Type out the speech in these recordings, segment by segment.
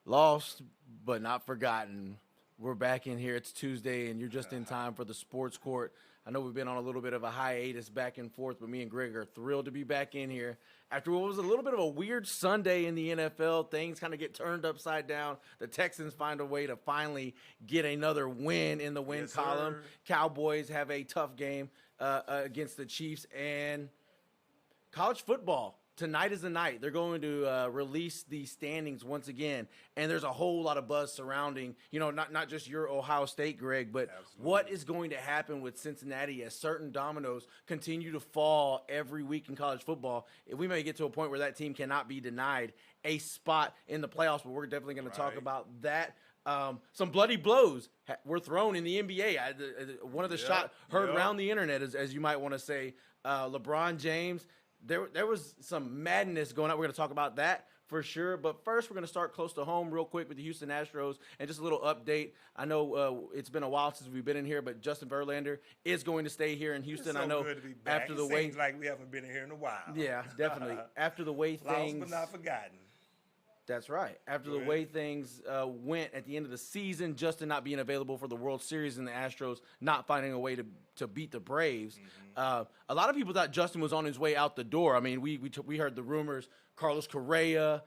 Lost but not forgotten. We're back in here. It's Tuesday, and you're just in time for the sports court. I know we've been on a little bit of a hiatus back and forth, but me and Greg are thrilled to be back in here. After what was a little bit of a weird Sunday in the NFL, things kind of get turned upside down. The Texans find a way to finally get another win in the win Yes, column. sir. Cowboys have a tough game against the Chiefs, and college football tonight is the night. They're going to release the standings once again, and there's a whole lot of buzz surrounding, not just your Ohio State, Greg, but Absolutely. what is going to happen with Cincinnati as certain dominoes continue to fall every week in college football. If we may get to a point where that team cannot be denied a spot in the playoffs, but we're definitely going to talk Right. about that. Some bloody blows were thrown in the NBA. One of the Yep, shot heard yep. around the internet, as you might want to say, LeBron James. There was some madness going on. We're going to talk about that for sure. But first, we're going to start close to home real quick with the Houston Astros and just a little update. I know it's been a while since we've been in here, but Justin Verlander is going to stay here in It's Houston. so I know good to be back. after It the way, seems like we haven't been in here in a while. yeah, definitely after the way Lost things. but not forgotten. That's right. After Go the ahead. way things went at the end of the season, Justin not being available for the World Series and the Astros not finding a way to beat the Braves, a lot of people thought Justin was on his way out the door. I mean, we heard the rumors, Carlos Correa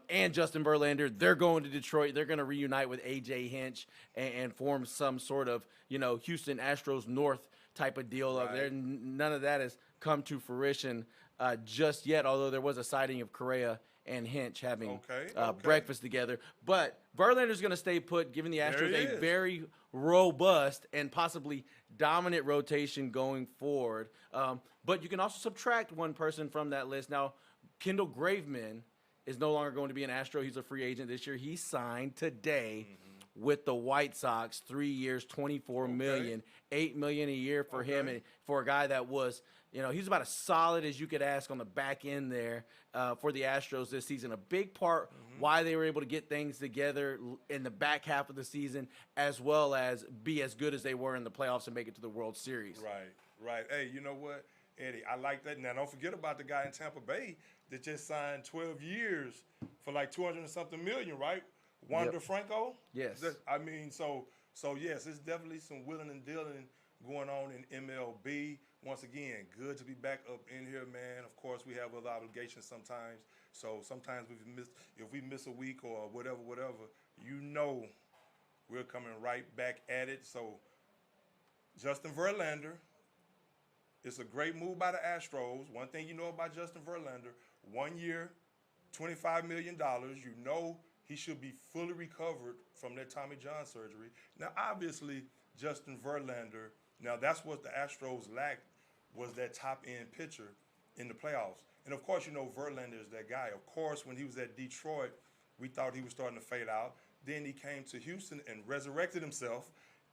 and Justin Verlander, they're going to Detroit. They're going to reunite with A.J. Hinch and form some sort of, Houston Astros North type of deal. Of there. Right. None of that has come to fruition just yet, although there was a sighting of Correa and Hinch having Okay. breakfast together. But Verlander's going to stay put, giving the There Astros he a is. very robust and possibly dominant rotation going forward. But you can also subtract one person from that list. Now, Kendall Graveman is no longer going to be an Astro. He's a free agent this year. He signed today with the White Sox, 3 years, $24 million, $8 million a year for him, Okay. and for a guy that was, he's about as solid as you could ask on the back end there for the Astros this season. A big part why they were able to get things together in the back half of the season, as well as be as good as they were in the playoffs and make it to the World Series. Right. Hey, you know what, Eddie? I like that. Now, don't forget about the guy in Tampa Bay that just signed 12 years for like 200 and something million, right? Wander Yep. Franco. Yes. I mean, so yes, it's definitely some willing and dealing going on in MLB. Once again, good to be back up in here, man. Of course, we have other obligations sometimes. So sometimes if we miss a week or whatever, we're coming right back at it. So Justin Verlander, it's a great move by the Astros. One thing you know about Justin Verlander, 1 year, $25 million. You know he should be fully recovered from that Tommy John surgery. Now, obviously, Justin Verlander, now that's what the Astros lacked, was that top-end pitcher in the playoffs. And, of course, Verlander is that guy. Of course, when he was at Detroit, we thought he was starting to fade out. Then he came to Houston and resurrected himself,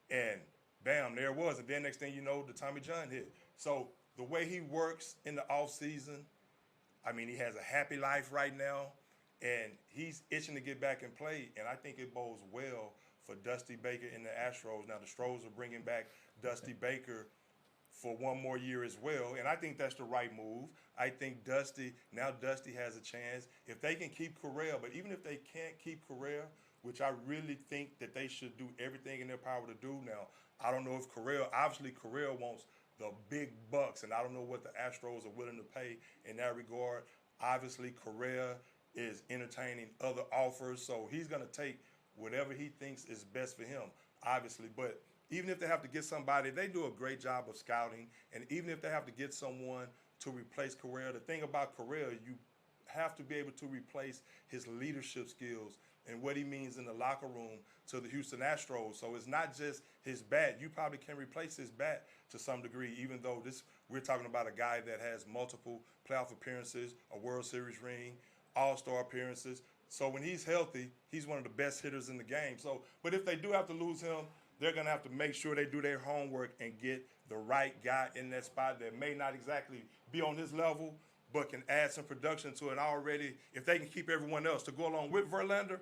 and bam, there it was. And then next thing you know, the Tommy John hit. So the way he works in the offseason, I mean, he has a happy life right now, and he's itching to get back and play. And I think it bodes well for Dusty Baker and the Astros. Now, the Astros are bringing back Dusty Baker for one more year as well, and I think that's the right move. I think Dusty has a chance. If they can keep Correa, but even if they can't keep Correa, which I really think that they should do everything in their power to do now, I don't know if obviously Correa wants the big bucks, and I don't know what the Astros are willing to pay in that regard. Obviously, Correa is entertaining other offers, so he's going to take whatever he thinks is best for him, obviously. But even if they have to get somebody, they do a great job of scouting, and even if they have to get someone to replace Correa, the thing about Correa, you have to be able to replace his leadership skills and what he means in the locker room to the Houston Astros. So it's not just his bat. You probably can replace his bat to some degree, even though we're talking about a guy that has multiple playoff appearances, a World Series ring, All-Star appearances. So when he's healthy, he's one of the best hitters in the game. So, but if they do have to lose him, they're going to have to make sure they do their homework and get the right guy in that spot that may not exactly be on his level, but can add some production to it already. If they can keep everyone else to go along with Verlander,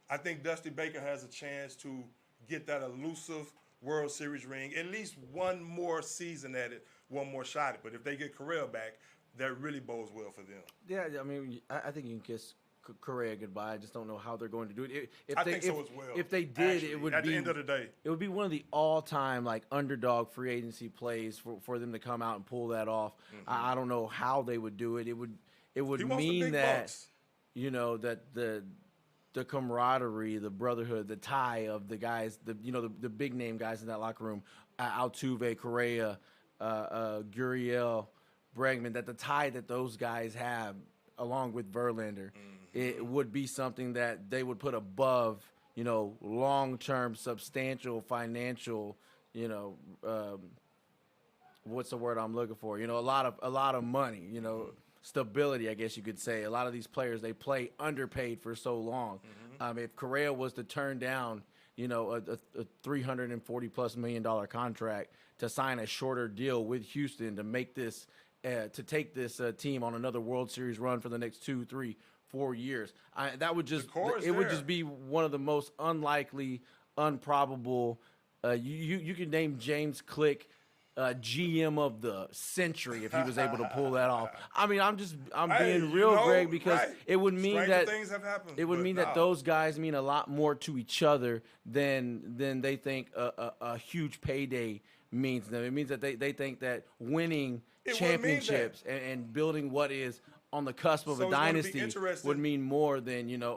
I think Dusty Baker has a chance to get that elusive World Series ring, at least one more season at it, one more shot at it. But if they get Correa back, that really bodes well for them. Yeah, I mean, I think you can kiss Correa goodbye. I just don't know how they're going to do it. I think so as well. If they did, Actually, it would at be the end of the day. It would be one of the all-time like underdog free agency plays for them to come out and pull that off. I don't know how they would do it. It would He wants the mean big that bucks. that the camaraderie, the brotherhood, the tie of the guys, the big name guys in that locker room, Altuve, Correa, Gurriel, Bregman, that the tie that those guys have, along with Verlander, it would be something that they would put above, long-term, substantial financial, what's the word I'm looking for? A lot of money, stability, I guess you could say. A lot of these players, they play underpaid for so long. If Correa was to turn down, a $340+ million contract to sign a shorter deal with Houston to make this, to take this team on another World Series run for the next 2, 3, 4 years, that would just would just be one of the most unlikely, improbable. You could name James Click GM of the century if he was able to pull that off. I mean, I'm being real, Greg, because it would mean Stranger things have happened, it would mean that those guys mean a lot more to each other than they think a huge payday means to them. It means that they think that winning championships and building what is on the cusp of a dynasty would mean more than a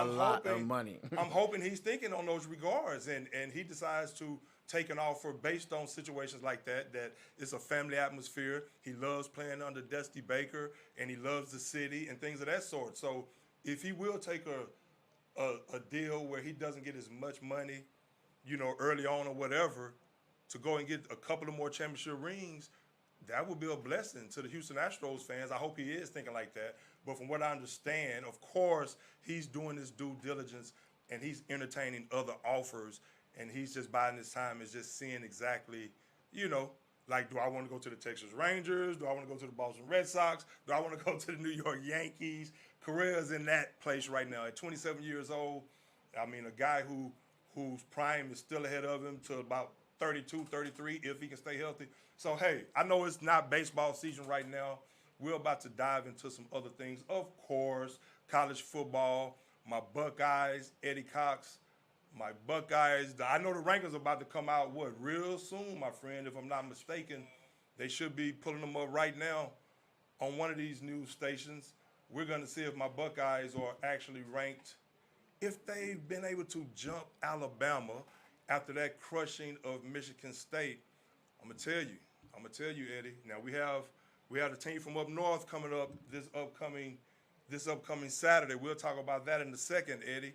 lot of money. I'm hoping he's thinking on those regards, and he decides to take an offer based on situations like that it's a family atmosphere. He loves playing under Dusty Baker, and he loves the city and things of that sort. So if he will take a deal where he doesn't get as much money, early on or whatever, to go and get a couple of more championship rings, that would be a blessing to the Houston Astros fans. I hope he is thinking like that. But from what I understand, of course, he's doing his due diligence and he's entertaining other offers, and he's just biding his time, is just seeing exactly, like, do I want to go to the Texas Rangers? Do I want to go to the Boston Red Sox? Do I want to go to the New York Yankees? Correa's in that place right now at 27 years old. I mean, a guy whose prime is still ahead of him to about 32, 33, if he can stay healthy. So, hey, I know it's not baseball season right now. We're about to dive into some other things. Of course, college football, my Buckeyes, Eddie Cox, my Buckeyes. I know the rankings are about to come out, real soon, my friend, if I'm not mistaken. They should be pulling them up right now on one of these news stations. We're going to see if my Buckeyes are actually ranked, if they've been able to jump Alabama after that crushing of Michigan State. I'm gonna tell you, Eddie. Now we have a team from up north coming up this upcoming Saturday. We'll talk about that in a second, Eddie.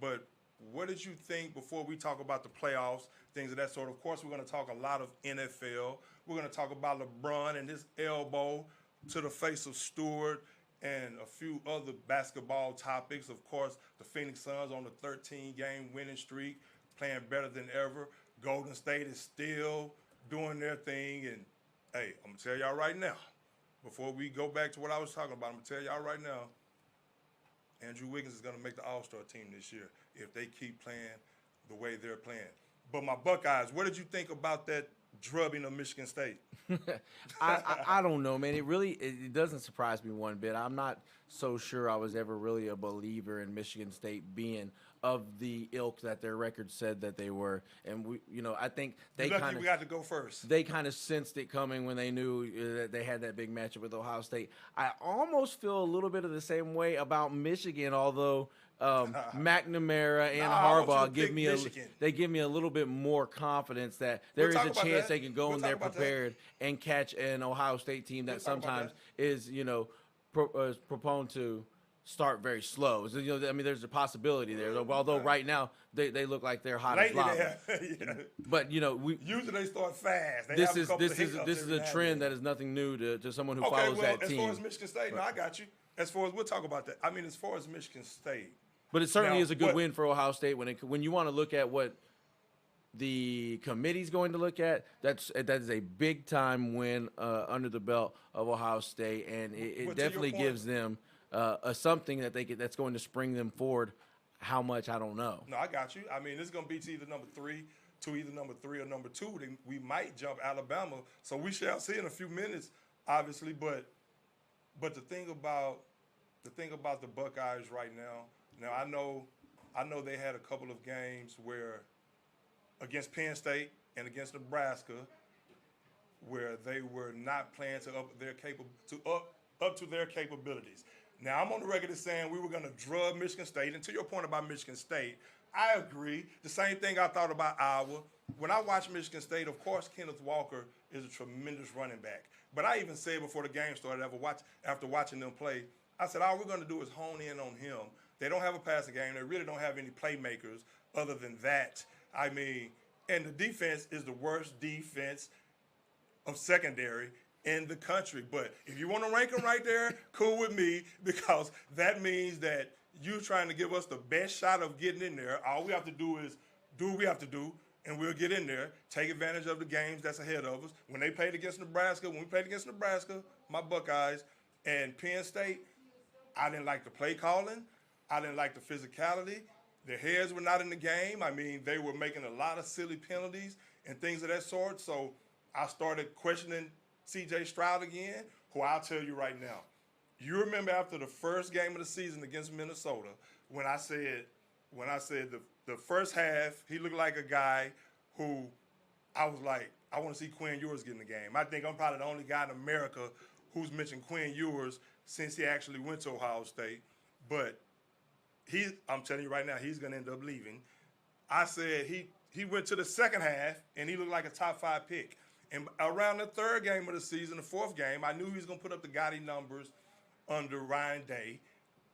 But what did you think before we talk about the playoffs, things of that sort? Of course, we're going to talk a lot of NFL. We're going to talk about LeBron and his elbow to the face of Stewart and a few other basketball topics. Of course, the Phoenix Suns on the 13-game winning streak, playing better than ever. Golden State is still doing their thing. And, hey, I'm going to tell y'all right now, before we go back to what I was talking about, I'm going to tell y'all right now, Andrew Wiggins is going to make the All-Star team this year if they keep playing the way they're playing. But my Buckeyes, what did you think about that drubbing of Michigan State? I don't know, man. It doesn't surprise me one bit. I'm not so sure I was ever really a believer in Michigan State being of the ilk that their record said that they were. And I think we got to go first. They kind of sensed it coming when they knew that they had that big matchup with Ohio State. I almost feel a little bit of the same way about Michigan, although McNamara and Harbaugh give me a little bit more confidence that there is a chance they can go in there prepared and catch an Ohio State team that sometimes is proponed to start very slow. So, there's a possibility there. Although right now they look like they're hot as lava. But usually they start fast. This is a trend that is nothing new to someone who follows that team. As far as Michigan State, I got you. As far as we'll talk about that. As far as Michigan State. But it certainly is a good win for Ohio State when you want to look at what the committee's going to look at. That is a big time win under the belt of Ohio State, and it definitely gives them something that's going to spring them forward. How much, I don't know. No, I got you. It's going to be to either number 3 or number 2. Then we might jump Alabama, so we shall see in a few minutes, obviously. But the thing about the thing about the Buckeyes right now. Now I know they had a couple of games where against Penn State and against Nebraska where they were not playing to up to their capabilities. Now I'm on the record as saying we were going to drug Michigan State. And to your point about Michigan State, I agree. The same thing I thought about Iowa. When I watch Michigan State, of course, Kenneth Walker is a tremendous running back. But I even said before the game started, after watching them play, I said, all we're going to do is hone in on him. They don't have a passing game. They really don't have any playmakers other than that. I mean, and the defense is the worst defense of secondary in the country. But if you want to rank them right there, cool with me, because that means that you're trying to give us the best shot of getting in there. All we have to do is do what we have to do, and we'll get in there, take advantage of the games that's ahead of us. When we played against Nebraska, my Buckeyes, and Penn State, I didn't like the play calling. I didn't like the physicality. Their heads were not in the game. I mean, they were making a lot of silly penalties and things of that sort. So I started questioning C.J. Stroud again, who I'll tell you right now. You remember after the first game of the season against Minnesota, when I said the first half, he looked like a guy who I was like, I want to see Quinn Ewers get in the game. I think I'm probably the only guy in America who's mentioned Quinn Ewers since he actually went to Ohio State. But I'm telling you right now, he's going to end up leaving. I said he went to the second half, and he looked like a top 5 pick. And around the third game of the season, the fourth game, I knew he was going to put up the Gotti numbers under Ryan Day.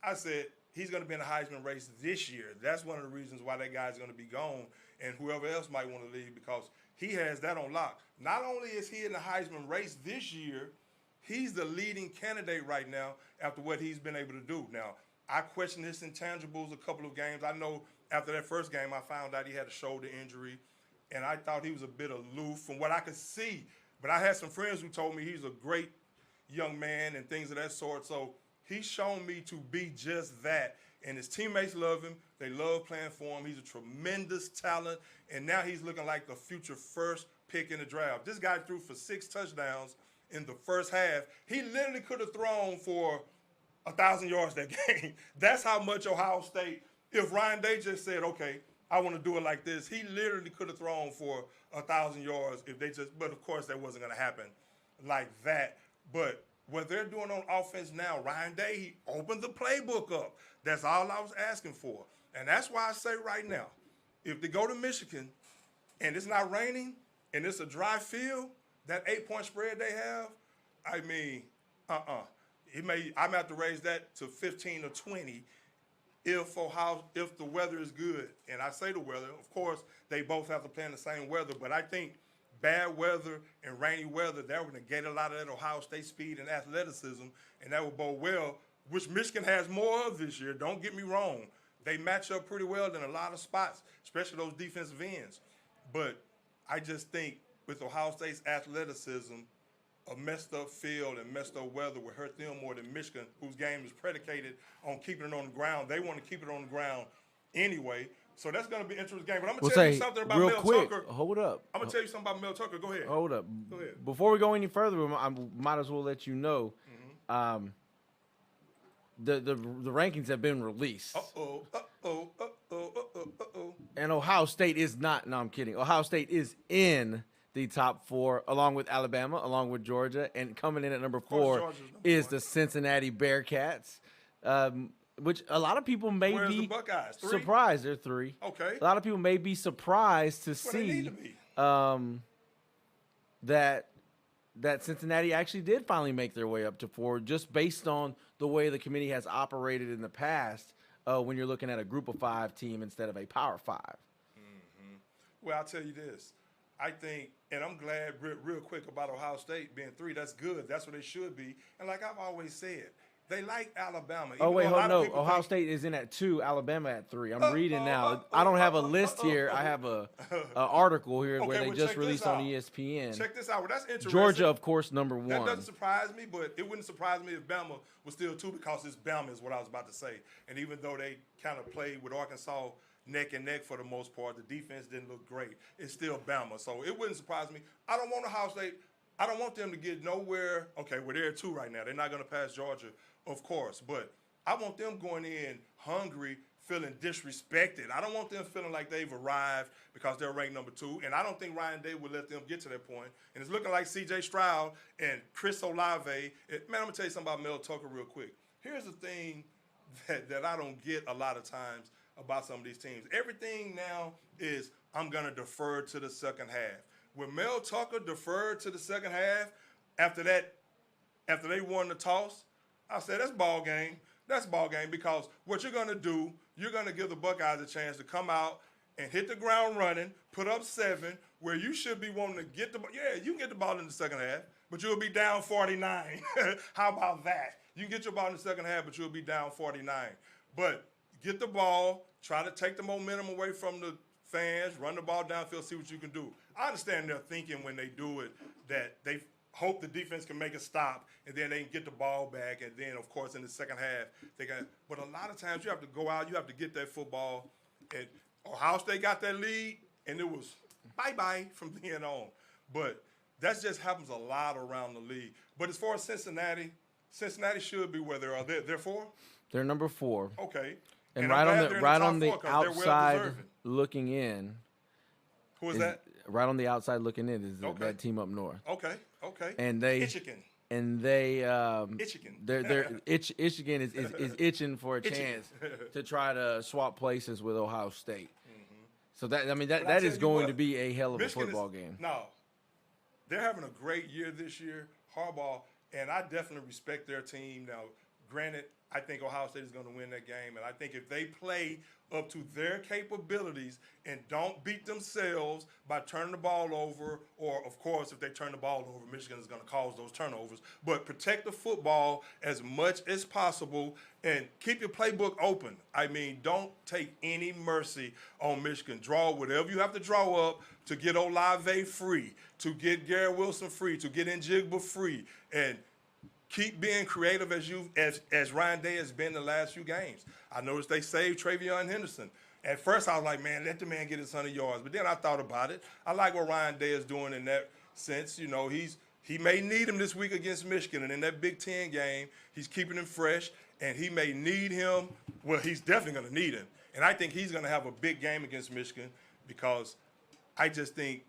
I said, he's going to be in the Heisman race this year. That's one of the reasons why that guy's going to be gone, and whoever else might want to leave, because he has that on lock. Not only is he in the Heisman race this year, he's the leading candidate right now after what he's been able to do. Now, I questioned his intangibles a couple of games. I know after that first game, I found out he had a shoulder injury, and I thought he was a bit aloof from what I could see. But I had some friends who told me he's a great young man and things of that sort. So he's shown me to be just that. And his teammates love him. They love playing for him. He's a tremendous talent. And now he's looking like the future first pick in the draft. This guy threw for 6 touchdowns in the first half. He literally could have thrown for 1,000 yards that game. That's how much Ohio State, if Ryan Day just said, okay, I want to do it like this, he literally could have thrown for 1,000 yards if they just, but of course that wasn't going to happen like that. But what they're doing on offense now, Ryan Day, he opened the playbook up. That's all I was asking for. And that's why I say right now, if they go to Michigan and it's not raining and it's a dry field, that 8-point spread they have, I mean, I might have to raise that to 15 or 20 if the weather is good. And I say the weather, of course, they both have to play in the same weather, but I think bad weather and rainy weather, that would negate a lot of that Ohio State speed and athleticism, and that would bode well, which Michigan has more of this year. Don't get me wrong. They match up pretty well in a lot of spots, especially those defensive ends. But I just think with Ohio State's athleticism, a messed up field and messed up weather would hurt them more than Michigan, whose game is predicated on keeping it on the ground. They want to keep it on the ground anyway. So that's going to be an interesting game. But I'm going to tell you something about Mel Tucker. Hold up. I'm going to tell you something about Mel Tucker. Go ahead. Hold up. Go ahead. Before we go any further, I might as well let you know the rankings have been released. And Ohio State is not, no, I'm kidding. Ohio State is in the top 4, along with Alabama, along with Georgia, and coming in at number 4 is the Cincinnati Bearcats, which a lot of people may be the Buckeyes? 3? Surprised. They're 3. Okay. A lot of people may be surprised to see that Cincinnati actually did finally make their way up to 4, just based on the way the committee has operated in the past when you're looking at a group of 5 team instead of a power 5. Mm-hmm. Well, I'll tell you this. I think, and I'm glad real quick about Ohio State being 3. That's good. That's what they should be. And like I've always said, they like Alabama. Oh, wait, no. Ohio State is in at 2, Alabama at 3. I'm reading now. I don't have a list here. I have a article here where they just released on ESPN. Check this out. Well, that's interesting. Georgia, of course, number 1. That doesn't surprise me, but it wouldn't surprise me if Bama was still 2, because it's Bama is what I was about to say. And even though they kind of played with Arkansas neck and neck for the most part, the defense didn't look great. It's still Bama. So it wouldn't surprise me. I don't want Ohio State. I don't want them to get nowhere. Okay, well, they're at 2 right now. They're not going to pass Georgia, of course. But I want them going in hungry, feeling disrespected. I don't want them feeling like they've arrived because they're ranked number 2. And I don't think Ryan Day would let them get to that point. And it's looking like C.J. Stroud and Chris Olave. Man, I'm going to tell you something about Mel Tucker real quick. Here's the thing that I don't get a lot of times about some of these teams. Everything now is, I'm going to defer to the second half. When Mel Tucker deferred to the second half, after they won the toss, I said, that's ball game. That's ball game, because what you're going to do, you're going to give the Buckeyes a chance to come out and hit the ground running, put up 7, where you should be wanting to get the ball. Yeah, you can get the ball in the second half, but you'll be down 49. How about that? You can get your ball in the second half, but you'll be down 49. But get the ball, try to take the momentum away from the fans, run the ball downfield, see what you can do. I understand they're thinking when they do it that they hope the defense can make a stop, and then they can get the ball back, and then, of course, in the second half, they got. But a lot of times you have to go out, you have to get that football. And Ohio State got that lead, and it was bye-bye from then on. But that just happens a lot around the league. But as far as Cincinnati should be where they are. They're 4? They're number 4. Okay. And right on the outside looking in. Who is that? Right on the outside looking in is that team up north. Okay. And they Michigan. And they Itchigan. Michigan is itching for a chance to try to swap places with Ohio State. Mm-hmm. So that is going to be a hell of a football game. No, they're having a great year this year, Harbaugh, and I definitely respect their team. Now, granted, I think Ohio State is going to win that game, and I think if they play up to their capabilities and don't beat themselves by turning the ball over, or, of course, if they turn the ball over, Michigan is going to cause those turnovers. But protect the football as much as possible and keep your playbook open. I mean, don't take any mercy on Michigan. Draw whatever you have to draw up to get Olave free, to get Garrett Wilson free, to get Njigba free, and keep being creative as Ryan Day has been the last few games. I noticed they saved Travion Henderson. At first, I was like, man, let the man get his 100 yards. But then I thought about it. I like what Ryan Day is doing in that sense. You know, he may need him this week against Michigan. And in that Big Ten game, he's keeping him fresh. And he may need him. Well, he's definitely going to need him. And I think he's going to have a big game against Michigan, because I just think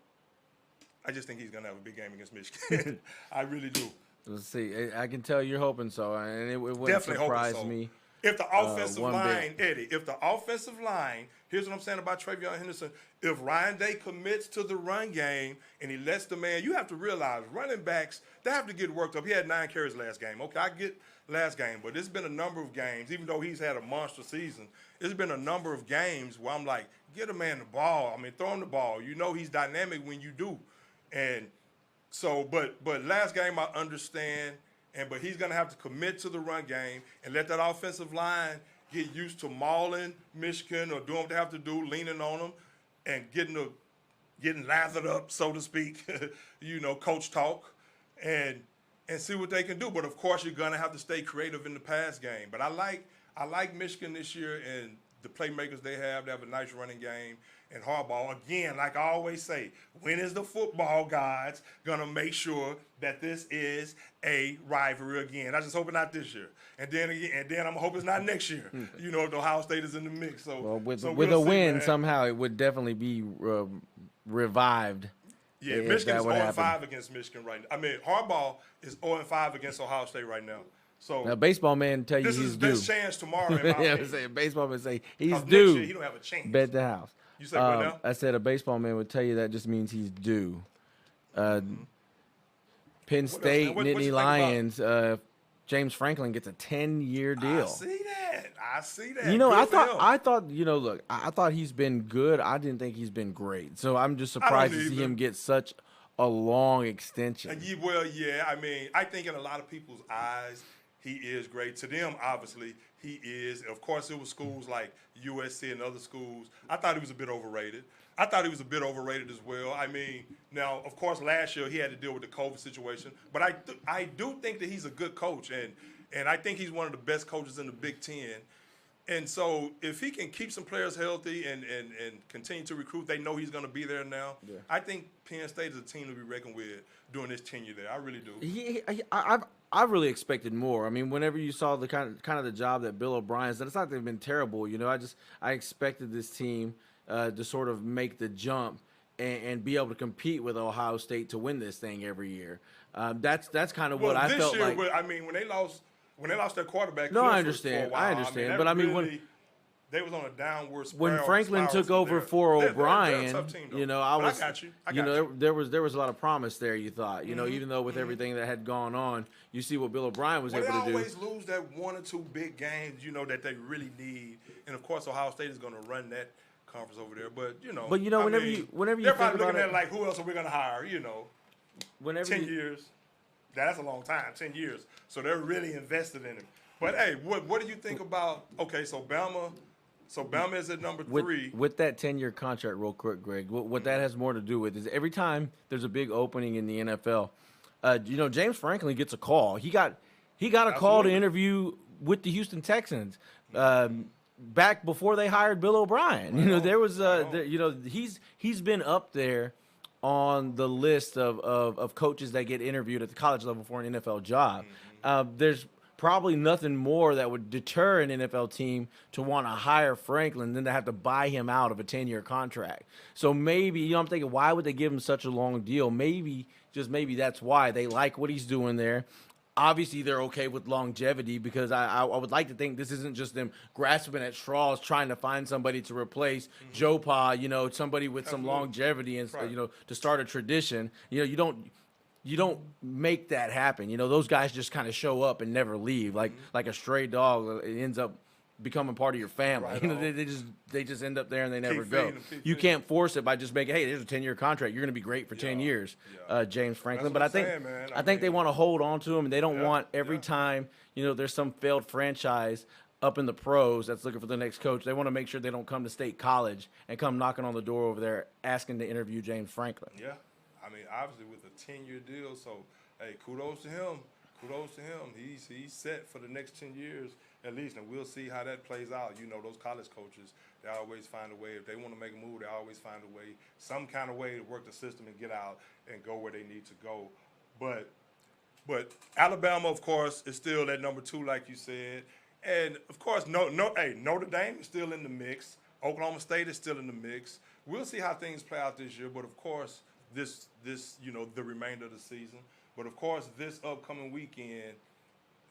he's going to have a big game against Michigan. I really do. Let's see. I can tell you're hoping so, and it wouldn't Definitely surprise me. If the offensive line, Eddie, if the offensive line, here's what I'm saying about Travion Henderson. If Ryan Day commits to the run game and he lets the man, you have to realize running backs, they have to get worked up. He had 9 carries last game. Okay, I get last game, but there's been a number of games, even though he's had a monster season, there's been a number of games where I'm like, get a man the ball. I mean, throw him the ball. You know he's dynamic when you do. And so, but last game I understand, but he's going to have to commit to the run game and let that offensive line get used to mauling Michigan or doing what they have to do, leaning on them and getting lathered up, so to speak, coach talk, and see what they can do. But of course, you're going to have to stay creative in the pass game. But I like Michigan this year and the playmakers they have. They have a nice running game. And Harbaugh, again, like I always say, when is the football gods going to make sure that this is a rivalry again? I just hope it's not this year. And then I'm going to hope it's not next year, if Ohio State is in the mix. So, with a win, man, somehow it would definitely be revived. Yeah, Michigan is 0-5 against Michigan right now. I mean, Harbaugh is 0-5 against Ohio State right now. So now, baseball man tell you he's due. This is his best chance tomorrow, in my opinion. Baseball man say he's due. Next year, he don't have a chance. Bet the house. You said what now? I said a baseball man would tell you that just means he's due. Penn State, Nittany Lions, James Franklin gets a 10-year deal. I see that. I thought, look, I thought he's been good. I didn't think he's been great. So I'm just surprised to see him get such a long extension. Well, yeah. I mean, I think in a lot of people's eyes, he is great. To them, obviously, he is. Of course, it was schools like USC and other schools. I thought he was a bit overrated. I thought he was a bit overrated as well. I mean, now, of course, last year he had to deal with the COVID situation. But I do think that he's a good coach, and I think he's one of the best coaches in the Big Ten. And so if he can keep some players healthy and continue to recruit, they know he's going to be there now. Yeah. I think Penn State is a team to be reckoned with during this tenure there. I really do. I really expected more. I mean, whenever you saw the kind of the job that Bill O'Brien's done, it's not that they've been terrible. You know, I expected this team to sort of make the jump and be able to compete with Ohio State to win this thing every year. That's kind of what I felt year, like. I mean, when they lost their quarterback, No, I Clifford, understand. For a while, I understand. that But I mean, really, they was on a downward spiral. when Franklin spiral took over there. for They're a O'Brien, tough team, though. you know, I got you. I got you. there was a lot of promise there. You thought, you know, even though with everything that had gone on, you see what Bill O'Brien was able to do. They always lose that one or two big games, you know, that they really need, and of course Ohio State is going to run that conference over there. But you know, whenever you they're think probably about looking it, at like, who else are we going to hire? You know, whenever 10 years. That's a long time, 10 years. So they're really invested in him. But hey, what do you think about? Okay, so Bama is at number 3. With that 10-year contract, real quick, Greg, what that has more to do with is every time there's a big opening in the NFL, you know, James Franklin gets a call. He got a call to interview with the Houston Texans back before they hired Bill O'Brien. You know, there was you know, he's been up there on the list of coaches that get interviewed at the college level for an NFL job. There's probably nothing more that would deter an NFL team to want to hire Franklin than to have to buy him out of a 10-year contract. So maybe, you know, I'm thinking, why would they give him such a long deal? Maybe, just maybe that's why. They like what he's doing there. Obviously, they're okay with longevity because I would like to think this isn't just them grasping at straws trying to find somebody to replace Joe Pa, you know, somebody with some longevity and, you know, to start a tradition. You know, you don't make that happen. You know, those guys just kind of show up and never leave, like a stray dog. It ends up becoming part of your family. Right, you know, they just end up there and they never go. Feeding You can't force it by just making, hey, there's a 10-year contract. You're going to be great for 10 years, James Franklin. But I think they want to hold on to him, and they don't want every time, you know, there's some failed franchise up in the pros that's looking for the next coach. They want to make sure they don't come to State College and come knocking on the door over there asking to interview James Franklin. Yeah. I mean, obviously with a 10-year deal, so hey, kudos to him. Kudos to him. He's set for the next 10 years at least, and we'll see how that plays out. You know, those college coaches, they always find a way. If they want to make a move, they always find a way, some kind of way to work the system and get out and go where they need to go. But Alabama, of course, is still at number 2, like you said, and of course, Notre Dame is still in the mix. Oklahoma State is still in the mix. We'll see how things play out this year, but of course, this you know, the remainder of the season. But of course, this upcoming weekend,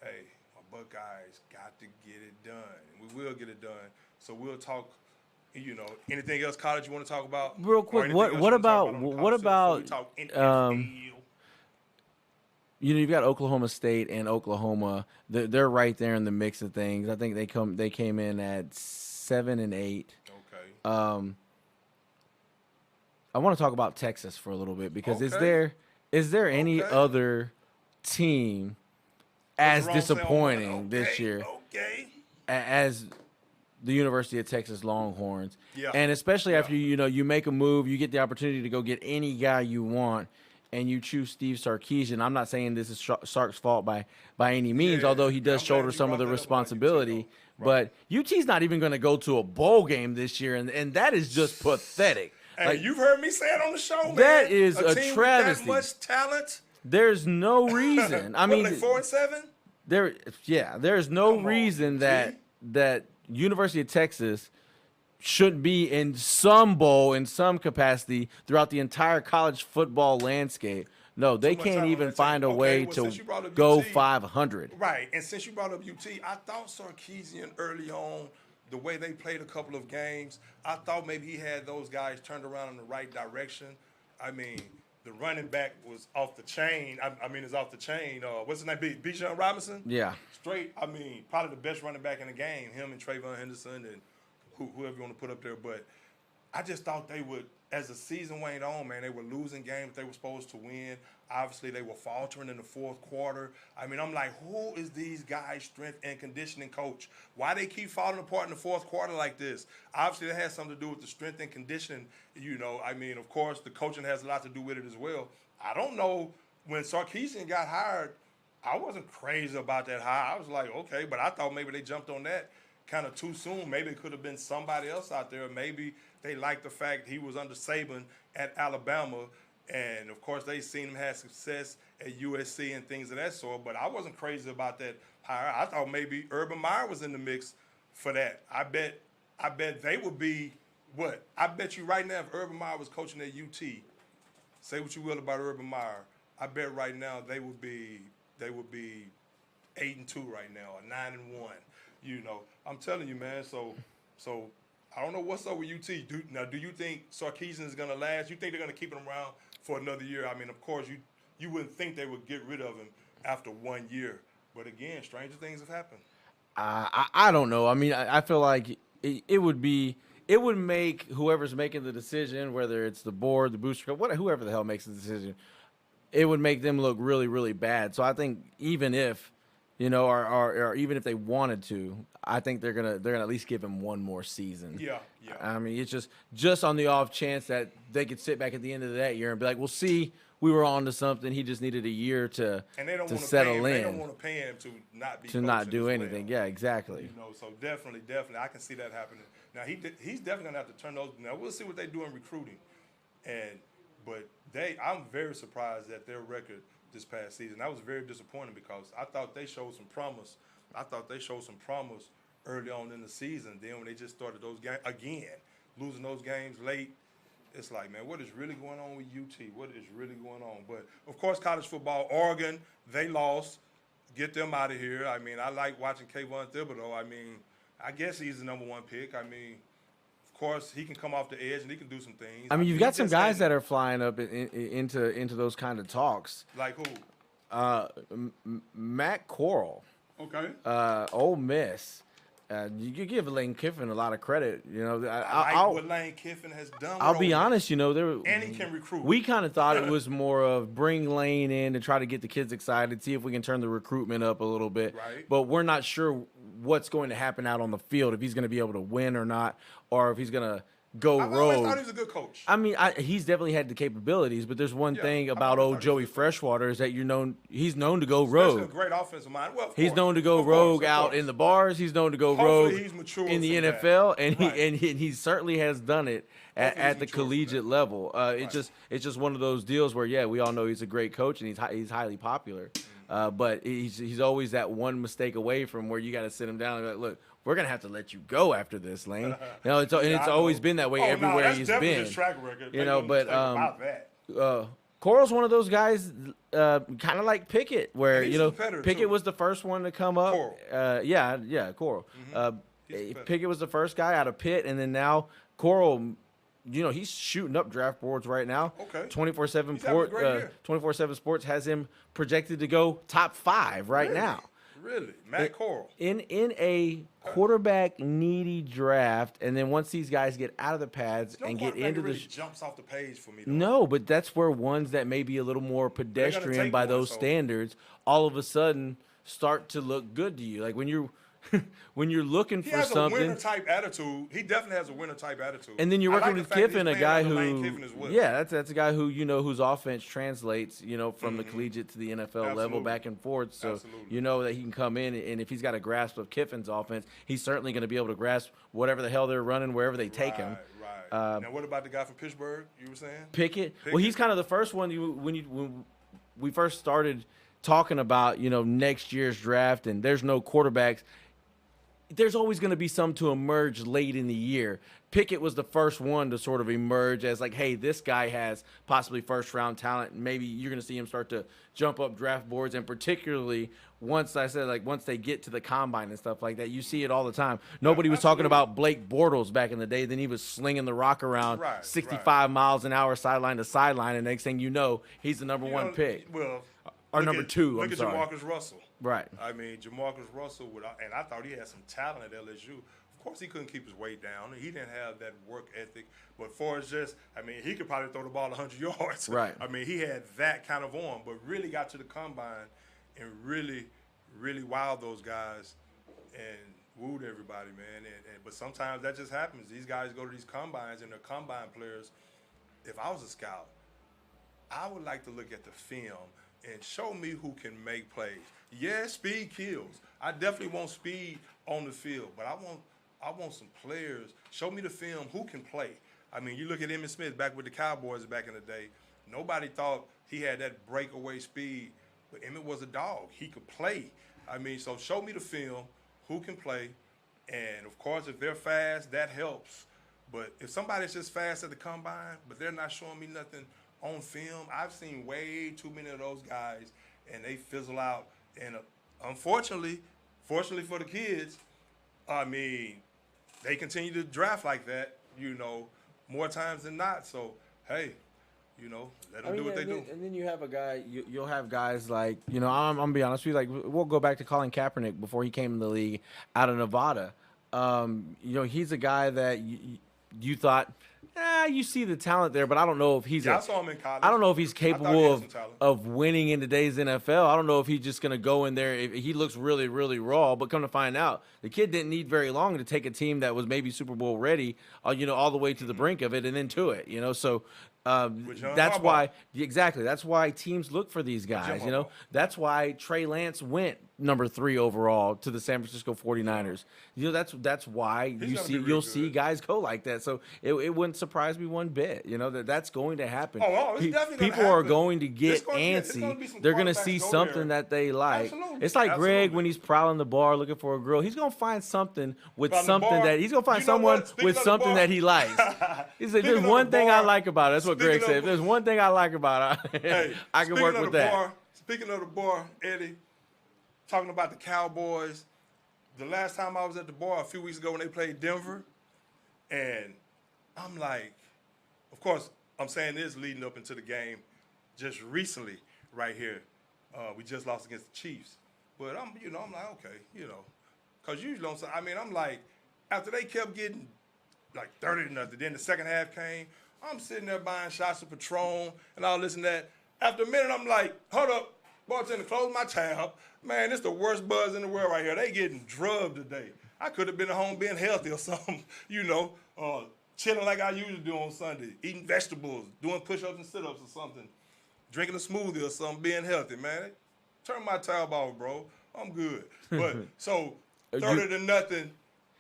hey, my Buckeyes got to get it done. We will get it done. So we'll talk. You know, anything else college you want to talk about? Real quick, what about you know, you've got Oklahoma State and Oklahoma. They're right there in the mix of things. I think they came in at 7 and 8. Okay. I want to talk about Texas for a little bit because is there any other team as disappointing this year as the University of Texas Longhorns? Yeah. And especially after you make a move, you get the opportunity to go get any guy you want, and you choose Steve Sarkisian. I'm not saying this is Sark's fault by any means, although he does shoulder some of the responsibility. But UT's not even going to go to a bowl game this year, and that is just pathetic. Hey, like, you've heard me say it on the show, man. That is a team travesty. With that much talent. There's no reason. I mean, like 4 and 7. There's no reason that University of Texas should be in some bowl in some capacity throughout the entire college football landscape. No, they can't even find a way to go 500. Right, and since you brought up UT, I thought Sarkisian early on, the way they played a couple of games, I thought maybe he had those guys turned around in the right direction. I mean, the running back was off the chain. It's off the chain. What's his name? Bijan Robinson? Yeah. Straight, probably the best running back in the game, him and Trayvon Henderson and whoever you want to put up there. But I just thought they would, as the season waned on, man, they were losing games they were supposed to win. Obviously, they were faltering in the fourth quarter. I'm like, who is these guys' strength and conditioning coach? Why they keep falling apart in the fourth quarter like this? Obviously, that has something to do with the strength and conditioning. You know, of course, the coaching has a lot to do with it as well. I don't know. When Sarkisian got hired, I wasn't crazy about that hire. I was like, okay, but I thought maybe they jumped on that kind of too soon. Maybe it could have been somebody else out there. Maybe they liked the fact he was under Saban at Alabama. And, of course, they seen him have success at USC and things of that sort. But I wasn't crazy about that hire. I thought maybe Urban Meyer was in the mix for that. I bet they would be what? I bet you right now if Urban Meyer was coaching at UT, say what you will about Urban Meyer, I bet right now they would be 8-2 right now, or 9-1. You know, I'm telling you, man. So I don't know what's up with UT. Do you think Sarkisian is going to last? You think they're going to keep him around for another year? I mean, of course, you wouldn't think they would get rid of him after 1 year. But again, stranger things have happened. I don't know. I mean, I feel like it would make whoever's making the decision, whether it's the board, the booster club, whoever the hell makes the decision, it would make them look really, really bad. So I think even if, or even if they wanted to, I think they're gonna at least give him one more season. Yeah. I mean, it's just on the off chance that they could sit back at the end of that year and be like, "Well, see, we were on to something. He just needed a year to settle in. They don't want to pay him to not do anything." Well. Yeah, exactly. So definitely, I can see that happening. Now he's definitely gonna have to turn those. Now we'll see what they do in recruiting, but I'm very surprised at their record this past season. I was very disappointed because I thought they showed some promise. Early on in the season. Then when they just started those games again, losing those games late, it's like, man, what is really going on with UT? What is really going on? But of course, college football, Oregon, they lost. Get them out of here. I mean, I like watching Kayvon Thibodeau. I mean, I guess he's the number one pick. I mean, of course, he can come off the edge and he can do some things. I mean, you've got some guys that are flying up into those kind of talks. Like who? Matt Corral. Okay. Ole Miss. You give Lane Kiffin a lot of credit. I like what Lane Kiffin has done. I'll be honest. And he can recruit. We kind of thought it was more of bring Lane in to try to get the kids excited, see if we can turn the recruitment up a little bit. Right. But we're not sure what's going to happen out on the field, if he's going to be able to win or not, or if he's going to go rogue. I always thought he was a good coach. I mean, he's definitely had the capabilities, but there's one thing about old Joey Freshwater is that he's known to go rogue. A great offensive mind. Well, he's known to go rogue out in the bars. He's known to go rogue in the NFL, and he certainly has done it at the collegiate level. It's just one of those deals where we all know he's a great coach and he's highly popular, but he's always that one mistake away from where you got to sit him down and be like, look, we're gonna have to let you go after this, Lane. It's always been that way everywhere he's been. His track record. Coral's one of those guys, kind of like Pickett, where Pickett was the first one to come up. Coral. Coral. Pickett was the first guy out of Pitt, and then now Coral. He's shooting up draft boards right now. Okay. 24/7 Sports has him projected to go top 5 right now. Really? Matt Corral. In a quarterback needy draft, and then once these guys get out of the pads and get into really jumps off the page for me, though. No, but that's where ones that may be a little more pedestrian by those standards all of a sudden start to look good to you. Like when you're looking for something. He has a winner type attitude. He definitely has a winner type attitude. And then you're working with Kiffin, a guy who, that's a guy who whose offense translates, from the collegiate to the NFL level back and forth. So you know that he can come in, and if he's got a grasp of Kiffin's offense, he's certainly going to be able to grasp whatever the hell they're running wherever they take him. Right. Now, what about the guy from Pittsburgh? You were saying Pickett. Well, he's kind of the first one when we first started talking about next year's draft, and there's no quarterbacks. There's always going to be some to emerge late in the year. Pickett was the first one to sort of emerge as like, hey, this guy has possibly first-round talent. Maybe you're going to see him start to jump up draft boards, and particularly once they get to the combine and stuff like that, you see it all the time. Nobody was talking about Blake Bortles back in the day. Then he was slinging the rock around 65 miles an hour sideline to sideline, and next thing you know, he's the number one pick. Well, or number 2, Look at Jamarcus Russell. Right. I mean, Jamarcus Russell, and I thought he had some talent at LSU. Of course, he couldn't keep his weight down. He didn't have that work ethic. But he could probably throw the ball 100 yards. Right. I mean, he had that kind of arm, but really got to the combine and really, really wowed those guys and wooed everybody, man. But sometimes that just happens. These guys go to these combines, and they're combine players. If I was a scout, I would like to look at the film and show me who can make plays. Yes, speed kills. I definitely want speed on the field, but I want some players. Show me the film who can play. I mean, you look at Emmitt Smith back with the Cowboys back in the day. Nobody thought he had that breakaway speed, but Emmitt was a dog. He could play. I mean, so show me the film who can play, and of course, if they're fast, that helps. But if somebody's just fast at the combine, but they're not showing me nothing on film, I've seen way too many of those guys, and they fizzle out. And unfortunately, fortunately for the kids, I mean, they continue to draft like that, more times than not. So, hey, let them do what they do. And then you have a guy, you'll have guys like, I'm going to be honest with you, like, we'll go back to Colin Kaepernick before he came in the league out of Nevada. He's a guy that you thought, you see the talent there, but I don't know if he's. I saw him in college. I don't know if he's capable of winning in today's NFL. I don't know if he's just going to go in there. He looks really, really raw, but come to find out, the kid didn't need very long to take a team that was maybe Super Bowl ready, all the way to the brink of it and then to it. So. That's why That's why teams look for these guys. That's why Trey Lance went number 3 overall to the San Francisco 49ers. That's why you'll see guys go like that. So it wouldn't surprise me one bit. That's going to happen. It's definitely people are going to get antsy. They're going to see something that they like. Absolutely. It's like Greg when he's prowling the bar looking for a girl. He's going to find something with something that he's going to find someone with something that he likes. He said, "There's one thing I like about it." That's what Greg said. If there's one thing I like about it, hey, I can work with that. Speaking of the bar, Eddie, talking about the Cowboys, the last time I was at the bar a few weeks ago when they played Denver, and I'm like, of course, I'm saying this leading up into the game just recently right here. We just lost against the Chiefs. But I'm like, okay, because usually I'm like, after they kept getting like 30-0, then the second half came, I'm sitting there buying shots of Patron and all this and that. After a minute, I'm like, hold up, bartender, close my tab. Man, it's the worst buzz in the world right here. They getting drugged today. I could have been at home being healthy or something, chilling like I usually do on Sunday, eating vegetables, doing push-ups and sit-ups or something, drinking a smoothie or something, being healthy, man. Turn my tab off, bro. I'm good. But so 30-0,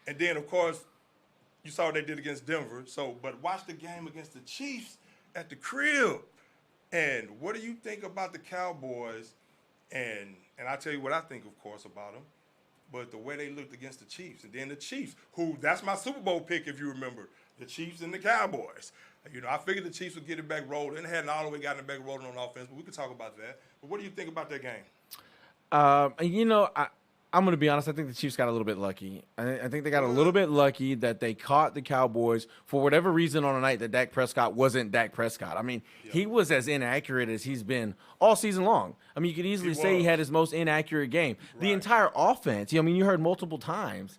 and then of course you saw what they did against Denver. So, but watch the game against the Chiefs at the crib. And what do you think about the Cowboys? And I'll tell you what I think, of course, about them. But the way they looked against the Chiefs, and then the Chiefs, that's my Super Bowl pick, if you remember, the Chiefs and the Cowboys. I figured the Chiefs would get it back rolling. They hadn't all the way gotten it back rolling on offense, but we could talk about that. But what do you think about that game? I'm going to be honest. I think the Chiefs got a little bit lucky. I think they got a little bit lucky that they caught the Cowboys for whatever reason on a night that Dak Prescott wasn't Dak Prescott. I mean, he was as inaccurate as he's been all season long. I mean, you could easily say he had his most inaccurate game. Right. The entire offense, you heard multiple times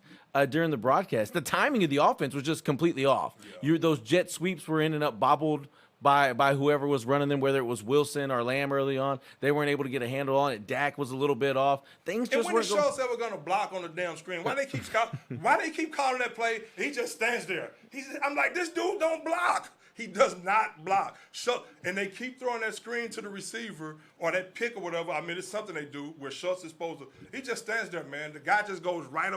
during the broadcast, the timing of the offense was just completely off. Yeah. Those jet sweeps were ending up bobbled by whoever was running them, whether it was Wilson or Lamb early on. They weren't able to get a handle on it. Dak was a little bit off. Things just weren't going. And when the show said we're going to block on the damn screen, why they keep calling that play? He just stands there. I'm like, this dude don't block. He does not block. And they keep throwing that screen to the receiver or that pick or whatever. I mean, it's something they do where Schultz is supposed to. He just stands there, man. The guy just goes right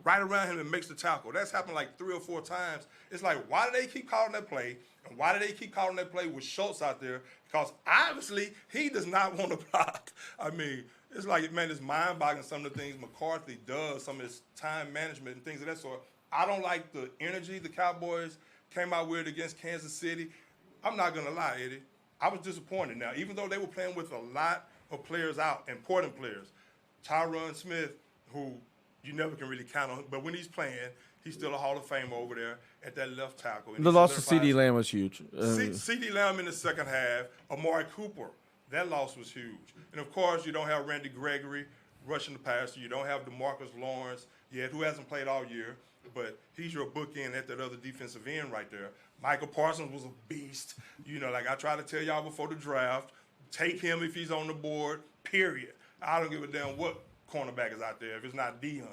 around him and makes the tackle. That's happened like 3 or 4 times. It's like, why do they keep calling that play? And why do they keep calling that play with Schultz out there? Because obviously he does not want to block. I mean, it's like, man, it's mind-boggling some of the things McCarthy does, some of his time management and things of that sort. I don't like the energy the Cowboys came out with against Kansas City. I'm not going to lie, Eddie. I was disappointed. Now, even though they were playing with a lot of players out, important players, Tyron Smith, who you never can really count on, but when he's playing, he's still a Hall of Famer over there at that left tackle. The loss to CeeDee Lamb was huge. CeeDee Lamb in the second half, Amari Cooper, that loss was huge. And, of course, you don't have Randy Gregory rushing the passer. You don't have DeMarcus Lawrence yet, who hasn't played all year, but he's your bookend at that other defensive end right there. Michael Parsons was a beast. Like I tried to tell y'all before the draft, take him if he's on the board, period. I don't give a damn what cornerback is out there if it's not Dion,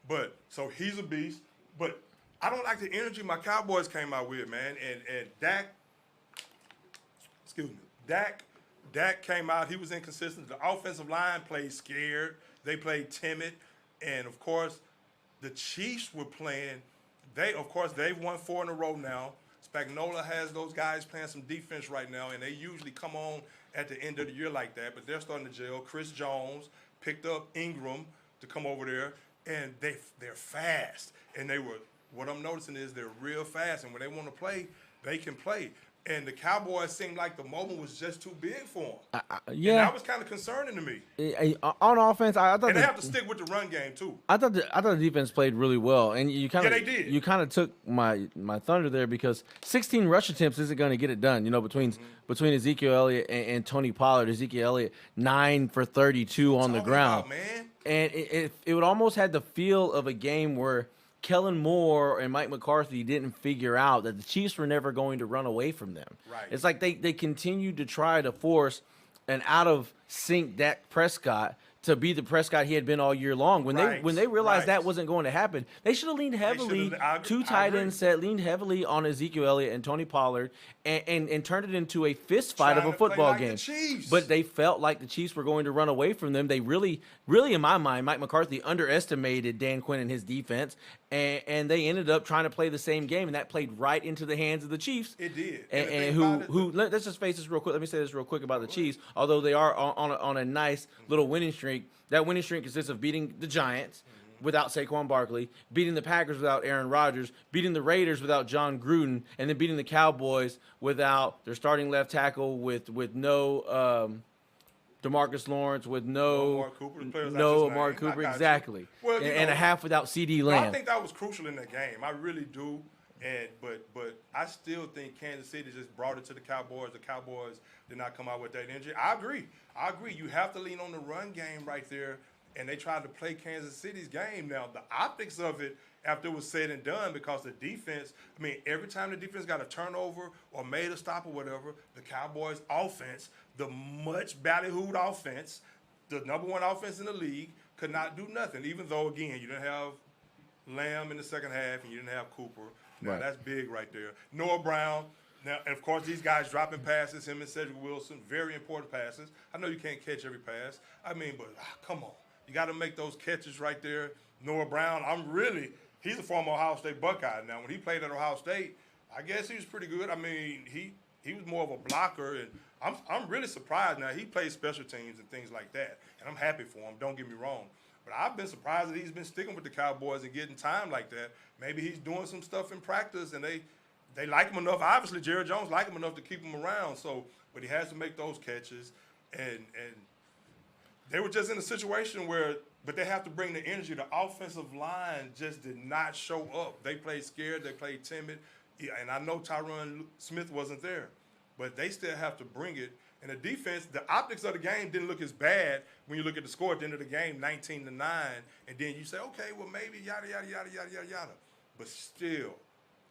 But, so he's a beast. But I don't like the energy my Cowboys came out with, man. And Dak came out. He was inconsistent. The offensive line played scared. They played timid, and of course, the Chiefs were playing. They've won 4 in a row now. Spagnuolo has those guys playing some defense right now, and they usually come on at the end of the year like that. But they're starting to gel. Chris Jones picked up Ingram to come over there, and they're fast. And what I'm noticing is they're real fast, and when they want to play, they can play. And the Cowboys seemed like the moment was just too big for them. Yeah, and that was kind of concerning to me. On offense, I thought and they have to stick with the run game too. I thought the defense played really well, and you kind of they did. You kind of took my thunder there because 16 rush attempts isn't going to get it done. Between Ezekiel Elliott and Tony Pollard, Ezekiel Elliott 9 for 32 on the ground, man. And it would almost had the feel of a game where Kellen Moore and Mike McCarthy didn't figure out that the Chiefs were never going to run away from them. Right. It's like they continued to try to force an out of sync Dak Prescott to be the Prescott he had been all year long. When they realized that wasn't going to happen, they should have leaned heavily. Two tight ends leaned heavily on Ezekiel Elliott and Tony Pollard and turned it into a fist fight of a football game. But they felt like the Chiefs were going to run away from them. They really, in my mind, Mike McCarthy underestimated Dan Quinn and his defense, and they ended up trying to play the same game, and that played right into the hands of the Chiefs. It did. Let's just face this real quick. Let me say this real quick about the Chiefs. Although they are on a nice little winning streak, that winning streak consists of beating the Giants without Saquon Barkley, beating the Packers without Aaron Rodgers, beating the Raiders without John Gruden, and then beating the Cowboys without their starting left tackle with no DeMarcus Lawrence, with no Amari Cooper, exactly, well, and a half without CD Lamb. I think that was crucial in that game. I really do. But I still think Kansas City just brought it to the Cowboys. The Cowboys did not come out with that energy. I agree. You have to lean on the run game right there, and they tried to play Kansas City's game. Now, the optics of it, after it was said and done, because the defense, every time the defense got a turnover or made a stop or whatever, the Cowboys' offense, the much ballyhooed offense, the number 1 offense in the league, could not do nothing, even though, again, you didn't have Lamb in the second half and you didn't have Cooper. Now, that's big right there. Noah Brown. Now, and of course, these guys dropping passes, him and Cedric Wilson, very important passes. I know you can't catch every pass. But come on. You got to make those catches right there. Noah Brown, he's a former Ohio State Buckeye. Now, when he played at Ohio State, I guess he was pretty good. He was more of a blocker, and I'm really surprised now. He plays special teams and things like that, and I'm happy for him. Don't get me wrong. But I've been surprised that he's been sticking with the Cowboys and getting time like that. Maybe he's doing some stuff in practice, and they like him enough. Obviously, Jerry Jones like him enough to keep him around. But he has to make those catches, and they were just in a situation but they have to bring the energy. The offensive line just did not show up. They played scared. They played timid. And I know Tyron Smith wasn't there, but they still have to bring it. And the defense, the optics of the game didn't look as bad when you look at the score at the end of the game, 19-9, and then you say, okay, well, maybe yada, yada, yada, yada, yada, yada. But still,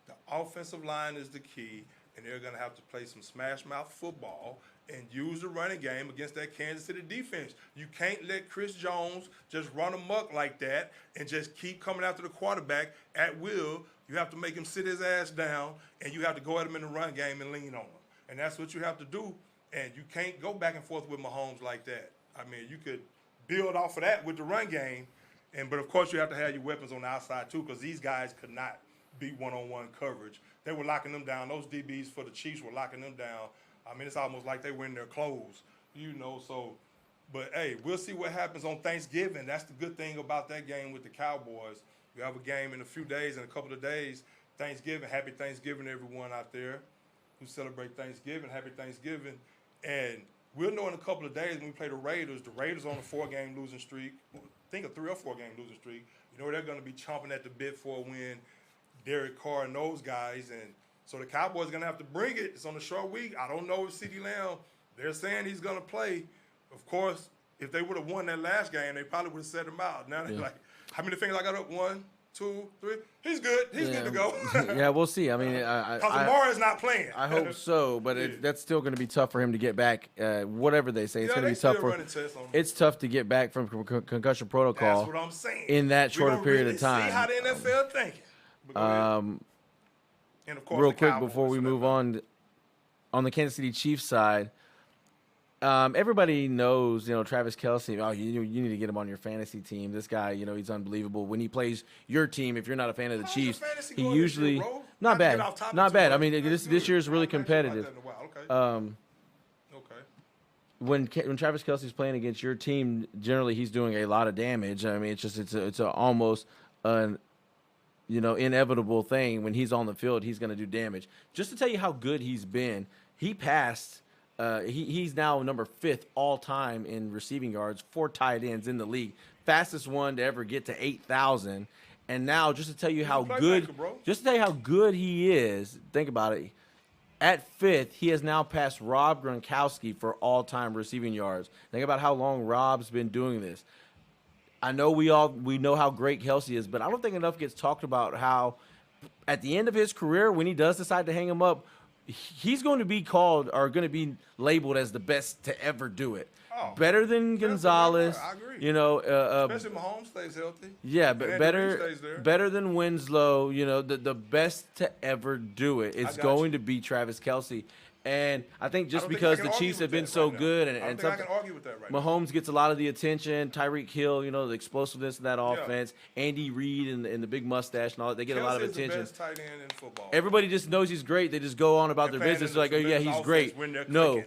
the offensive line is the key, and they're going to have to play some smash-mouth football and use the running game against that Kansas City defense. You can't let Chris Jones just run amok like that and just keep coming after the quarterback at will. You have to make him sit his ass down, and you have to go at him in the run game and lean on him. And that's what you have to do. And you can't go back and forth with Mahomes like that. You could build off of that with the run game, but of course you have to have your weapons on the outside too, because these guys could not beat one-on-one coverage. They were locking them down. Those DBs for the Chiefs were locking them down. It's almost like they were in their clothes, So, but hey, we'll see what happens on Thanksgiving. That's the good thing about that game with the Cowboys. We have a game in a few days, in a couple of days. Thanksgiving. Happy Thanksgiving, everyone out there who celebrate Thanksgiving. Happy Thanksgiving. And we'll know in a couple of days when we play the Raiders. The Raiders on a 4-game losing streak. I think a 3 or 4-game losing streak. They're going to be chomping at the bit for a win. Derek Carr and those guys. And so the Cowboys are going to have to bring it. It's on a short week. I don't know if CeeDee Lamb, they're saying he's going to play. Of course, if they would have won that last game, they probably would have set him out. Now they're like, how many fingers I got up? 1, 2, 3. He's good. He's good to go. Yeah, we'll see. Because Amara's not playing. I hope so, but that's still going to be tough for him to get back. Whatever they say, it's going to be tough for him. It's tough to get back from concussion protocol. That's what I'm saying. In that shorter period of time. See how the NFL thinking. And of course, real quick before we move on the Kansas City Chiefs side, Everybody knows, Travis Kelce. Oh, you need to get him on your fantasy team. This guy, he's unbelievable. When he plays your team, if you're not a fan of the How's your Chiefs, fantasy he going this year, usually bro? not to get bad, off topic not too bad. I much. mean, That's this good. year is really I haven't asked you about competitive. that in a while. Okay. Okay. When Travis Kelce's playing against your team, generally he's doing a lot of damage. I mean, it's a almost an inevitable thing. When he's on the field, he's going to do damage. Just to tell you how good he's been, he passed. He's now number 5th all time in receiving yards for tight ends in the league. Fastest one to ever get to 8,000. And now, just to tell you how good, just to tell you how good he is. Think about it. At 5th, he has now passed Rob Gronkowski for all-time receiving yards. Think about how long Rob's been doing this. I know we know how great Kelce is, but I don't think enough gets talked about how at the end of his career, when he does decide to hang him up, he's going to be called or going to be labeled as the best to ever do it. Oh, better than Gonzalez. I agree. Especially Mahomes stays healthy. Yeah, but better than Winslow. The best to ever do it is going to be Travis Kelce. And I think just because the Chiefs have been so good, and I can argue with that right Mahomes gets a lot of the attention. Tyreek Hill, the explosiveness of that offense. Andy Reid and the big mustache and all that, they get a lot of attention. The best tight end in football. Everybody just knows he's great. They just go on about their business like, oh yeah, he's great. No.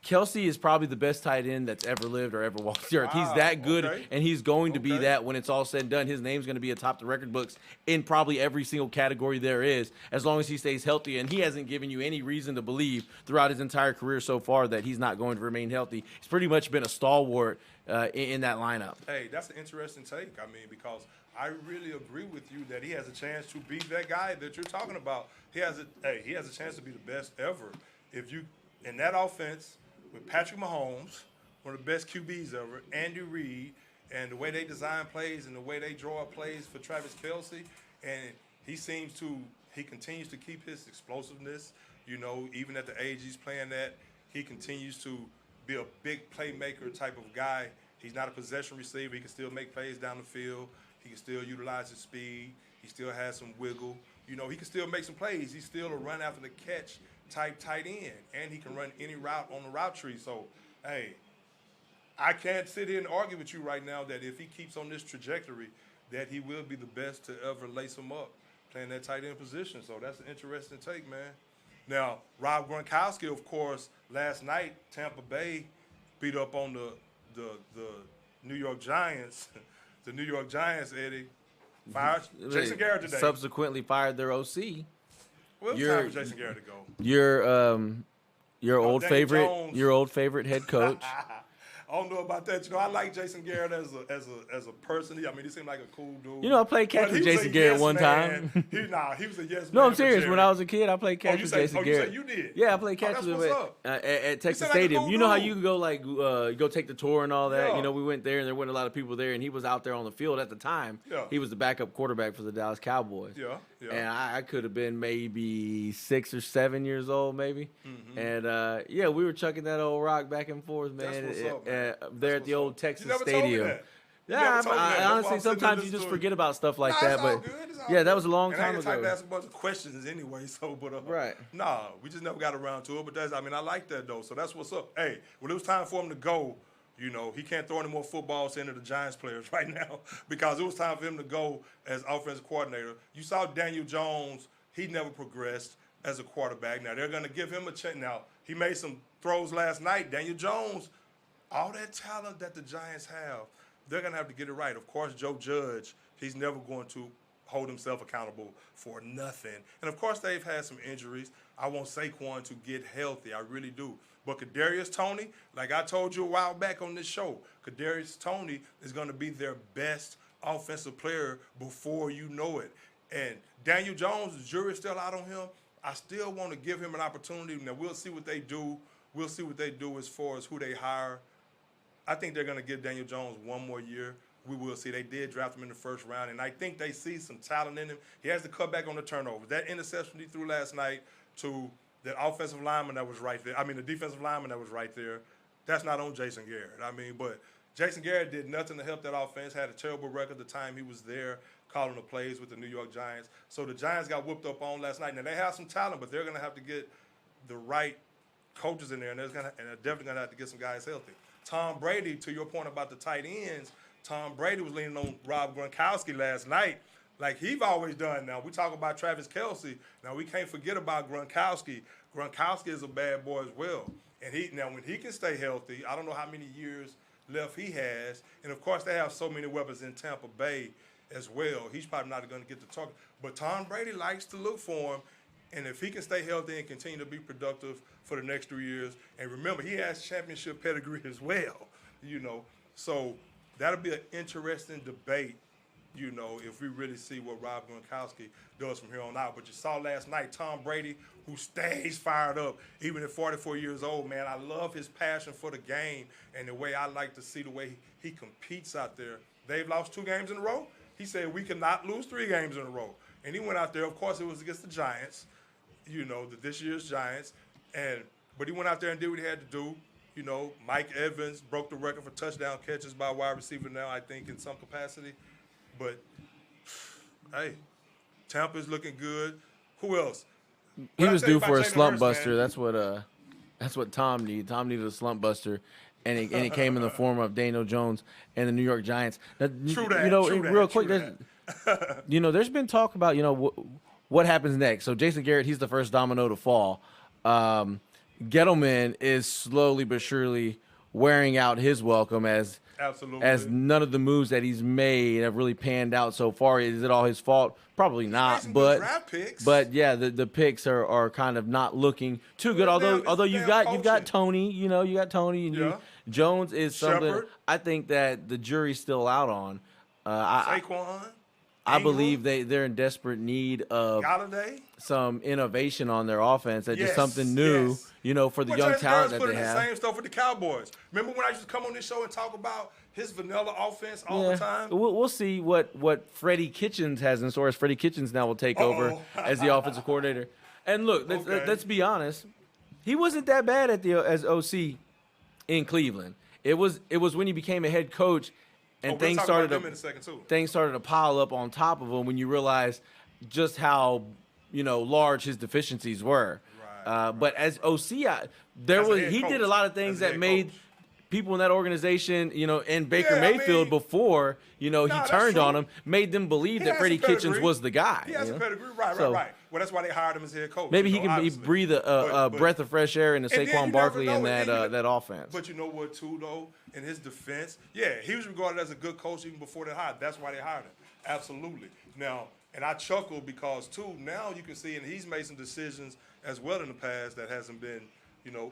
Kelce is probably the best tight end that's ever lived or ever walked the earth. He's that good, and he's going to be that when it's all said and done. His name's going to be atop the record books in probably every single category there is, as long as he stays healthy. And he hasn't given you any reason to believe throughout his entire career so far that he's not going to remain healthy. He's pretty much been a stalwart in that lineup. Hey, that's an interesting take. I mean, because I really agree with you that he has a chance to be that guy that you're talking about. He has a chance to be the best ever. If you in that offense with Patrick Mahomes, one of the best QBs ever, Andy Reid, and the way they design plays and the way they draw up plays for Travis Kelce, and he continues to keep his explosiveness, even at the age he's playing at, he continues to be a big playmaker type of guy. He's not a possession receiver. He can still make plays down the field. He can still utilize his speed. He still has some wiggle. He can still make some plays. He's still a run after the catch type tight end, and he can run any route on the route tree. So, hey, I can't sit here and argue with you right now that if he keeps on this trajectory, that he will be the best to ever lace him up playing that tight end position. So that's an interesting take, man. Now, Rob Gronkowski, of course, last night Tampa Bay beat up on the New York Giants. The New York Giants, Eddie, fired Jason Garrett today. Subsequently fired their OC. Well, it's time for Jason Garrett to go. Your old favorite head coach. I don't know about that. I like Jason Garrett as a person. He seemed like a cool dude. I played catch with Jason Garrett one time. He was a yes man. No, I'm serious. When I was a kid, I played catch with Jason Garrett. You did? Yeah, I played catch with him at Texas Stadium. Cool how you can go go take the tour and all that. Yeah. We went there and there weren't a lot of people there, and he was out there on the field at the time. Yeah. He was the backup quarterback for the Dallas Cowboys. Yeah. And I could have been maybe 6 or 7 years old, maybe. Mm-hmm. And we were chucking that old rock back and forth, man. That's what's up, man. There at the old Texas you never Stadium. Told me that. Yeah, I honestly sometimes you just forget about stuff like that. But yeah, that was a long time ago. I ain't ask a bunch of questions anyway. So, right. Nah, we just never got around to it. But I like that though. So that's what's up. Hey, when it was time for him to go, he can't throw any more footballs into the Giants players right now because it was time for him to go as offensive coordinator. You saw Daniel Jones; he never progressed as a quarterback. Now they're going to give him a chance. Now he made some throws last night. Daniel Jones, all that talent that the Giants have, they're going to have to get it right. Of course, Joe Judge, he's never going to hold himself accountable for nothing. And, of course, they've had some injuries. I want Saquon to get healthy. I really do. But Kadarius Toney, like I told you a while back on this show, Kadarius Toney is going to be their best offensive player before you know it. And Daniel Jones, the jury's still out on him. I still want to give him an opportunity. Now, we'll see what they do. We'll see what they do as far as who they hire. I think they're going to give Daniel Jones one more year. We will see. They did draft him in the first round, and I think they see some talent in him. He has to cut back on the turnovers. That interception he threw last night to the offensive lineman that was right there, the defensive lineman that was right there, that's not on Jason Garrett. But Jason Garrett did nothing to help that offense, had a terrible record the time he was there calling the plays with the New York Giants. So the Giants got whooped up on last night. Now, they have some talent, but they're going to have to get the right coaches in there, and they're definitely gonna have to get some guys healthy. Tom Brady, to your point about the tight ends, Tom Brady was leaning on Rob Gronkowski last night, like he's always done. Now we talk about Travis Kelce. Now we can't forget about Gronkowski. Gronkowski is a bad boy as well, and when he can stay healthy, I don't know how many years left he has, and of course they have so many weapons in Tampa Bay as well. He's probably not going to get the target, but Tom Brady likes to look for him. And if he can stay healthy and continue to be productive for the next 3 years, and remember, he has championship pedigree as well, So that'll be an interesting debate, if we really see what Rob Gronkowski does from here on out. But you saw last night, Tom Brady, who stays fired up, even at 44 years old, man. I love his passion for the game and the way I like to see the way he competes out there. They've lost 2 games in a row. He said we cannot lose 3 games in a row. And he went out there, of course, it was against the Giants. This year's Giants, but he went out there and did what he had to do. Mike Evans broke the record for touchdown catches by a wide receiver now, I think, in some capacity. But, hey, Tampa's looking good. Who else? He was due for a slump Hurts, buster. man? That's what Tom needed. Tom needed a slump buster, and it came in the form of Daniel Jones and the New York Giants. Now, True that. Real quick, there's been talk about what happens next. So Jason Garrett, he's the first domino to fall. Gettleman is slowly but surely wearing out his welcome as none of the moves that he's made have really panned out so far. Is it all his fault? Probably not. But yeah, the picks are kind of not looking too good. Although you've got Tony, you got Tony and Jones is something Shepard. I think that the jury's still out on. Saquon. I believe they're in desperate need of Galladay. some innovation on their offense, just something new, for the young talent that they have. The same stuff with the Cowboys. Remember when I used to come on this show and talk about his vanilla offense all the time? We'll see what Freddie Kitchens has in store, as Freddie Kitchens now will take over as the offensive coordinator. And look, let's be honest, he wasn't that bad as OC in Cleveland. It was when he became a head coach. And things started to pile up on top of him when you realize just how large his deficiencies were. Right. But as OC, he did a lot of things that made people in that organization, and Baker Mayfield before, he turned on him, made them believe that Freddie Kitchens was the guy. He has a pedigree, right. Well, that's why they hired him as head coach. Maybe he can breathe a breath of fresh air into Saquon Barkley in that offense. But you know what, too, though? In his defense, he was regarded as a good coach even before they hired. That's why they hired him. Absolutely. Now, and I chuckle because, too, now you can see, and he's made some decisions as well in the past that hasn't been,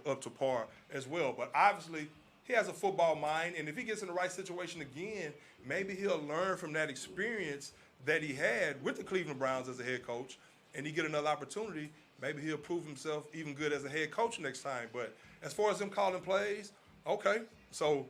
up to par as well. But obviously, he has a football mind, and if he gets in the right situation again, maybe he'll learn from that experience that he had with the Cleveland Browns as a head coach, and he get another opportunity. Maybe he'll prove himself even good as a head coach next time. But as far as him calling plays, okay. So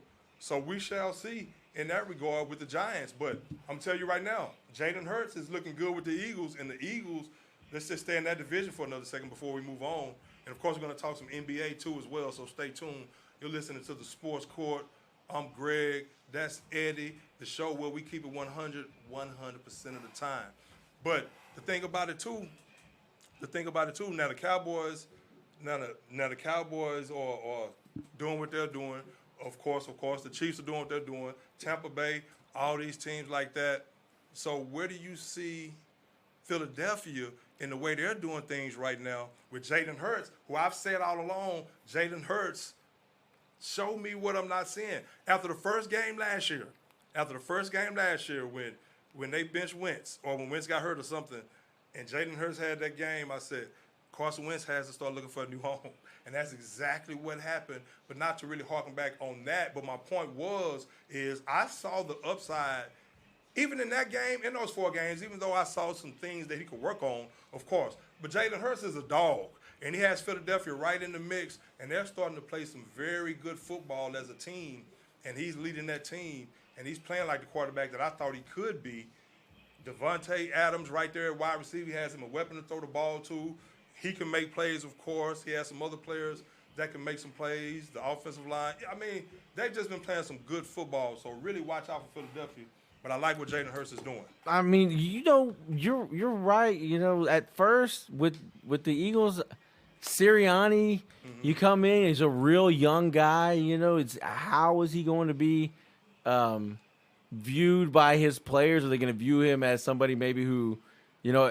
we shall see in that regard with the Giants. But I'm telling you right now, Jalen Hurts is looking good with the Eagles. And the Eagles, let's just stay in that division for another second before we move on. And, of course, we're going to talk some NBA, too, as well. So stay tuned. You're listening to The Sports Court. I'm Greg. That's Eddie. The show where we keep it 100% of the time. But the thing about it, too, now the Cowboys are doing what they're doing. Of course, the Chiefs are doing what they're doing. Tampa Bay, all these teams like that. So where do you see Philadelphia in the way they're doing things right now with Jalen Hurts, who I've said all along, Jalen Hurts, show me what I'm not seeing. After the first game last year, when they benched Wentz or when Wentz got hurt or something, and Jalen Hurts had that game, I said, Carson Wentz has to start looking for a new home. And that's exactly what happened, but not to really harken back on that. But my point is I saw the upside, even in that game, in those 4 games, even though I saw some things that he could work on, of course. But Jalen Hurts is a dog, and he has Philadelphia right in the mix, and they're starting to play some very good football as a team, and he's leading that team, and he's playing like the quarterback that I thought he could be. Devontae Adams right there at wide receiver, he has him a weapon to throw the ball to. He can make plays, of course. He has some other players that can make some plays, the offensive line. I mean, they've just been playing some good football, so really watch out for Philadelphia. But I like what Jalen Hurts is doing. I mean, you're right. At first with the Eagles, Sirianni, you come in, he's a real young guy. How is he going to be viewed by his players? Are they going to view him as somebody maybe who,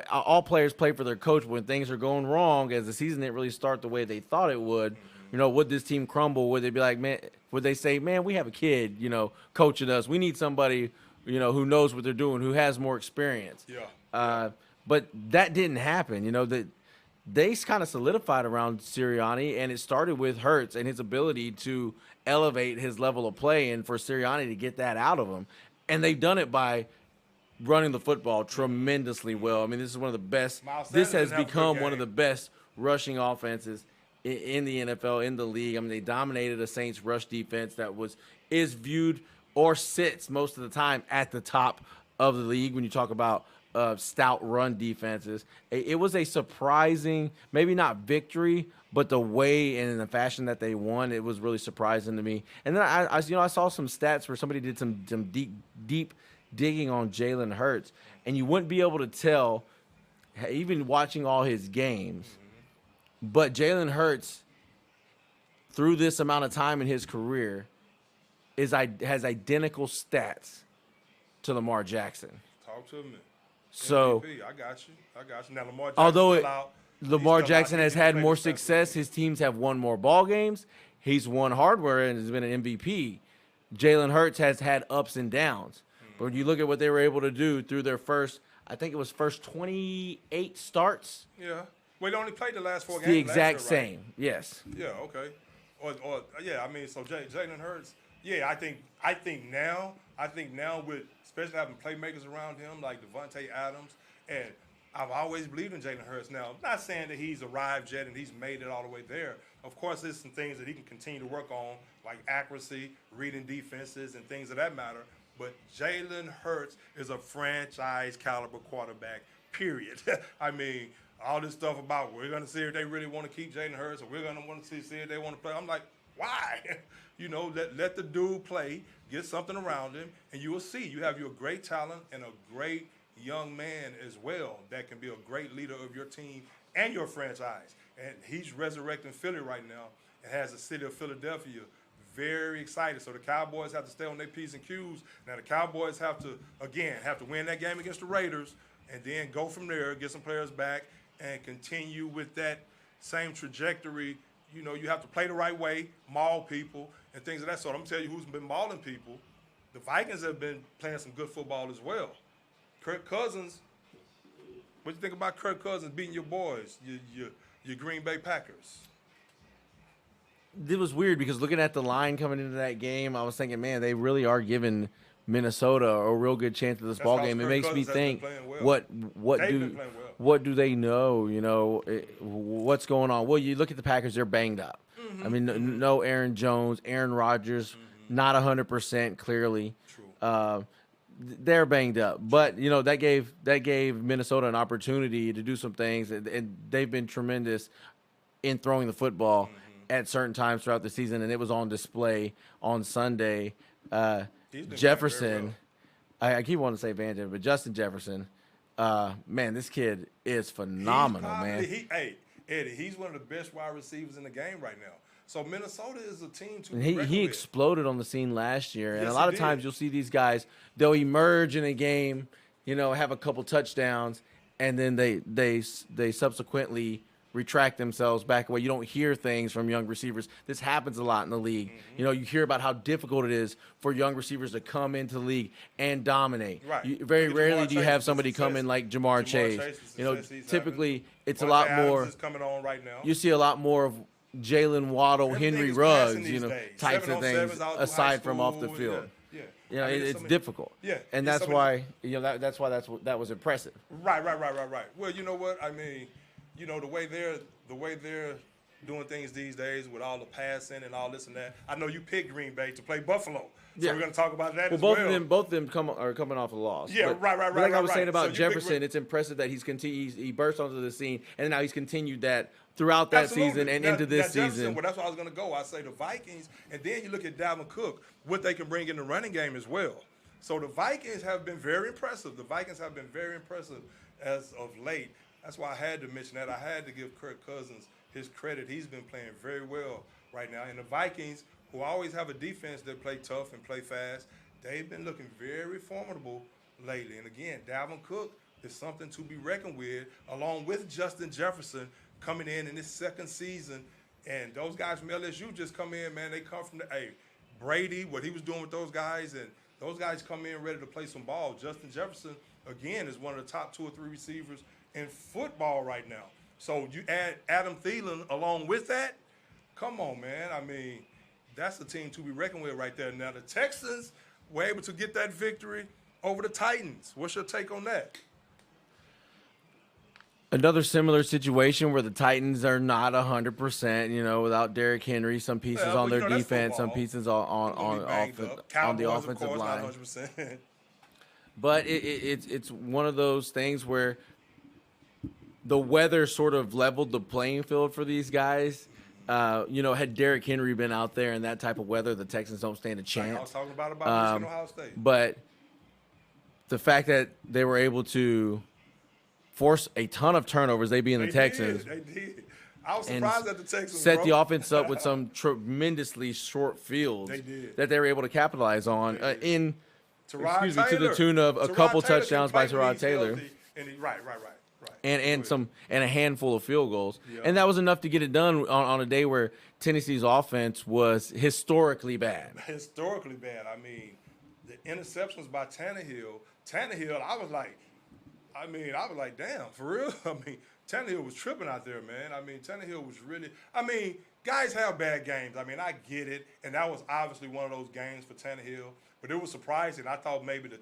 all players play for their coach, but when things are going wrong, as the season didn't really start the way they thought it would, would this team crumble? Would they be like, man, would they say, man, we have a kid, coaching us. We need somebody, who knows what they're doing, who has more experience. Yeah. But that didn't happen. They kind of solidified around Sirianni, and it started with Hurts and his ability to elevate his level of play, and for Sirianni to get that out of him. And they've done it by running the football tremendously well. I mean, this is one of the best. This has become one of the best rushing offenses in the NFL, in the league. I mean, they dominated a Saints rush defense that is viewed or sits most of the time at the top of the league when you talk about stout run defenses. It was a surprising, maybe not victory, but the way and in the fashion that they won, it was really surprising to me. And then I saw some stats where somebody did some deep digging on Jalen Hurts, and you wouldn't be able to tell, even watching all his games, but Jalen Hurts, through this amount of time in his career, has identical stats to Lamar Jackson. Talk to me. So MVP, I got you. Now Lamar Jackson although Lamar Jackson has had more success, his teams have won more ball games. He's won hardware and has been an MVP. Jalen Hurts has had ups and downs. But when you look at what they were able to do through their first 28 starts. Yeah. Well, he only played the last 4 games. The exact last year, right? same. Yes. Yeah. Okay. Or yeah. I mean, so Jalen Hurts. Yeah. I think now with especially having playmakers around him like Devontae Adams, and I've always believed in Jalen Hurts. Now, I'm not saying that he's arrived yet and he's made it all the way there. Of course, there's some things that he can continue to work on, like accuracy, reading defenses, and things of that matter. But Jalen Hurts is a franchise caliber quarterback, period. I mean, all this stuff about we're going to see if they really want to keep Jalen Hurts or we're going to want to see if they want to play. I'm like, why? Let the dude play, get something around him, and you will see. You have your great talent and a great young man as well that can be a great leader of your team and your franchise. And he's resurrecting Philly right now and has the city of Philadelphia very excited. So the Cowboys have to stay on their P's and Q's. Now the Cowboys have to win that game against the Raiders and then go from there, get some players back, and continue with that same trajectory. You have to play the right way, maul people, and things of that sort. I'm going to tell you who's been mauling people. The Vikings have been playing some good football as well. Kirk Cousins, what do you think about Kirk Cousins beating your boys, your Green Bay Packers? It was weird because looking at the line coming into that game, I was thinking, man, they really are giving Minnesota a real good chance at this ball game. It makes me think, what do they know? What's going on? Well, you look at the Packers; they're banged up. Mm-hmm. I mean, no Aaron Jones, Aaron Rodgers, not 100% clearly. True. They're banged up, but that gave Minnesota an opportunity to do some things, and they've been tremendous in throwing the football at certain times throughout the season, and it was on display on Sunday. Jefferson, I keep wanting to say Van Jefferson, but Justin Jefferson, man, this kid is phenomenal, Eddie, he's one of the best wide receivers in the game right now. So Minnesota is a team to and he exploded on the scene last year, and a lot of times you'll see these guys, they'll emerge in a game, have a couple touchdowns, and then they subsequently retract themselves back away. You don't hear things from young receivers. This happens a lot in the league. You hear about how difficult it is for young receivers to come into the league and dominate. Right. Very rarely do you have somebody come in like Jamar Chase. Typically it's a lot more. Is coming on right now. You see a lot more of Jalen Waddle, Henry Ruggs, types of things aside from off the field. Yeah. It's difficult. Yeah. And that's why that was impressive. Right. Well, you know what? I mean, the way they're doing things these days with all the passing and all this and that. I know you picked Green Bay to play Buffalo, so we're going to talk about that as well. Both of them are coming off a loss. Yeah, right. Like I was saying about Jefferson, it's impressive that he burst onto the scene, and now he's continued that throughout that season and into this season. Well, that's where I was going to go. I say the Vikings, and then you look at Dalvin Cook, what they can bring in the running game as well. So the Vikings have been very impressive. As of late. That's why I had to mention that. I had to give Kirk Cousins his credit. He's been playing very well right now. And the Vikings, who always have a defense that play tough and play fast, they've been looking very formidable lately. And again, Dalvin Cook is something to be reckoned with, along with Justin Jefferson coming in his second season. And those guys from LSU just come in, man. They come from Brady, what he was doing with those guys, and those guys come in ready to play some ball. Justin Jefferson, again, is one of the top 2 or 3 receivers in football right now. So you add Adam Thielen along with that, come on, man. I mean, that's the team to be reckoned with right there. Now, the Texans were able to get that victory over the Titans. What's your take on that? Another similar situation where the Titans are not 100%, without Derrick Henry, some pieces on their defense, some pieces on the offensive line. 100%. But it's one of those things where the weather sort of leveled the playing field for these guys. Had Derrick Henry been out there in that type of weather, the Texans don't stand a chance. Like I was talking about Michigan, Ohio State. But the fact that they were able to force a ton of turnovers, they being the Texans. They did. I was surprised at the Texans. Set the offense up with some tremendously short fields that they were able to capitalize on to the tune of a couple touchdowns by Tyrod Taylor. Right. And a handful of field goals. Yeah. And that was enough to get it done on a day where Tennessee's offense was historically bad. Historically bad. I mean, the interceptions by Tannehill, I was like, damn, for real? I mean, Tannehill was tripping out there, man. I mean, Tannehill was really – guys have bad games. I mean, I get it. And that was obviously one of those games for Tannehill. But it was surprising. I thought the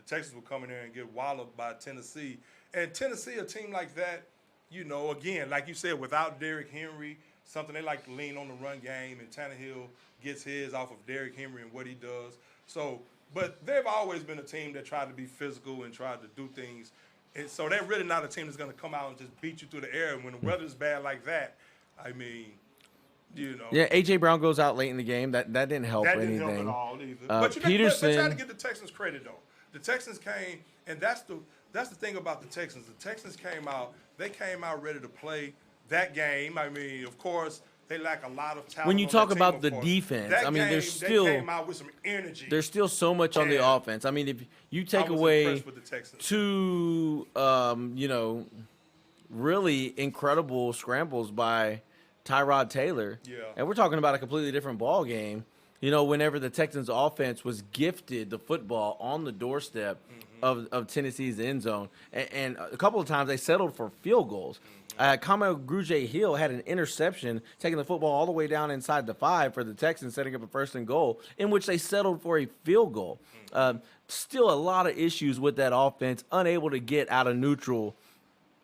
Texans would come in there and get walloped by Tennessee. And Tennessee, a team like that, again, like you said, without Derrick Henry, something they like to lean on the run game, and Tannehill gets his off of Derrick Henry and what he does. So – but they've always been a team that tried to be physical and tried to do things. And so they're really not a team that's going to come out and just beat you through the air. And when the weather's bad like that, I mean, Yeah, A.J. Brown goes out late in the game. That didn't help anything. That didn't help at all either. But you got to give the Texans credit, though. The Texans came, and that's the thing about the Texans. The Texans came out ready to play that game. I mean, of course, they lack a lot of talent. When you talk about the defense, they came out with some energy. There's still so much on the offense. I mean, if you take away 2, really incredible scrambles by Tyrod Taylor, and we're talking about a completely different ball game. Whenever the Texans offense was gifted the football on the doorstep of Tennessee's end zone, and a couple of times they settled for field goals. Kamal Grugier-Hill had an interception, taking the football all the way down inside the 5 for the Texans, setting up a 1st and goal, in which they settled for a field goal. Still a lot of issues with that offense, unable to get out of neutral.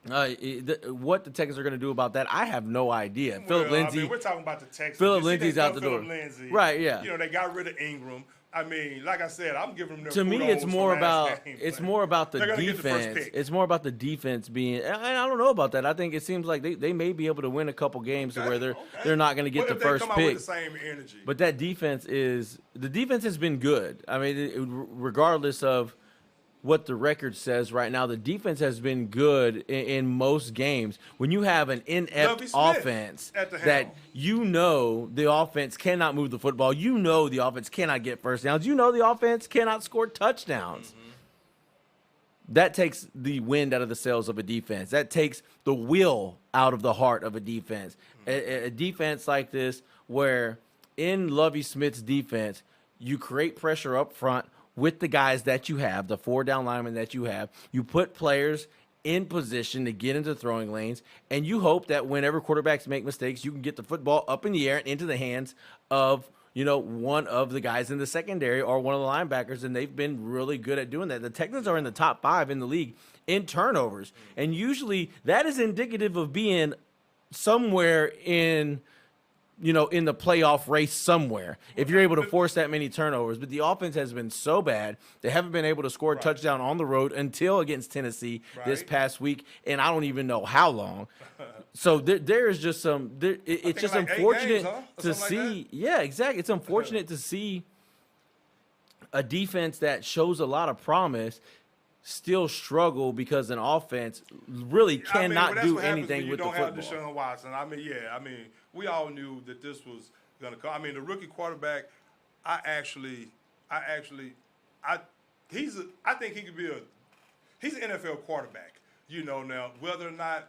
What the Texans are going to do about that, I have no idea. Philip Lindsay. We're talking about the Texans. Philip Lindsay's out the door. Right, yeah. They got rid of Ingram. I mean, like I said, I'm giving them their to me, it's more about game, the defense. It's more about the defense being. And I don't know about that. I think it seems like they may be able to win a couple games where they're not going to get the first pick. With the same energy? But that defense has been good. I mean, regardless of what the record says right now, the defense has been good in most games. When you have an inept offense that the offense cannot move the football, the offense cannot get first downs, the offense cannot score touchdowns. That takes the wind out of the sails of a defense. That takes the will out of the heart of a defense. A defense like this, where in Lovie Smith's defense, you create pressure up front with the guys that you have, the 4 down linemen that you have. You put players in position to get into throwing lanes, and you hope that whenever quarterbacks make mistakes, you can get the football up in the air and into the hands of one of the guys in the secondary or one of the linebackers, and they've been really good at doing that. The Texans are in the top 5 in the league in turnovers, and usually that is indicative of being somewhere in the playoff race somewhere, if you're able to force that many turnovers. But the offense has been so bad. They haven't been able to score a touchdown on the road until against Tennessee this past week, and I don't even know how long. So there is just it's just unfortunate to see. Yeah, exactly. It's unfortunate to see a defense that shows a lot of promise still struggle because an offense really cannot that's do what happens anything when with the you football. don't have Deshaun Watson. We all knew that this was going to come. I mean, the rookie quarterback, I think he could be he's an NFL quarterback. Now whether or not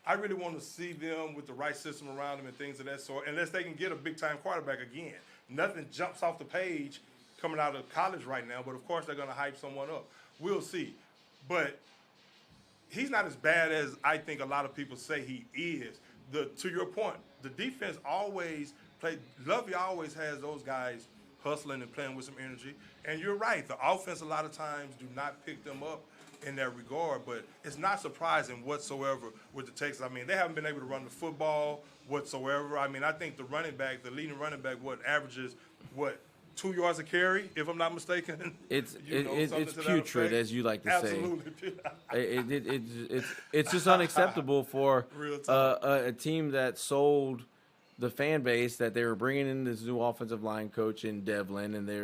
I really want to see them with the right system around them and things of that sort, unless they can get a big-time quarterback again. Nothing jumps off the page coming out of college right now, but of course they're going to hype someone up. We'll see. But he's not as bad as I think a lot of people say he is. To your point, the defense always Lovey always has those guys hustling and playing with some energy. And you're right, the offense a lot of times do not pick them up in that regard, but it's not surprising whatsoever with the Texans. I mean, they haven't been able to run the football whatsoever. I mean, I think the leading running back, averages 2 yards a carry, if I'm not mistaken. It's putrid, as you like to Absolutely. say. It's just unacceptable for a team that sold the fan base that they were bringing in this new offensive line coach in Devlin, and they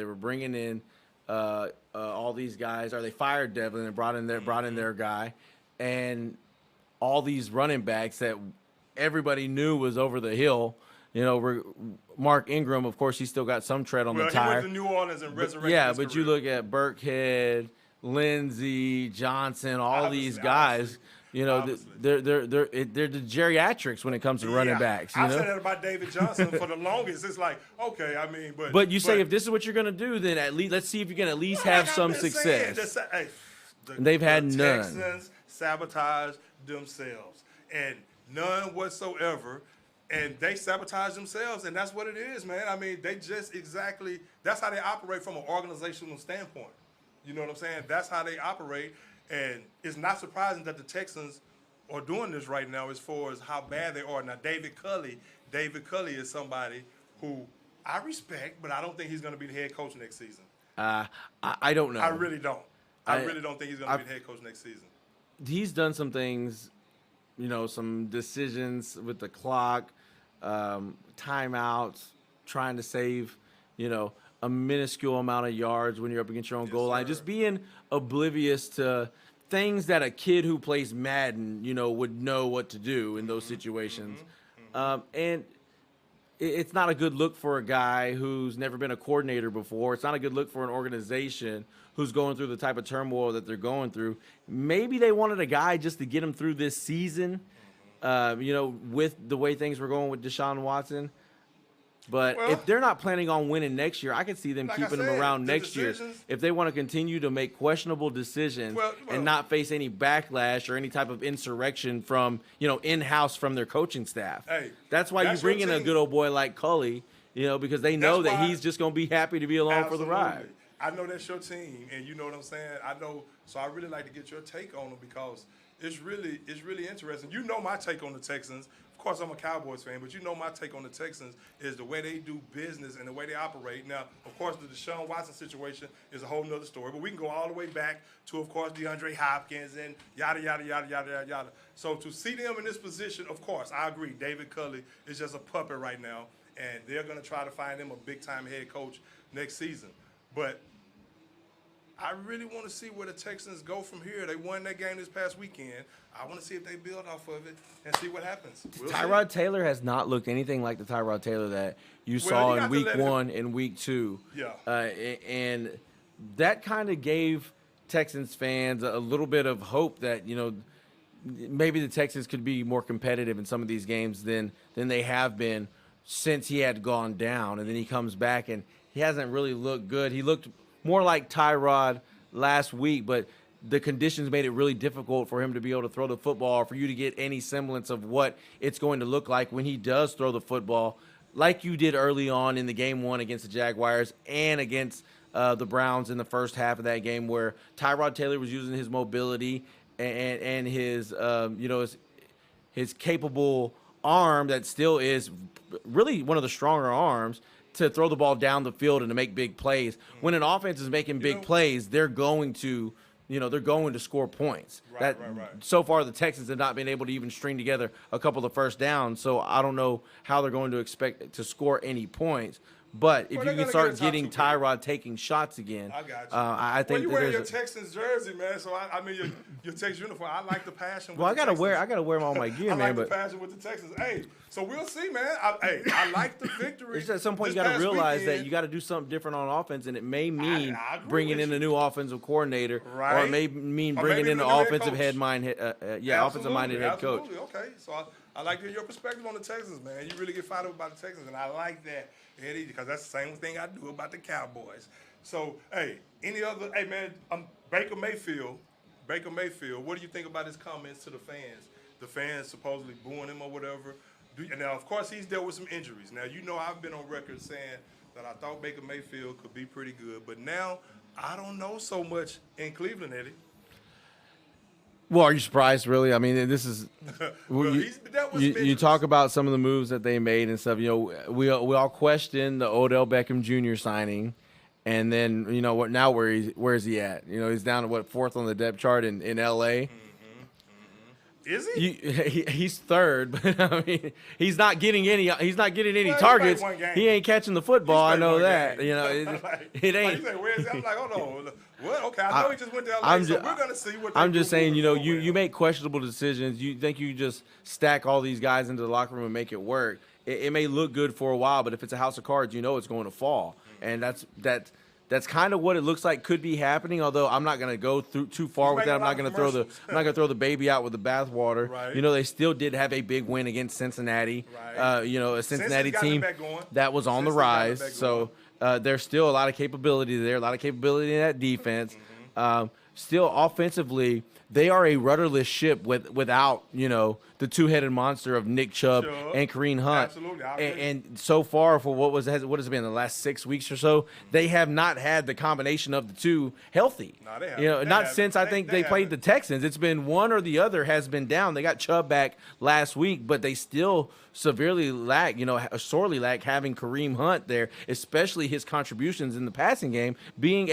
were bringing in all these guys, or they fired Devlin and brought in their guy, and all these running backs that everybody knew was over the hill. Mark Ingram, of course, he still got some tread on the tire. He went to New Orleans and resurrected his but career. you look at Burkhead, Lindsey, Johnson, all these guys. They're the geriatrics when it comes to running backs. I've said that about David Johnson for the longest. It's like, okay, I mean, but you say if this is what you're going to do, then at least let's see if you can at least have some success. They've had none. The Texans sabotage themselves, and none whatsoever. And they sabotage themselves, and that's what it is, man. I mean, they just that's how they operate from an organizational standpoint. You know what I'm saying? That's how they operate, and it's not surprising that the Texans are doing this right now as far as how bad they are. Now, David Culley is somebody who I respect, but I don't think he's going to be the head coach next season. I don't know. I really don't. I really don't think he's going to be the head coach next season. He's done some things, some decisions with the clock, timeouts, trying to save, a minuscule amount of yards when you're up against your own goal line. Just being oblivious to things that a kid who plays Madden, would know what to do in those situations. And it's not a good look for a guy who's never been a coordinator before. It's not a good look for an organization who's going through the type of turmoil that they're going through. Maybe they wanted a guy just to get him through this season, with the way things were going with Deshaun Watson. But if they're not planning on winning next year, I could see them keeping him around next year if they want to continue to make questionable decisions and not face any backlash or any type of insurrection from, in-house from their coaching staff. Hey, that's why you bring in a good old boy like Culley, because they know that he's just going to be happy to be along for the ride. I know that's your team, and you know what I'm saying? I know, so I really like to get your take on them because it's really interesting. You know my take on the Texans. Of course, I'm a Cowboys fan, but my take on the Texans is the way they do business and the way they operate. Now, of course, the Deshaun Watson situation is a whole nother story, but we can go all the way back to, of course, DeAndre Hopkins and yada, yada, yada, yada, yada, yada. So to see them in this position, of course, I agree. David Culley is just a puppet right now, and they're going to try to find him a big-time head coach next season. But I really want to see where the Texans go from here. They won that game this past weekend. I want to see if they build off of it and see what happens. Tyrod Taylor has not looked anything like the Tyrod Taylor that you saw in week 1 and week 2. Yeah. And that kind of gave Texans fans a little bit of hope that, maybe the Texans could be more competitive in some of these games than they have been since he had gone down. And then he comes back and he hasn't really looked good. He looked more like Tyrod last week, but the conditions made it really difficult for him to be able to throw the football, or for you to get any semblance of what it's going to look like when he does throw the football, like you did early on in the game 1 against the Jaguars and against the Browns in the first half of that game, where Tyrod Taylor was using his mobility and his his capable arm that still is really one of the stronger arms to throw the ball down the field and to make big plays. When an offense is making big plays, they're going to score points. Right. So far, the Texans have not been able to even string together a couple of first downs, so I don't know how they're going to expect to score any points. But if Well, you they're can gonna start get a top getting 2 pick. Tyrod taking shots again, I got you. I think you that wearing your there's. Texans jersey, man. So I mean your Texas uniform. I like the passion. Well, I with the gotta wear all my gear, I man. like the But passion with the Texans. Hey, so we'll see, man. I like the victory. it's just at some point this you got to past realize that weekend. you got to do something different on offense, and it may mean I agree bringing with in you. a new offensive coordinator, or Right. it may mean Or bringing maybe in an the new head offensive coach. offensive minded head coach. Absolutely. Okay. So I like to hear your perspective on the Texans, man. You really get fired up about the Texans, and I like that, Eddie, because that's the same thing I do about the Cowboys. So, hey, hey, man, Baker Mayfield. What do you think about his comments to the fans? The fans supposedly booing him or whatever. And now, of course, he's dealt with some injuries. Now, I've been on record saying that I thought Baker Mayfield could be pretty good, but now I don't know so much in Cleveland, Eddie. Well, are you surprised? Really? I mean, this is. Well, he's dealt with some you injuries. talk about some of the moves that they made and stuff. We all question the Odell Beckham Jr. signing, and then what? Now where is he at? He's down to what, 4th on the depth chart in L.A. Is he? He's 3rd, but I mean, he's not getting any. He's not getting any Well, he targets. played one game. He ain't catching the football. I He's played know one that. game. It ain't. You say, where is he? I'm like, hold on. What? Okay, I know he just went to LA, I'm so ju- we're gonna see what. I'm just saying, moving you forward. make questionable decisions. You think you just stack all these guys into the locker room and make it work. It may look good for a while, but if it's a house of cards, it's going to fall. And that's kind of what it looks like could be happening. Although I'm not going to go through too far with that. I'm not going to throw the baby out with the bathwater. Right. They still did have a big win against Cincinnati. Right. A Cincinnati got it team back going. that was on the Since they got it rise. back So there's still a lot of capability there, a lot of capability in that defense. Still offensively, they are a rudderless ship without the two-headed monster of Nick Chubb Chubb. and Kareem Hunt. Absolutely, I agree. And so far for what has it been the last 6 weeks or so, they have not had the combination of the two healthy. No, they haven't. They Not haven't. since I think they played the Texans. It's been one or the other has been down. They got Chubb back last week, but they still severely lack, sorely lack having Kareem Hunt there, especially his contributions in the passing game, being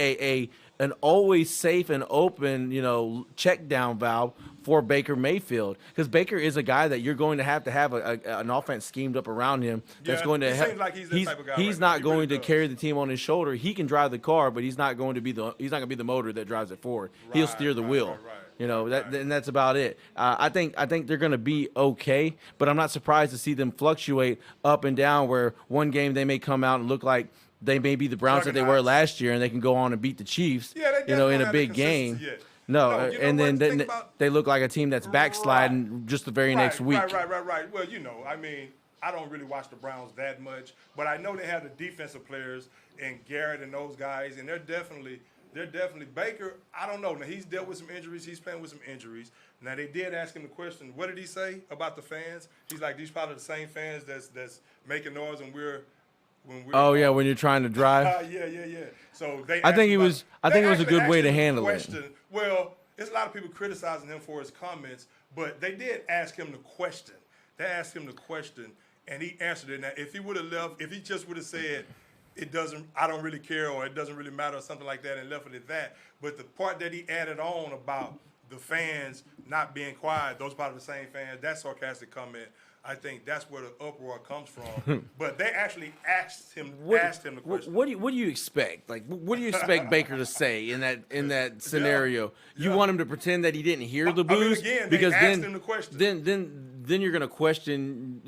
an always safe and open, check down valve for Baker Mayfield, because Baker is a guy that you're going to have an offense schemed up around him that's Yeah, going to he help. seems like he's that type of guy He's right not now. He going really to does. carry the team on his shoulder. He can drive the car, but he's not going to be the motor that drives it forward. He'll steer the wheel. Right. And that's about it. I think they're going to be okay, but I'm not surprised to see them fluctuate up and down. Where one game they may come out and look like they may be the Browns that they were Juggernauts. last year, and they can go on and beat the Chiefs. Yeah, they in definitely a have big the game. consistency yet. No, No, and what? then Think about- they look like a team that's backsliding just the very next week. Right. Well, I mean, I don't really watch the Browns that much, but I know they have the defensive players and Garrett and those guys, and they're definitely Baker. I don't know. Now he's dealt with some injuries. He's playing with some injuries. Now they did ask him the question. What did he say about the fans? He's like, these probably the same fans that's making noise when we're. Oh yeah, when you're trying to drive. Yeah. So they. I think asked it was. about- I think they it was a actually good way asked to him the handle it. question. Well, there's a lot of people criticizing him for his comments, but they did ask him the question. They asked him the question, and he answered it. Now, if he would have left, if he just would have said, I don't really care, or it doesn't really matter, or something like that, and left it at that. But the part that he added on about the fans not being quiet, those part of the same fans, that sarcastic comment, I think that's where the uproar comes from. But they actually asked him the question. What do you expect? Like, what do you expect Baker to say in that scenario? You want him to pretend that he didn't hear the booze, again, they because asked him the question. then you're gonna question,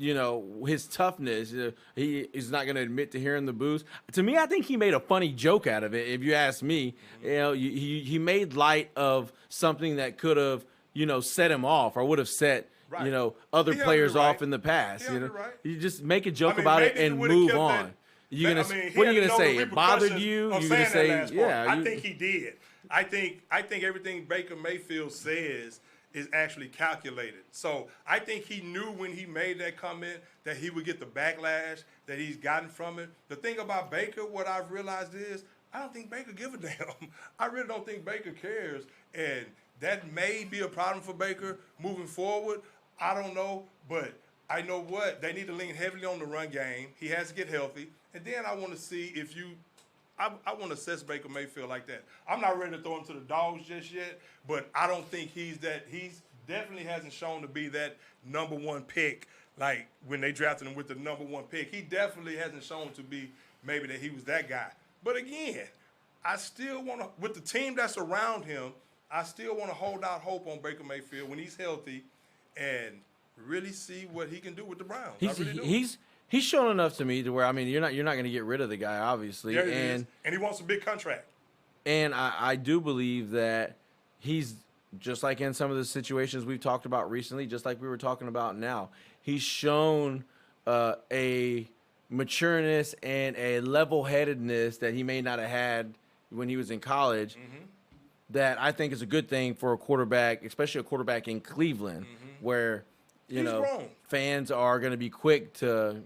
his toughness. He is not gonna admit to hearing the booze. To me, I think he made a funny joke out of it. If you ask me, he made light of something that could have, set him off or would have set. Right. Other He had players it right. off in the past. He had it right. You just make a joke I mean, about it maybe he and would've move kept on. that- You're gonna. I mean, he What are had you to gonna know say? the It bothered repercussions you? of You're gonna saying say, that last yeah. part. I think he did. I think everything Baker Mayfield says is actually calculated. So I think he knew when he made that comment that he would get the backlash that he's gotten from it. The thing about Baker, what I've realized is, I don't think Baker give a damn. I really don't think Baker cares, and that may be a problem for Baker moving forward. I don't know, but I know what they need to lean heavily on the run game. He has to get healthy, and then I want to see if you. I want to assess Baker Mayfield like that. I'm not ready to throw him to the dogs just yet, but I don't think he's that. He's definitely hasn't shown to be that number one pick. Like when they drafted him with the number one pick, he definitely hasn't shown to be maybe that he was that guy. But again, I still want to, with the team that's around him, I still want to hold out hope on Baker Mayfield when he's healthy and really see what he can do with the Browns. I really do. He's shown enough to me to where, I mean, you're not going to get rid of the guy, obviously. Yeah, and he wants a big contract. And I do believe that he's, just like in some of the situations we've talked about recently, just like we were talking about now, he's shown a matureness and a level-headedness that he may not have had when he was in college that I think is a good thing for a quarterback, especially a quarterback in Cleveland, where – fans are going to be quick to,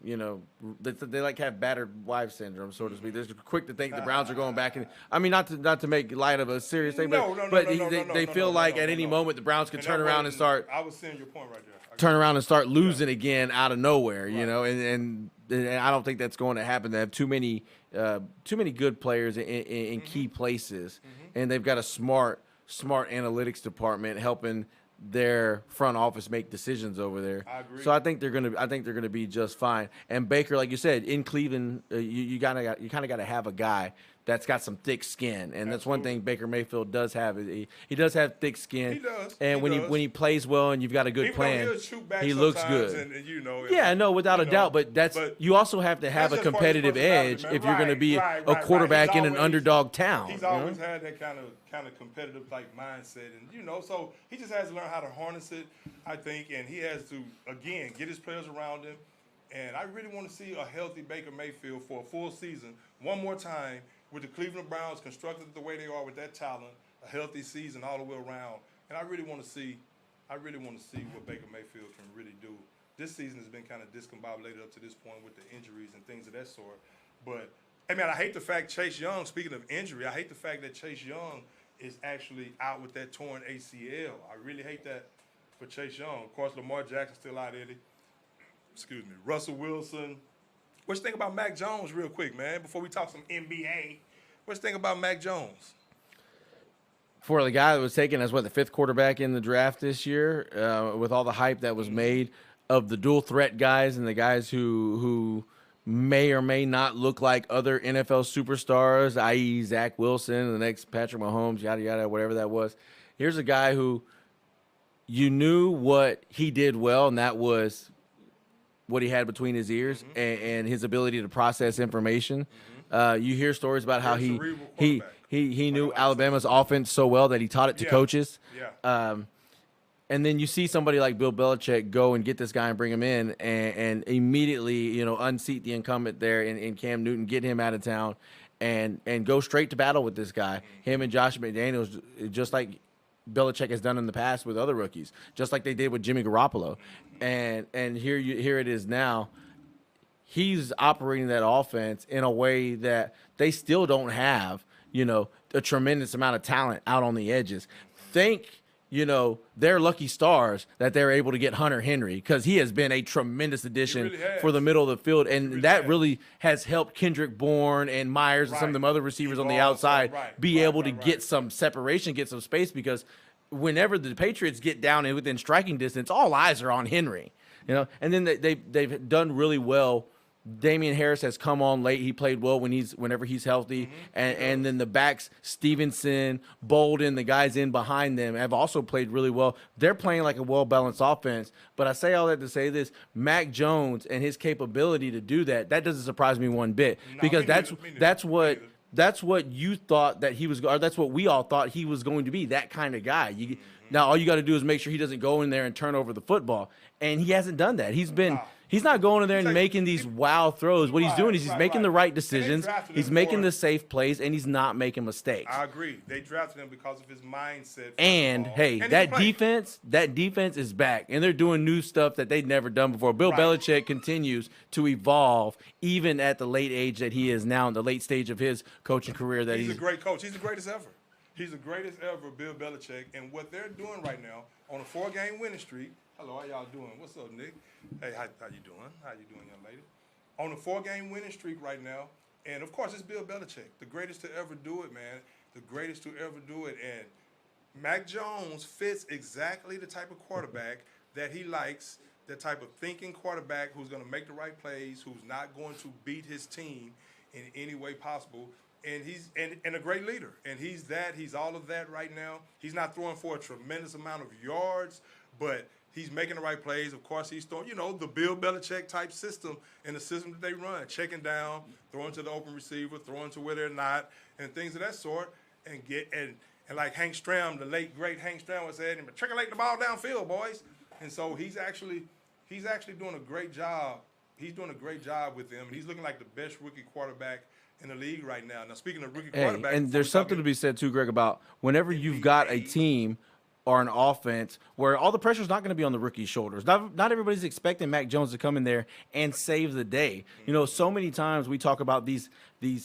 they like have battered wife syndrome, so to speak. They're quick to think the Browns are going back. And I mean, not to make light of a serious thing, but they feel like at any moment the Browns could turn around and start. I was seeing your point right there. Turn around and start losing again out of nowhere, and I don't think that's going to happen. They have too many good players in key places, and they've got a smart analytics department helping their front office make decisions over there. I agree. So I think they're gonna be just fine. And Baker, like you said, in Cleveland, you kind of got to have a guy that's got some thick skin, and that's one thing Baker Mayfield does have. He does have thick skin. He does. And when he plays well, and you've got a good plan, he looks good. And, without a doubt. But you also have to have a competitive edge if you're going to be a quarterback in an underdog town. He's always had that kind of competitive like mindset, and so he just has to learn how to harness it, I think, and he has to again get his players around him. And I really want to see a healthy Baker Mayfield for a full season one more time with the Cleveland Browns constructed the way they are with that talent, a healthy season all the way around. And I really want to see what Baker Mayfield can really do. This season has been kind of discombobulated up to this point with the injuries and things of that sort. But I mean, I hate the fact Chase Young, speaking of injury, I hate the fact that Chase Young is actually out with that torn ACL. I really hate that for Chase Young. Of course, Lamar Jackson's still out, Eddie. Excuse me. Russell Wilson. What you think about Mac Jones real quick, man, before we talk some NBA? What you think about Mac Jones? For the guy that was taken as, the fifth quarterback in the draft this year, with all the hype that was made of the dual threat guys and the guys who may or may not look like other NFL superstars, i.e. Zach Wilson, the next Patrick Mahomes, yada, yada, whatever that was. Here's a guy who you knew what he did well, and that was what he had between his ears and his ability to process information. You hear stories about how he knew Alabama's offense so well that he taught it to coaches. Yeah. And then you see somebody like Bill Belichick go and get this guy and bring him in and immediately, unseat the incumbent there in Cam Newton, get him out of town and go straight to battle with this guy. Him and Josh McDaniels, just like Belichick has done in the past with other rookies, just like they did with Jimmy Garoppolo. And here it is now. He's operating that offense in a way that they still don't have, a tremendous amount of talent out on the edges. They're lucky stars that they're able to get Hunter Henry because he has been a tremendous addition for the middle of the field. And that really has helped Kendrick Bourne and Myers and some of them other receivers on the outside be able to get some separation, get some space, because whenever the Patriots get down and within striking distance, all eyes are on Henry. And then they've done really well. Damian Harris has come on late. He played well whenever he's healthy. And then the backs, Stevenson, Bolden, the guys in behind them have also played really well. They're playing like a well-balanced offense. But I say all that to say this, Mac Jones and his capability to do that doesn't surprise me one bit. Because that's what you thought that he was, or that's what we all thought he was going to be, that kind of guy. Now all you got to do is make sure he doesn't go in there and turn over the football. And he hasn't done that. He's not going in there and making these wow throws. What he's doing is he's making the right decisions. He's making the safe plays, and he's not making mistakes. I agree. They drafted him because of his mindset. And hey, that defense is back, and they're doing new stuff that they'd never done before. Bill Belichick continues to evolve, even at the late age that he is now, in the late stage of his coaching career. He's a great coach. He's the greatest ever. He's the greatest ever, Bill Belichick. And what they're doing right now on a 4-game winning streak. Hello, how y'all doing? What's up, Nick? Hey, how you doing? How you doing, young lady? On a 4-game winning streak right now. And, of course, it's Bill Belichick, the greatest to ever do it, man. The greatest to ever do it. And Mac Jones fits exactly the type of quarterback that he likes, the type of thinking quarterback who's going to make the right plays, who's not going to beat his team. in any way possible. And he's and a great leader. And he's all of that right now. He's not throwing for a tremendous amount of yards, but he's making the right plays. Of course, he's throwing, the Bill Belichick type system and the system that they run, checking down, throwing to the open receiver, throwing to where they're not, and things of that sort. And like Hank Stram, the late great Hank Stram was saying, matriculate the ball downfield, boys. And so he's actually doing a great job. He's doing a great job with them, and he's looking like the best rookie quarterback in the league right now. Now, speaking of rookie quarterback, and there's something to be said too, Greg, about whenever you've got a team or an offense where all the pressure is not going to be on the rookie's shoulders. Not everybody's expecting Mac Jones to come in there and save the day. So many times we talk about these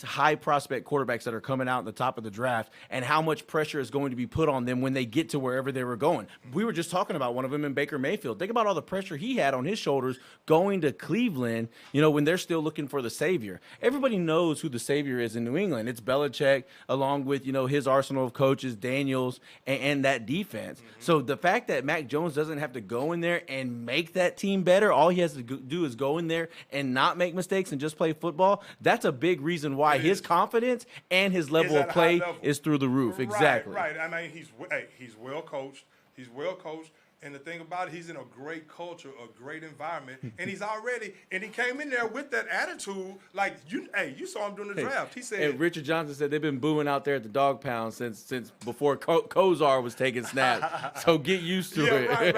high prospect quarterbacks that are coming out in the top of the draft and how much pressure is going to be put on them when they get to wherever they were going. We were just talking about one of them in Baker Mayfield. Think about all the pressure he had on his shoulders going to Cleveland, when they're still looking for the savior. Everybody knows who the savior is in New England. It's Belichick, along with, his arsenal of coaches, Daniels, and that defense. So the fact that Mac Jones doesn't have to go in there and make that team better, all he has to do is go in there and not make mistakes and just play football, that's a big reason why his confidence and his level of play is through the roof. Exactly. Right. I mean, he's well coached. He's well coached. And the thing about it, he's in a great culture, a great environment, and he came in there with that attitude. Like you saw him during the draft. He said, and Richard Johnson said they've been booing out there at the dog pound since before Kozar was taking snaps. So get used to it.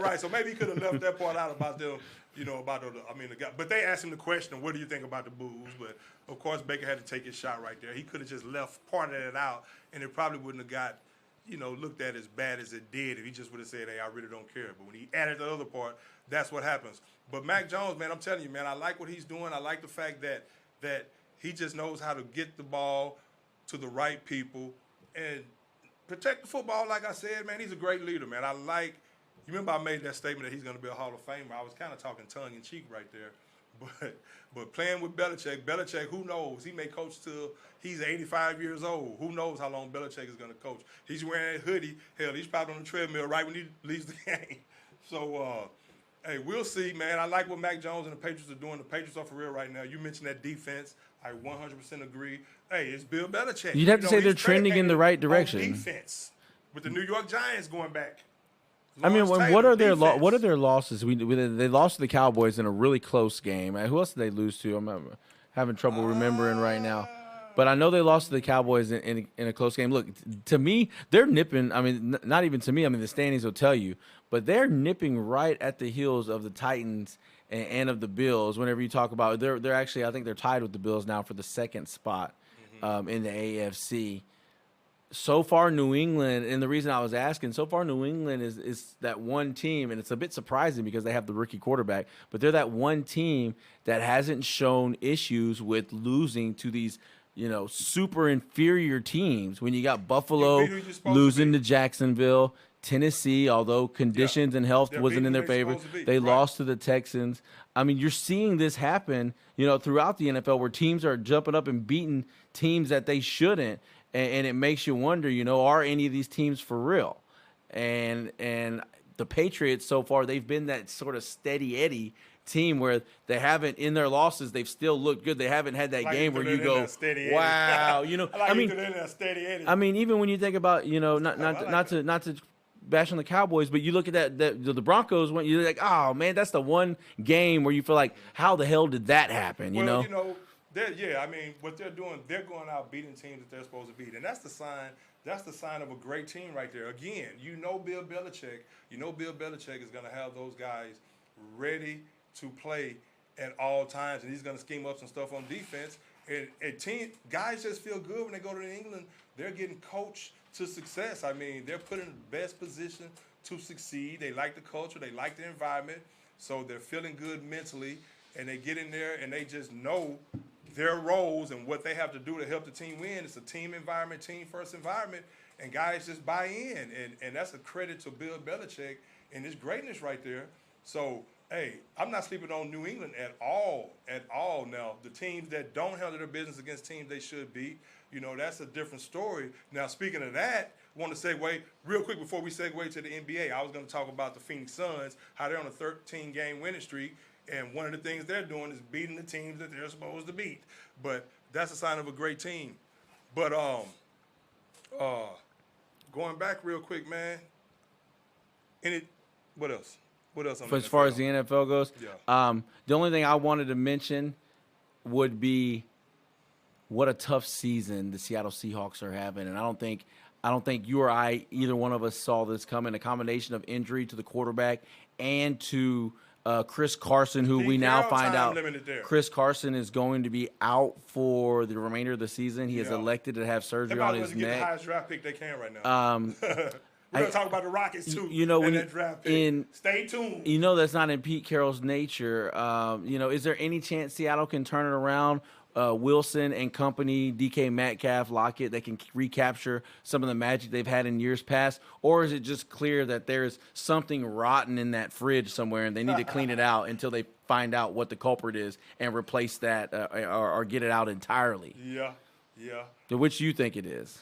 Right. So maybe he could have left that part out about them. The guy. But they asked him the question, what do you think about the boos? But, of course, Baker had to take his shot right there. He could have just left part of it out, and it probably wouldn't have got, looked at as bad as it did if he just would have said, hey, I really don't care. But when he added the other part, that's what happens. But Mac Jones, man, I'm telling you, man, I like what he's doing. I like the fact that he just knows how to get the ball to the right people and protect the football. Like I said, man, he's a great leader, man. You remember I made that statement that he's going to be a Hall of Famer. I was kind of talking tongue-in-cheek right there. But playing with Belichick, who knows? He may coach till he's 85 years old. Who knows how long Belichick is going to coach? He's wearing that hoodie. Hell, he's probably on the treadmill right when he leaves the game. So, hey, we'll see, man. I like what Mac Jones and the Patriots are doing. The Patriots are for real right now. You mentioned that defense. I 100% agree. Hey, it's Bill Belichick. You'd have to say they're trending in the right direction. Defense with the New York Giants going back. I mean, what are their losses? They lost to the Cowboys in a really close game. Who else did they lose to? I'm having trouble remembering right now. But I know they lost to the Cowboys in a close game. Look, to me, they're nipping. I mean, not even to me. I mean, the standings will tell you. But they're nipping right at the heels of the Titans and of the Bills. Whenever you talk about it, they're actually, I think they're tied with the Bills now for the second spot in the AFC. So far, New England, and the reason I was asking, so far New England is that one team, and it's a bit surprising because they have the rookie quarterback, but they're that one team that hasn't shown issues with losing to these, super inferior teams. When you got Buffalo losing to Jacksonville, Tennessee, although conditions and health wasn't in their favor, they lost to the Texans. I mean, you're seeing this happen, throughout the NFL where teams are jumping up and beating teams that they shouldn't. And it makes you wonder, are any of these teams for real? And the Patriots so far, they've been that sort of steady Eddie team where they haven't, in their losses, they've still looked good. They haven't had that game where you go, wow, I mean, even when you think about, not to bash on the Cowboys, but you look at the Broncos, you're like, oh man, that's the one game where you feel like, how the hell did that happen? What they're doing, they're going out beating teams that they're supposed to beat, and that's the sign. That's the sign of a great team right there. Again, Bill Belichick. Bill Belichick is going to have those guys ready to play at all times, and he's going to scheme up some stuff on defense. And guys just feel good when they go to England. They're getting coached to success. I mean, they're put in the best position to succeed. They like the culture. They like the environment. So they're feeling good mentally, and they get in there, and they just know their roles and what they have to do to help the team win. It's a team environment, team first environment, and guys just buy in. And that's a credit to Bill Belichick and his greatness right there. So, hey, I'm not sleeping on New England at all now. The teams that don't handle their business against teams they should beat, that's a different story. Now, speaking of that, want to segue real quick before we segue to the NBA. I was going to talk about the Phoenix Suns, how they're on a 13-game winning streak, and one of the things they're doing is beating the teams that they're supposed to beat. But that's a sign of a great team. But going back real quick, man. What else? What else? As far as the NFL goes, Yeah. The only thing I wanted to mention would be what a tough season the Seattle Seahawks are having, and I don't think you or I, either one of us, saw this coming. A combination of injury to the quarterback and to Chris Carson, who we now find out Chris Carson is going to be out for the remainder of the season. He has elected to have surgery on his neck. Get the highest draft pick they can right now. We're going to talk about the Rockets, too, and that draft pick. Stay tuned. You know that's not in Pete Carroll's nature. Is there any chance Seattle can turn it around? Wilson and company, DK Metcalf, Lockett, they can recapture some of the magic they've had in years past? Or is it just clear that there's something rotten in that fridge somewhere and they need to clean it out until they find out what the culprit is and replace that or get it out entirely? Yeah. So which you think it is?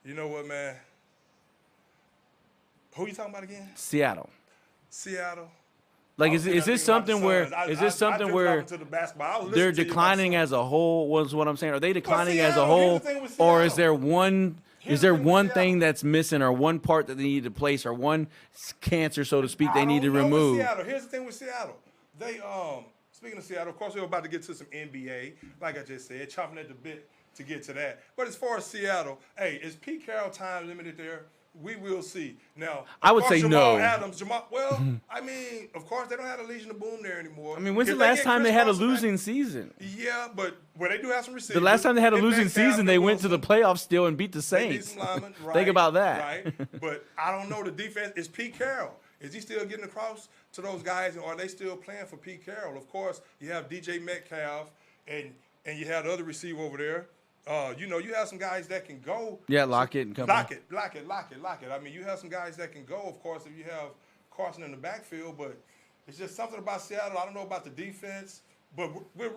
You know what, man? Who are you talking about again? Seattle. Like, is this something where they're declining as a whole? Was what I'm saying? Are they declining as a whole, or is there one thing that's missing, or one part that they need to place, or one cancer, so to speak, they need to remove? Here's the thing with Seattle. They speaking of Seattle, of course, we're about to get to some NBA. Like I just said, chomping at the bit to get to that. But as far as Seattle, hey, is Pete Carroll time limited there? We will see. Now, I would say Jamal no. Adams, I mean, of course, they don't have the Legion of Boom there anymore. I mean, when's the last time they had a losing season? Yeah, but they do have some receivers. The last time they had a losing season, they went to the playoffs still and beat the Saints. They beat some linemen, right, Think about that. Right, but I don't know the defense. Is Pete Carroll? Is he still getting across to those guys, or are they still playing for Pete Carroll? Of course, you have DJ Metcalf, and you have the other receiver over there. You have some guys that can go. Yeah, Lockett and company. Lockett. I mean, you have some guys that can go, of course, if you have Carson in the backfield, but it's just something about Seattle. I don't know about the defense, but with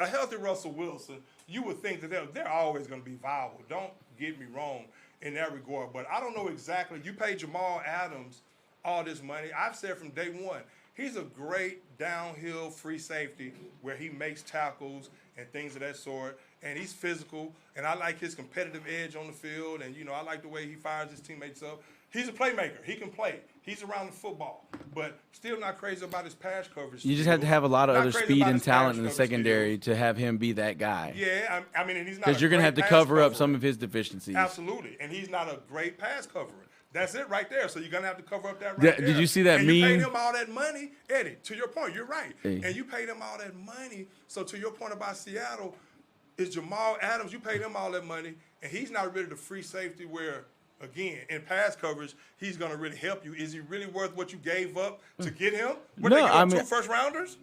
a healthy Russell Wilson, you would think that they're always going to be viable. Don't get me wrong in that regard, but I don't know exactly. You pay Jamal Adams all this money. I've said from day one, he's a great downhill free safety where he makes tackles and things of that sort. And he's physical, and I like his competitive edge on the field, and, I like the way he fires his teammates up. He's a playmaker. He can play. He's around the football, but still not crazy about his pass coverage. You just have to have a lot of other speed and talent in the secondary to have him be that guy. Yeah, I mean, and he's not because you're going to have to cover up some of his deficiencies. Absolutely, and he's not a great pass coverer. That's it right there. So you're going to have to cover up that right there. Did you see that meme? You paid him all that money, Eddie, to your point, you're right. Hey. And you paid him all that money. So to your point about Seattle, is Jamal Adams, you paid him all that money, and he's not really the free safety where, again, in pass coverage, he's going to really help you. Is he really worth what you gave up to get him? They give up 2 first-rounders?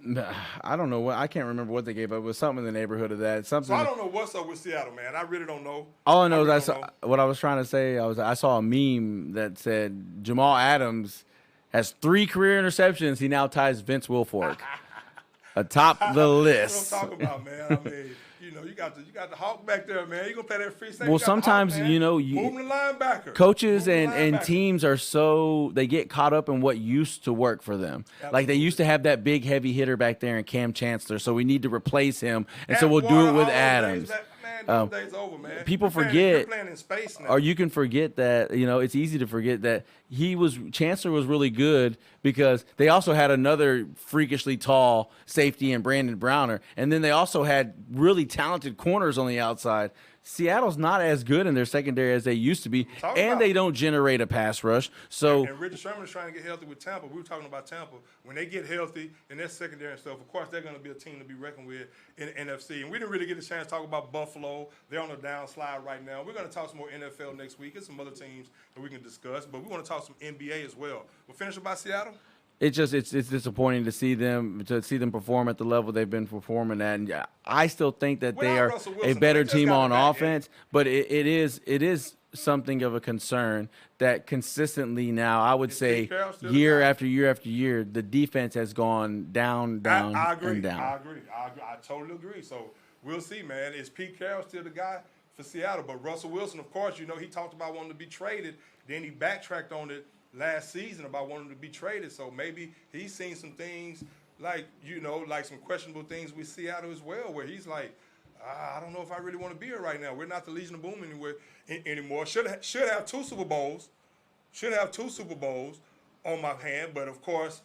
I don't know. I can't remember what they gave up. It was something in the neighborhood of that. So I don't know what's up with Seattle, man. I really don't know. All I know is what I was trying to say. I saw a meme that said Jamal Adams has 3 career interceptions. He now ties Vince Wilfork atop the list. What I'm talking about, man. I mean, you got the Hawk back there, man. You gonna play that free safety? Well, sometimes moving the linebacker. Coaches and teams are they get caught up in what used to work for them. Absolutely. Like they used to have that big heavy hitter back there in Cam Chancellor, so we need to replace him, and so we'll do it with Adams. Those days over, man. People forget, you're playing in space now. Or you can forget that it's easy to forget that Chancellor was really good because they also had another freakishly tall safety in Brandon Browner, and then they also had really talented corners on the outside. Seattle's not as good in their secondary as they used to be, and they don't generate a pass rush. So and Richard Sherman is trying to get healthy with Tampa. We were talking about Tampa. When they get healthy in their secondary and stuff, of course, they're going to be a team to be reckoned with in the NFC. And we didn't really get a chance to talk about Buffalo. They're on a downslide right now. We're going to talk some more NFL next week and some other teams that we can discuss. But we want to talk some NBA as well. We'll finish about Seattle. It's disappointing to see them perform at the level they've been performing at. And I still think that they are a better team on offense, but it is something of a concern that consistently now, I would say, year after year after year, the defense has gone down, and down. I agree. I totally agree. So we'll see, man. Is Pete Carroll still the guy for Seattle. But Russell Wilson, of course, he talked about wanting to be traded. Then he backtracked on it last season about wanting to be traded. So maybe he's seen some things like some questionable things with Seattle as well, where he's like, I don't know if I really want to be here right now. We're not the Legion of Boom anymore. Should have 2 Super Bowls. Should have 2 Super Bowls on my hand. But of course,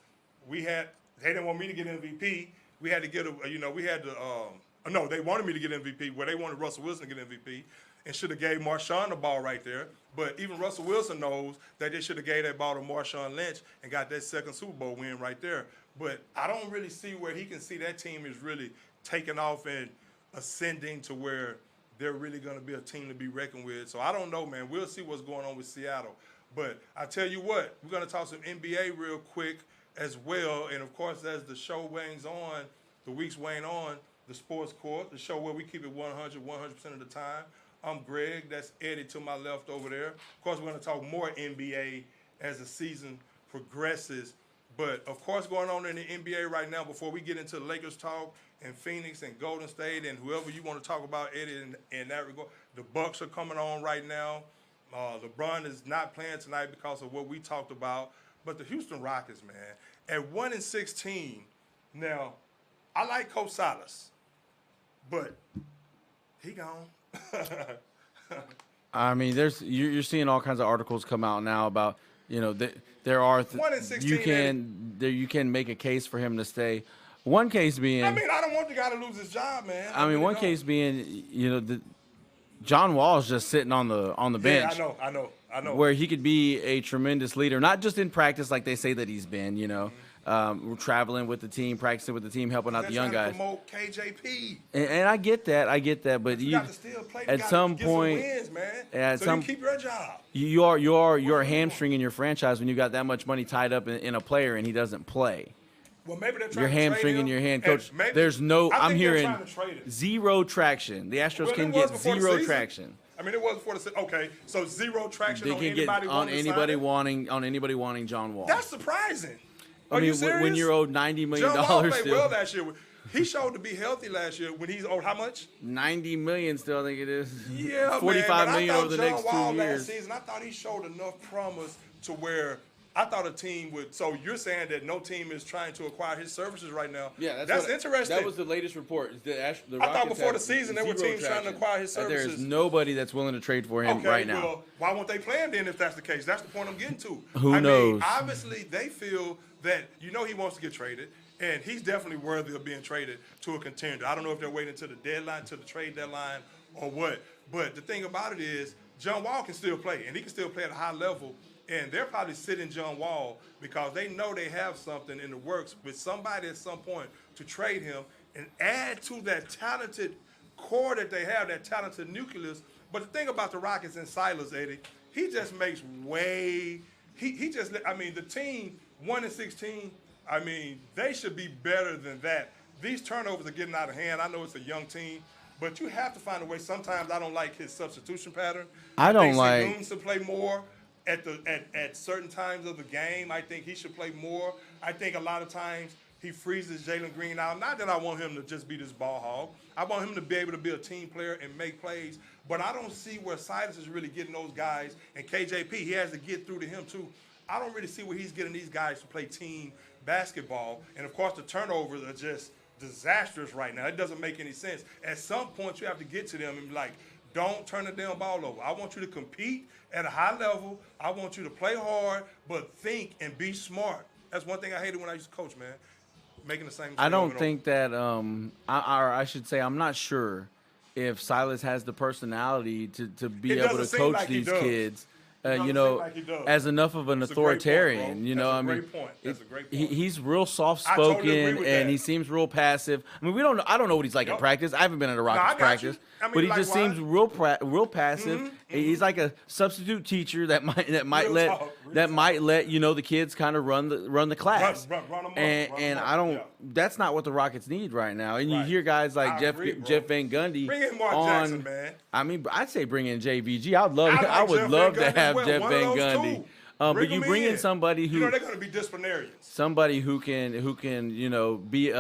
they didn't want me to get MVP. We had to get no, they wanted me to get MVP. Well, they wanted Russell Wilson to get MVP, and should have gave Marshawn the ball right there. But even Russell Wilson knows that they should have gave that ball to Marshawn Lynch and got that second Super Bowl win right there. But I don't really see where he can see that team is really taking off and ascending to where they're really going to be a team to be reckoned with. So I don't know, man. We'll see what's going on with Seattle. But I tell you what, we're going to talk some NBA real quick as well. And, of course, as the show wanes on, the weeks wane on, the Sports Court, the show where we keep it 100% of the time. I'm Greg. That's Eddie to my left over there. Of course, we're going to talk more NBA as the season progresses. But, of course, going on in the NBA right now, before we get into the Lakers talk and Phoenix and Golden State and whoever you want to talk about, Eddie, in that regard, the Bucks are coming on right now. LeBron is not playing tonight because of what we talked about. But the Houston Rockets, man, at 1-16, now, I like Coach Silas, but he gone. I mean, you're seeing all kinds of articles come out now about there are you can make a case for him to stay. One case being, I don't want the guy to lose his job, man. One case being, John Wall's just sitting on the bench. Yeah, I know. Where he could be a tremendous leader, not just in practice like they say that he's been. We're traveling with the team, practicing with the team, helping out the young guys. Promote KJP. And I get that, but you got to still play. At some point, wins, man. You keep your job. You're hamstringing your franchise when you got that much money tied up in a player and he doesn't play. Well, maybe they're trying you're hamstringing your hand, coach. There's no. I'm hearing zero traction. The Astros can get zero traction. It was before the season. Okay, so zero traction they can on anybody wanting John Wall. That's surprising. You serious? When you're owed $90 million, John Wall played well last year. He showed to be healthy last year when he's owed how much? $90 million still, I think it is. Yeah, $45 million over the next 2 years. Last season, I thought he showed enough promise to where I thought a team would. So you're saying that no team is trying to acquire his services right now? Yeah, that's interesting. That was the latest report. The I thought before the season there were teams trying to acquire his services. There's nobody that's willing to trade for him right now. Well, why won't they play him then if that's the case? That's the point I'm getting to. Who knows? Obviously, they feel that he wants to get traded, and he's definitely worthy of being traded to a contender. I don't know if they're waiting until the deadline, to the trade deadline, or what. But the thing about it is, John Wall can still play, and he can still play at a high level. And they're probably sitting John Wall because they know they have something in the works with somebody at some point to trade him and add to that talented core that they have, that talented nucleus. But the thing about the Rockets and Silas, Eddie, he just makes the team 1-16, they should be better than that. These turnovers are getting out of hand. I know it's a young team, but you have to find a way. Sometimes I don't like his substitution pattern. I think Simmons to play more at certain times of the game. I think he should play more. I think a lot of times he freezes Jalen Green out. Not that I want him to just be this ball hog. I want him to be able to be a team player and make plays. But I don't see where Silas is really getting those guys. And KJP, he has to get through to him too. I don't really see where he's getting these guys to play team basketball. And, of course, the turnovers are just disastrous right now. It doesn't make any sense. At some point, you have to get to them and be like, don't turn the damn ball over. I want you to compete at a high level. I want you to play hard, but think and be smart. That's one thing I hated when I used to coach, man. Making the same mistake. I don't think that I should say I'm not sure if Silas has the personality to be able to coach these kids. As enough of an authoritarian, That's a great point. That's a great point. He's real soft-spoken and he seems real passive. I don't know what he's like in practice. I haven't been at a Rockets practice, but he just seems real passive. Mm-hmm. He's like a substitute teacher that might let the kids kind of run the class. That's not what the Rockets need right now. And you hear guys like Jeff Van Gundy. Bring in Mark Jackson, man. I'd say bring in JVG. I would love to have Jeff Van Gundy. But you bring in somebody who they're going to be disciplinarians. Somebody who can be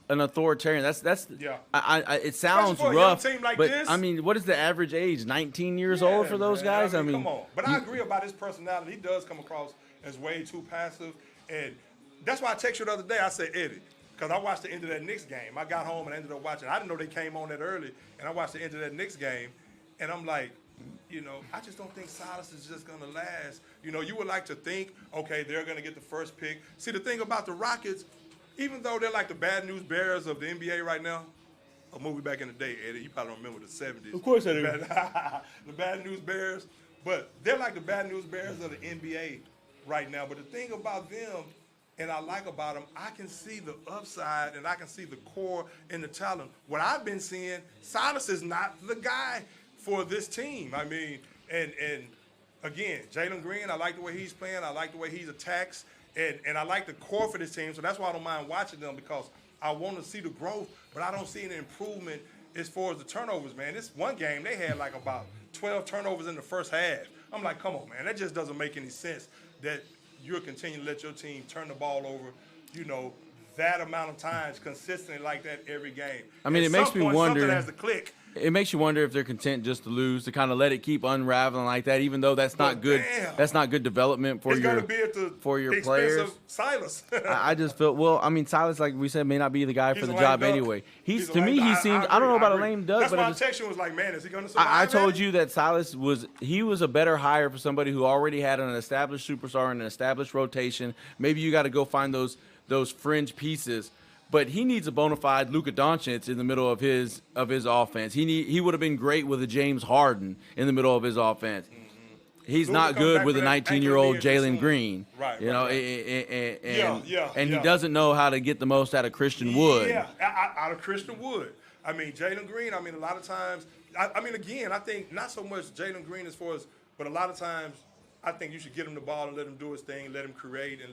an authoritarian. That's. Yeah. It sounds Especially for a young rough, team like but this. I mean, what is the average age? 19 years old for those man. guys. I mean, come on. But I agree about his personality. He does come across as way too passive, and that's why I texted you the other day. I said, Eddie, because I watched the end of that Knicks game. I got home and I ended up watching. I didn't know they came on that early, and I watched the end of that Knicks game, and I'm like, I just don't think Silas is just going to last. You would like to think, okay, they're going to get the first pick. See, the thing about the Rockets, even though they're like the bad news bears of the NBA right now, a movie back in the day, Eddie, you probably don't remember the 70s. Of course I do. The bad news bears. But they're like the bad news bears of the NBA right now. But the thing about them, and I like about them, I can see the upside and I can see the core and the talent. What I've been seeing, Silas is not the guy for this team. I mean, and again, Jalen Green, I like the way he's playing. I like the way he attacks. And I like the core for this team. So that's why I don't mind watching them, because I want to see the growth, but I don't see an improvement as far as the turnovers, man. This one game, they had like about 12 turnovers in the first half. I'm like, come on, man. That just doesn't make any sense that you'll continue to let your team turn the ball over, that amount of times consistently like that every game. I mean, At it makes some me point, wonder. Something has to click. It makes you wonder if they're content just to lose, to kind of let it keep unraveling like that, even though that's not good. Damn. That's not good development for It's your going to be at the expense players. of Silas. I just feel, well, I mean, Silas, like we said, may not be the guy He's for the a job lame duck. anyway. He's a To lame me, duck. he seems. I don't know about a lame duck, That's but why it was, I texted you was like, man, is he going to survive? I told Eddie? you that Silas was a better hire for somebody who already had an established superstar and an established rotation. Maybe you got to go find those fringe pieces. But he needs a bona fide Luka Doncic in the middle of his offense. He would have been great with a James Harden in the middle of his offense. He's Luka not comes good back with a with that 19-year-old ankle being Jalen consumed. Green. Right, You know, right. and he doesn't know how to get the most out of Christian Wood. Yeah, out of Christian Wood. I mean, Jalen Green, a lot of times, again, I think not so much Jalen Green as far as, but a lot of times, I think you should get him the ball and let him do his thing, let him create, and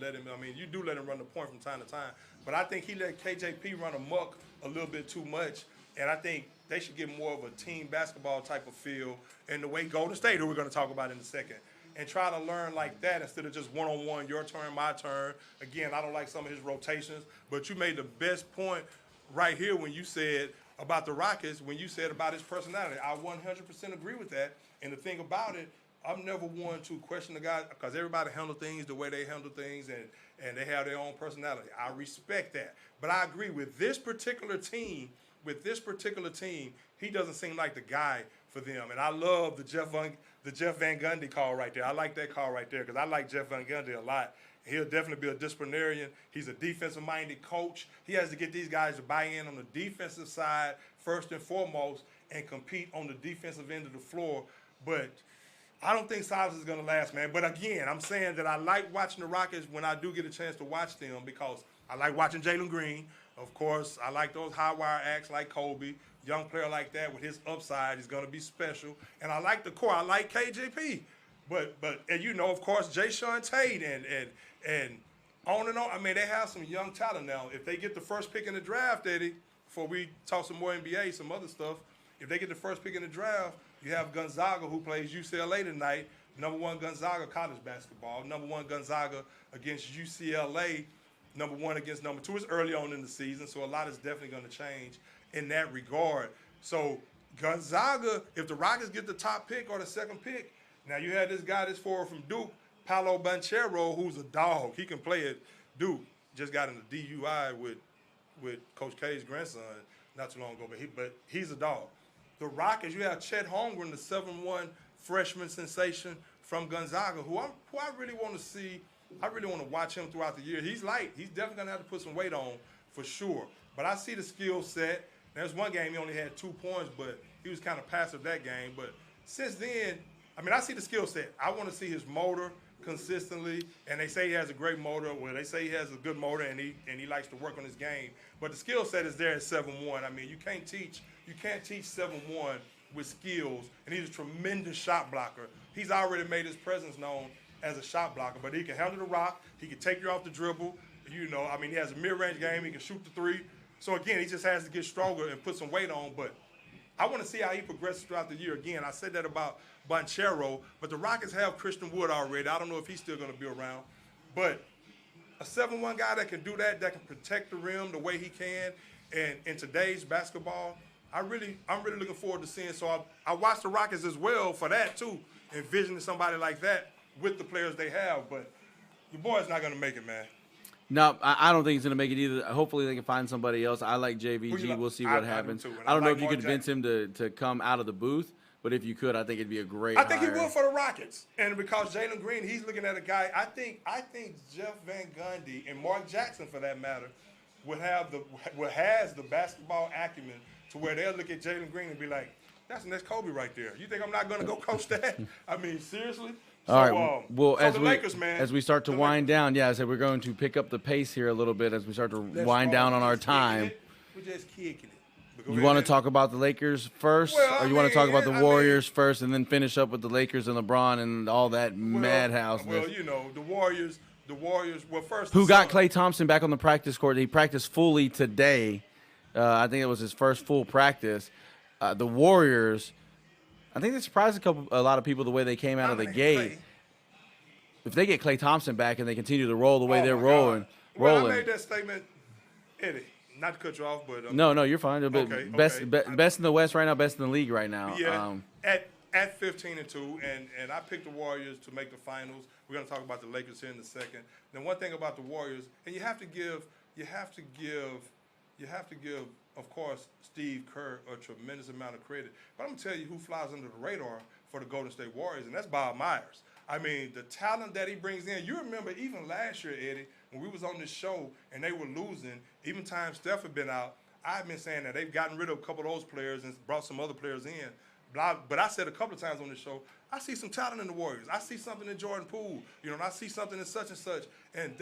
you do let him run the point from time to time. But I think he let KJP run amok a little bit too much, and I think they should get more of a team basketball type of feel in the way Golden State, who we're going to talk about in a second, and try to learn like that instead of just one-on-one, your turn, my turn. Again, I don't like some of his rotations, but you made the best point right here when you said about the Rockets, when you said about his personality. I 100% agree with that, and the thing about it, I'm never one to question the guys because everybody handle things the way they handle things, and they have their own personality. I respect that. But I agree with this particular team, he doesn't seem like the guy for them. And I love the Jeff Van Gundy call right there. I like that call right there because I like Jeff Van Gundy a lot. He'll definitely be a disciplinarian. He's a defensive-minded coach. He has to get these guys to buy in on the defensive side first and foremost and compete on the defensive end of the floor. But I don't think Silas is going to last, man. But again, I'm saying that I like watching the Rockets when I do get a chance to watch them because I like watching Jalen Green. Of course, I like those high-wire acts like Kobe. Young player like that with his upside is going to be special. And I like the core. I like KJP. But and of course, Jay Sean Tate and on and on. They have some young talent now. If they get the first pick in the draft, Eddie, before we talk some more NBA, some other stuff, if they get the first pick in the draft, you have Gonzaga, who plays UCLA tonight, number one Gonzaga college basketball, number one Gonzaga against UCLA, number one against number two. It's early on in the season, so a lot is definitely going to change in that regard. So Gonzaga, if the Rockets get the top pick or the second pick, now you had this guy, this forward from Duke, Paolo Banchero, who's a dog. He can play at Duke. Just got in a DUI with Coach K's grandson not too long ago, but he's a dog. The Rockets, you have Chet Holmgren, the 7'1" freshman sensation from Gonzaga, who I really want to see. I really want to watch him throughout the year. He's light. He's definitely going to have to put some weight on for sure. But I see the skill set. There's one game he only had 2 points, but he was kind of passive that game. But since then, I see the skill set. I want to see his motor consistently, and they say he has a great motor. Well, they say he has a good motor, and he likes to work on his game. But the skill set is there at 7'1". You can't teach 7'1" with skills, and he's a tremendous shot blocker. He's already made his presence known as a shot blocker, but he can handle the rock. He can take you off the dribble. He has a mid-range game. He can shoot the three. So, again, he just has to get stronger and put some weight on. But I want to see how he progresses throughout the year. Again, I said that about Banchero, but the Rockets have Christian Wood already. I don't know if he's still going to be around. But a 7-1 guy that can do that can protect the rim the way he can. And in today's basketball, I'm really looking forward to seeing. So I watched the Rockets as well for that too, envisioning somebody like that with the players they have. But your boy's not going to make it, man. No, I don't think he's going to make it either. Hopefully they can find somebody else. I like JVG. We'll see what happens. I don't know if you could convince him to come out of the booth, but if you could, I think it'd be a great I think hire. he will for the Rockets. And because Jalen Green, he's looking at a guy, I think Jeff Van Gundy and Mark Jackson, for that matter, has the basketball acumen to where they'll look at Jalen Green and be like, that's the next Kobe right there. You think I'm not going to go coach that? I mean, seriously? All right. Well, so as we start to wind down, I said we're going to pick up the pace here a little bit as we start to wind down on our time. We're just kicking it. You want to talk about the Lakers first, or you want to talk about the Warriors first, and then finish up with the Lakers and LeBron and all that madhouse? Well, the Warriors. Well, first, who got Klay Thompson back on the practice court? He practiced fully today. I think it was his first full practice. The Warriors, I think they surprised a lot of people the way they came out of the gate. If they get Klay Thompson back and they continue to roll the way they're rolling. Well, I made that statement, Eddie. Not to cut you off, but no, you're fine. Okay, best in the West right now, best in the league right now. Yeah, at 15-2, and I picked the Warriors to make the finals. We're gonna talk about the Lakers here in a second. Then one thing about the Warriors, and you have to give, of course, Steve Kerr a tremendous amount of credit. But I'm gonna tell you who flies under the radar for the Golden State Warriors, and that's Bob Myers. I mean, the talent that he brings in. You remember even last year, Eddie, when we was on this show and they were losing, even time Steph had been out, I've been saying that they've gotten rid of a couple of those players and brought some other players in. But I said a couple of times on this show, I see some talent in the Warriors. I see something in Jordan Poole, and I see something in such and such. And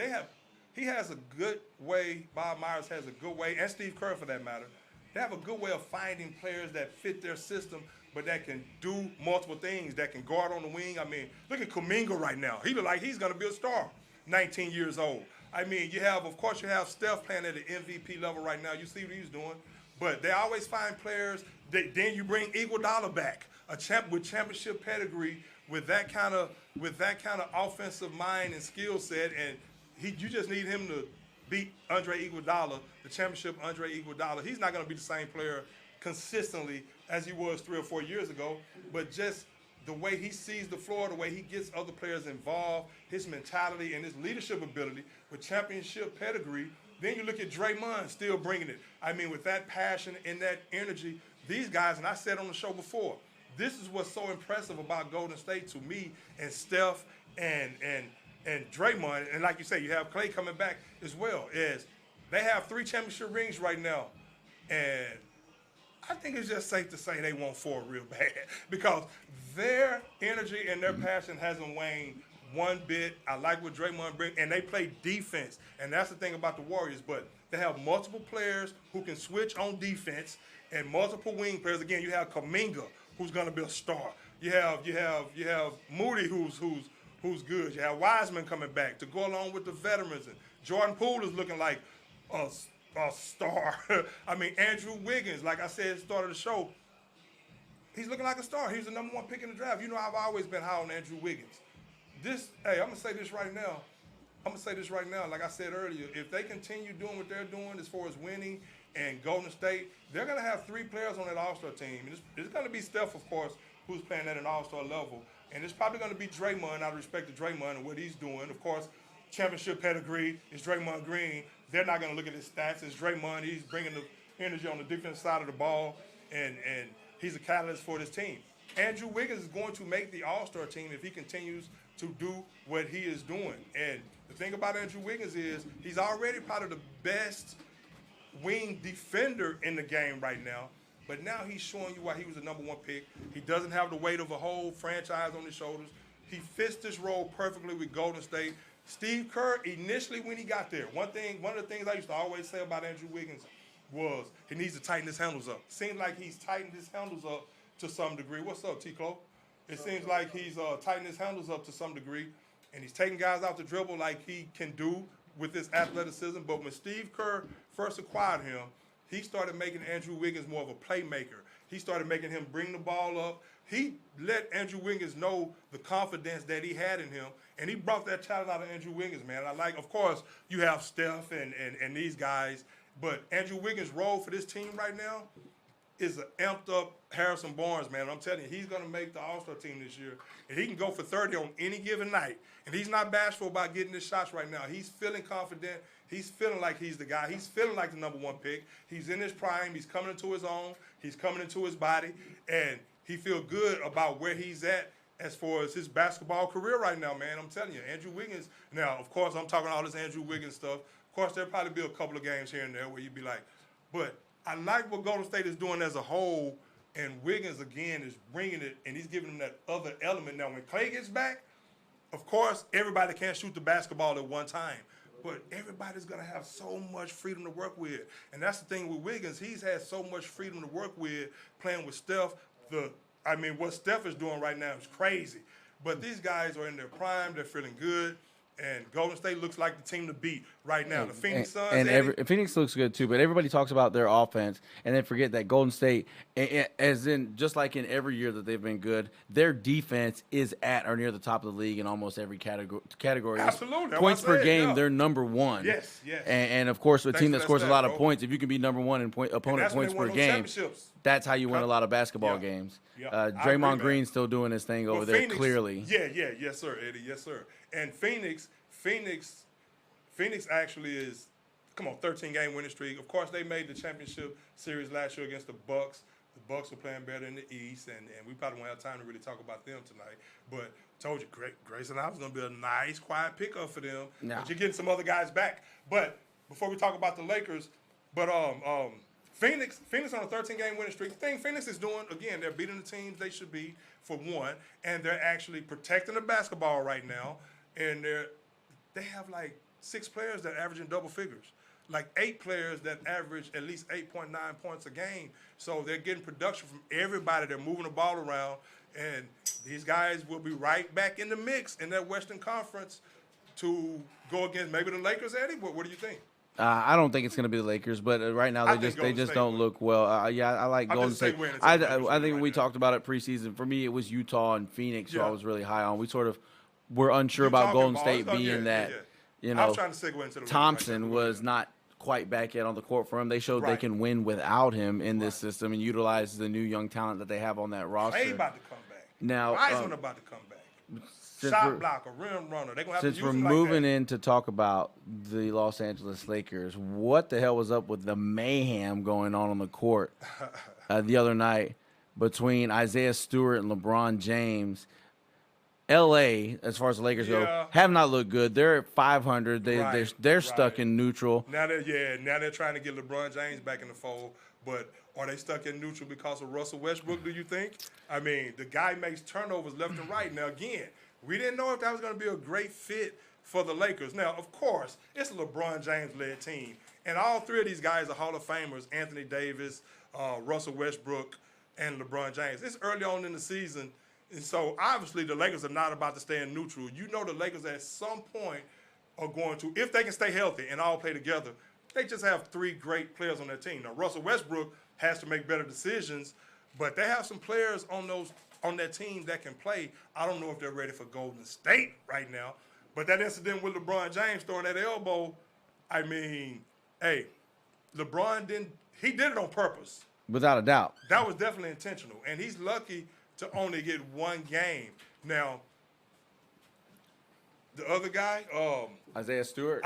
he has a good way, Bob Myers has a good way, and Steve Kerr for that matter, they have a good way of finding players that fit their system, but that can do multiple things, that can guard on the wing. I mean, look at Kuminga right now. He look like he's going to be a star, 19 years old. I mean, you have Steph playing at the MVP level right now. You see what he's doing. But they always find players. Then you bring Iguodala back, a champ with championship pedigree, with that kind of offensive mind and skill set, and you just need him to beat Andre Iguodala, the championship Andre Iguodala. He's not going to be the same player consistently as he was 3 or 4 years ago, but just the way he sees the floor, the way he gets other players involved, his mentality and his leadership ability with championship pedigree. Then you look at Draymond still bringing it. I mean, with that passion and that energy, these guys, and I said on the show before, this is what's so impressive about Golden State to me and Steph and Draymond. And like you say, you have Klay coming back as well. Is they have 3 championship rings right now. And I think it's just safe to say they want 4 real bad because their energy and their passion hasn't waned one bit. I like what Draymond brings, and they play defense, and that's the thing about the Warriors. But they have multiple players who can switch on defense, and multiple wing players. Again, you have Kuminga, who's going to be a star. You have Moody, who's good. You have Wiseman coming back to go along with the veterans, and Jordan Poole is looking like a star. I mean, Andrew Wiggins, like I said at the start of the show, he's looking like a star. He's the number 1 pick in the draft. I've always been high on Andrew Wiggins. I'm going to say this right now. Like I said earlier, if they continue doing what they're doing as far as winning and Golden State, they're going to have 3 players on that All-Star team. And it's going to be Steph, of course, who's playing at an All-Star level. And it's probably going to be Draymond, out of respect to Draymond and what he's doing. Of course, championship pedigree is Draymond Green. They're not going to look at his stats. It's Draymond. He's bringing the energy on the defensive side of the ball, and he's a catalyst for this team. Andrew Wiggins is going to make the All-Star team if he continues to do what he is doing. And the thing about Andrew Wiggins is he's already part of the best wing defender in the game right now. But now he's showing you why he was the number 1 pick. He doesn't have the weight of a whole franchise on his shoulders. He fits this role perfectly with Golden State. Steve Kerr, initially when he got there, one of the things I used to always say about Andrew Wiggins was he needs to tighten his handles up. Seems like he's tightened his handles up to some degree. What's up, T-Clo? It seems like he's tightened his handles up to some degree, and he's taking guys off the dribble like he can do with his athleticism. But when Steve Kerr first acquired him, he started making Andrew Wiggins more of a playmaker. He started making him bring the ball up. He let Andrew Wiggins know the confidence that he had in him, and he brought that talent out of Andrew Wiggins, man. Of course, you have Steph and these guys, but Andrew Wiggins' role for this team right now is an amped-up Harrison Barnes, man. I'm telling you, he's going to make the All-Star team this year, and he can go for 30 on any given night, and he's not bashful about getting his shots right now. He's feeling confident. He's feeling like he's the guy. He's feeling like the number one pick. He's in his prime. He's coming into his own. He's coming into his body, and he feels good about where he's at as far as his basketball career right now, man. I'm telling you, Andrew Wiggins. Now, of course, I'm talking all this Andrew Wiggins stuff. Of course, there'll probably be a couple of games here and there where you'd be like, but I like what Golden State is doing as a whole, and Wiggins, again, is bringing it, and he's giving them that other element. Now, when Klay gets back, of course, everybody can't shoot the basketball at one time, but everybody's going to have so much freedom to work with. And that's the thing with Wiggins. He's had so much freedom to work with playing with Steph. What Steph is doing right now is crazy. But these guys are in their prime. They're feeling good. And Golden State looks like the team to beat right now. The Phoenix Suns. And Phoenix looks good too, but everybody talks about their offense and then forget that Golden State, as in just like in every year that they've been good, their defense is at or near the top of the league in almost every category. Absolutely. Points per game, they're number one. Yes. And of course, a team that scores a lot of points, if you can be number one in opponent points per game, that's how you win a lot of basketball games. Draymond Green's still doing his thing over there, clearly. Yes, sir, Eddie. Yes, sir. And Phoenix actually is, 13-game winning streak. Of course, they made the championship series last year against the Bucks. The Bucks are playing better in the East, and we probably won't have time to really talk about them tonight. But told you, Grayson Allen's going to be a nice, quiet pickup for them. No. But you're getting some other guys back. But before we talk about the Lakers, Phoenix on a 13-game winning streak. The thing Phoenix is doing, again, they're beating the teams they should beat, for one, and they're actually protecting the basketball right now. And they have like 6 players that average in double figures, like 8 players that average at least 8.9 points a game. So they're getting production from everybody. They're moving the ball around, and these guys will be right back in the mix in that Western Conference to go against maybe the Lakers. Eddie, what do you think? I don't think it's going to be the Lakers, but right now they just don't look well. I like Golden State. I think we talked about it preseason. For me, it was Utah and Phoenix, who I was really high on. We sort of were unsure about Golden State being that. You know, I was trying to segue into the Thompson was not quite back yet on the court for him. They showed they can win without him in this system and utilize the new young talent that they have on that roster. Klay about to come back. Now, Wiseman about to come back. Shot blocker, rim runner. They're gonna have since to use we're him moving like in to talk about the Los Angeles Lakers, what the hell was up with the mayhem going on the court the other night between Isaiah Stewart and LeBron James? LA, as far as the Lakers go, have not looked good. They're at 500. They're stuck in neutral. Now they're trying to get LeBron James back in the fold, but are they stuck in neutral because of Russell Westbrook, do you think? I mean, the guy makes turnovers left and right. Now, again, we didn't know if that was going to be a great fit for the Lakers. Now, of course, it's a LeBron James-led team, and all 3 of these guys are Hall of Famers: Anthony Davis, Russell Westbrook, and LeBron James. It's early on in the season. And so, obviously, the Lakers are not about to stay in neutral. You know the Lakers at some point are going to, if they can stay healthy and all play together, they just have 3 great players on their team. Now, Russell Westbrook has to make better decisions, but they have some players on their team that can play. I don't know if they're ready for Golden State right now, but that incident with LeBron James throwing that elbow, I mean, hey, LeBron did it on purpose. Without a doubt. That was definitely intentional, and he's lucky to only get 1 game. Now, the other guy, Isaiah Stewart.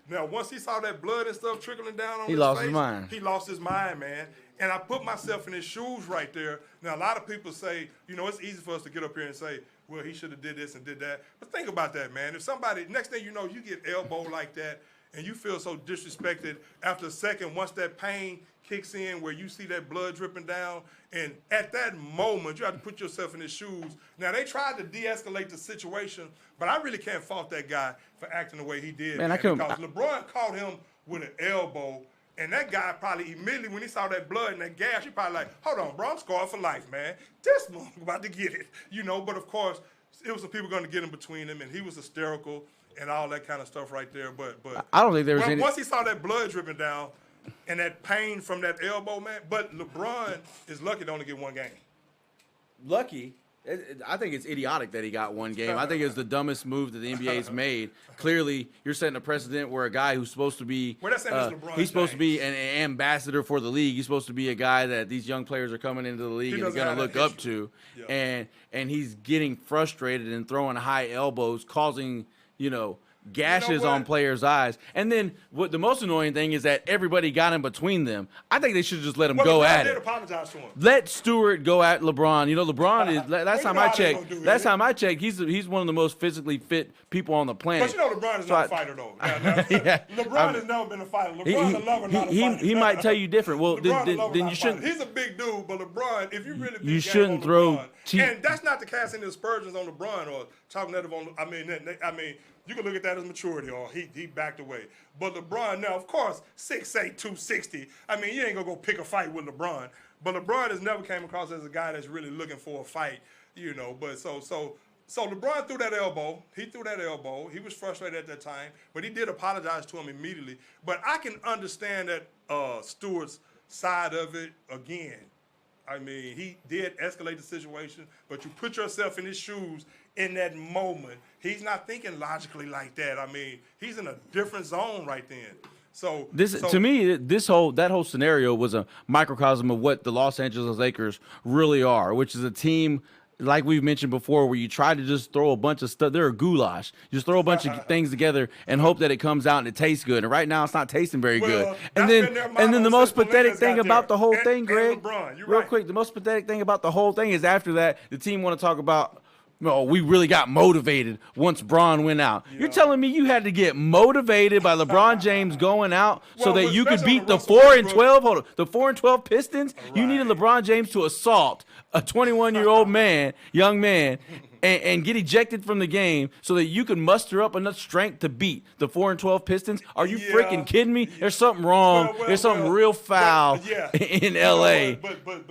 Now, once he saw that blood and stuff trickling down on his face, he lost his mind, man. And I put myself in his shoes right there. Now, a lot of people say, it's easy for us to get up here and say, well, he should have did this and did that. But think about that, man. If somebody, next thing you know, you get elbowed like that, and you feel so disrespected after a second, once that pain kicks in where you see that blood dripping down, and at that moment, you have to put yourself in his shoes. Now, they tried to de-escalate the situation, but I really can't fault that guy for acting the way he did. Man, because LeBron caught him with an elbow, and that guy probably immediately, when he saw that blood and that gas, he probably like, hold on, bro, I'm scarred for life, man. This man about to get it, But, of course, it was some people going to get in between him, and he was hysterical and all that kind of stuff right there. But I don't think there was any. Once he saw that blood dripping down, and that pain from that elbow, man. But LeBron is lucky to only get one game. Lucky. I think it's idiotic that he got one game. I think it's the dumbest move that the NBA's made. Clearly, you're setting a precedent where a guy who's supposed to be he's supposed to be an ambassador for the league. He's supposed to be a guy that these young players are coming into the league and are going to look up to. Yeah. And he's getting frustrated and throwing high elbows, causing, gashes on players' eyes. And then what the most annoying thing is that everybody got in between them. I think they should just let him go at it. Apologize to him. Let Stewart go at LeBron. LeBron is last time I checked, he's one of the most physically fit people on the planet. But LeBron is not a fighter though. LeBron has never been a fighter. LeBron's a lover, not a fighter. He might tell you different. Well, then you shouldn't. He's a big dude, but LeBron, if you really you shouldn't throw and that's not to cast any aspersions on LeBron or talk negative on. I mean. You can look at that as maturity, or he backed away. But LeBron, now, of course, 6'8", 260. I mean, you ain't going to go pick a fight with LeBron. But LeBron has never came across as a guy that's really looking for a fight, But so LeBron threw that elbow. He threw that elbow. He was frustrated at that time. But he did apologize to him immediately. But I can understand that Stewart's side of it again. I mean, he did escalate the situation, but you put yourself in his shoes in that moment. He's not thinking logically like that. I mean, he's in a different zone right then. To me, that whole scenario was a microcosm of what the Los Angeles Lakers really are, which is a team, like we've mentioned before, where you try to just throw a bunch of stuff. They're a goulash. You just throw a bunch of things together and hope that it comes out and it tastes good. And right now, it's not tasting very good. And then the most pathetic thing about the whole thing, Greg, real quick, the most pathetic thing about the whole thing is after that, the team want to talk about, we really got motivated once Bron went out. Yeah. You're telling me you had to get motivated by LeBron James going out so that you could beat the 4-12 Pistons? Right. You needed LeBron James to assault a 21-year-old young man, and get ejected from the game so that you could muster up enough strength to beat the 4-12 Pistons? Are you freaking kidding me? There's something wrong. There's something real foul in L.A.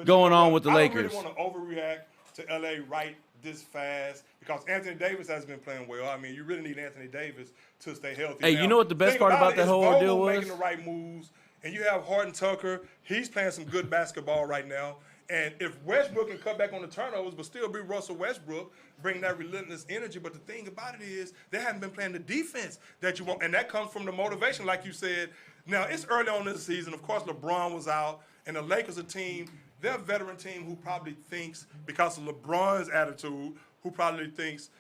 going on with the Lakers. I don't really want to overreact to L.A. right this fast because Anthony Davis has been playing well. I mean, you really need Anthony Davis to stay healthy. Hey, you know what the best part about that whole ordeal was? Making the right moves, and you have Horton Tucker. He's playing some good basketball right now. And if Westbrook can cut back on the turnovers, but still be Russell Westbrook, bring that relentless energy. But the thing about it is they haven't been playing the defense that you want, and that comes from the motivation, like you said. Now, it's early on this season. Of course, LeBron was out, and the Lakers are a team. They're a veteran team who probably thinks, because of LeBron's attitude, who probably thinks,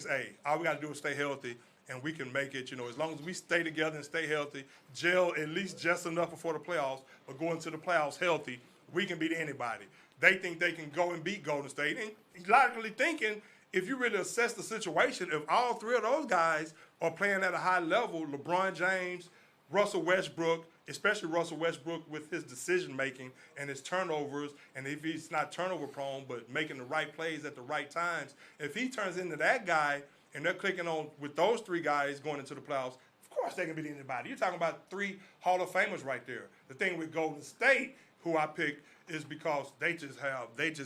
hey, all we got to do is stay healthy, and we can make it. As long as we stay together and stay healthy, gel at least just enough before the playoffs, but go into the playoffs healthy, we can beat anybody. They think they can go and beat Golden State. And logically thinking, if you really assess the situation, if all three of those guys are playing at a high level, LeBron James, Russell Westbrook, especially Russell Westbrook with his decision-making and his turnovers, and if he's not turnover-prone but making the right plays at the right times, if he turns into that guy and they're clicking on with those three guys going into the playoffs, of course they can beat anybody. You're talking about three Hall of Famers right there. The thing with Golden State, who I picked, is because they just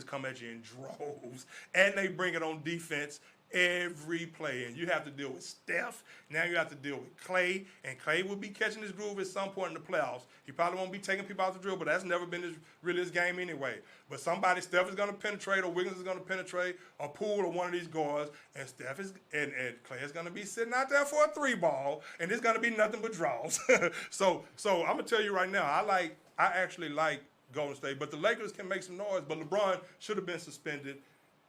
come at you in droves, and they bring it on defense every play. And you have to deal with Steph. Now you have to deal with Clay, and Clay will be catching his groove at some point in the playoffs. He probably won't be taking people out the drill, but that's never been really his game anyway. But Steph is going to penetrate, or Wiggins is going to penetrate, or Poole, or one of these guards, and and Clay is going to be sitting out there for a 3-ball, and it's going to be nothing but draws. So I'm going to tell you right now, I actually like Golden State, but the Lakers can make some noise. But LeBron should have been suspended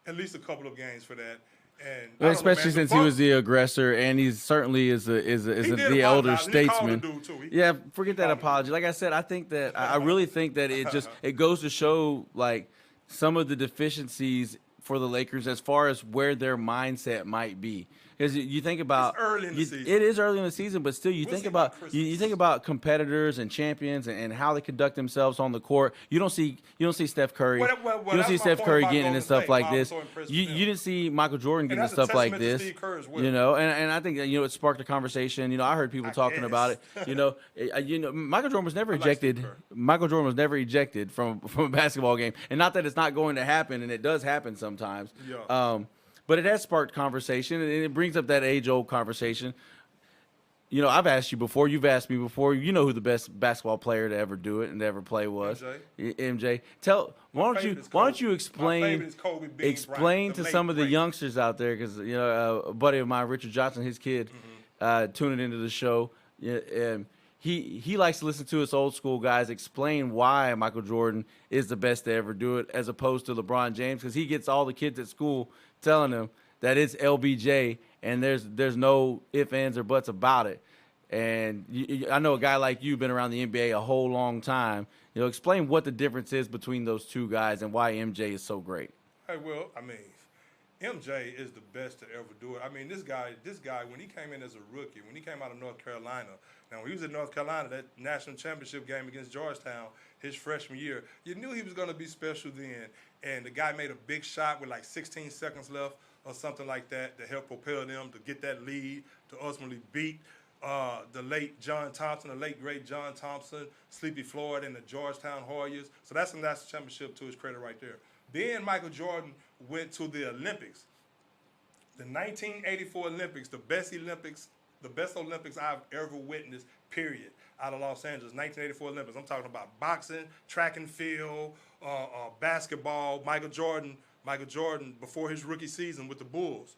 at least a couple of games for that. And especially since he was the aggressor, and he certainly is the elder statesman. Yeah, forget that apology. Like I said, I really think that it goes to show like some of the deficiencies for the Lakers as far as where their mindset might be. Because you think about it's early in the season. It is early in the season, but still you think about competitors and champions and how they conduct themselves on the court. You don't see Steph Curry. You don't see Steph Curry getting into stuff like this. You didn't see Michael Jordan getting into stuff like this. And I think it sparked a conversation. I heard people talking about it. Michael Jordan was never ejected. Michael Jordan was never ejected from a basketball game, and not that it's not going to happen, and it does happen sometimes. Yeah. But it has sparked conversation, and it brings up that age-old conversation. you know, I've asked you before. You've asked me before. You know who the best basketball player to ever do it and to ever play was? MJ. Why don't you explain to some of the youngsters out there, because you know a buddy of mine, Richard Johnson, his kid, tuning into the show. And he likes to listen to us old school guys explain why Michael Jordan is the best to ever do it, as opposed to LeBron James, because he gets all the kids at school telling them that it's LBJ and there's no ifs, ands, or buts about it. And I know a guy like you been around the NBA a whole long time. You know, explain what the difference is between those two guys and why MJ is so great. Hey, well, I mean, MJ is the best to ever do it. I mean, this guy, when he came in as a rookie, when he came out of North Carolina, now when he was in North Carolina, that national championship game against Georgetown, his freshman year, you knew he was going to be special then. And the guy made a big shot with like 16 seconds left or something like that to help propel them to get that lead, to ultimately beat the late John Thompson, the late great John Thompson, Sleepy Floyd, and the Georgetown Hoyas. So that's a national championship to his credit right there. Then Michael Jordan went to the Olympics. The 1984 Olympics, the best Olympics I've ever witnessed, period, out of Los Angeles. 1984 Olympics. I'm talking about boxing, track and field, basketball. Michael Jordan, before his rookie season with the Bulls,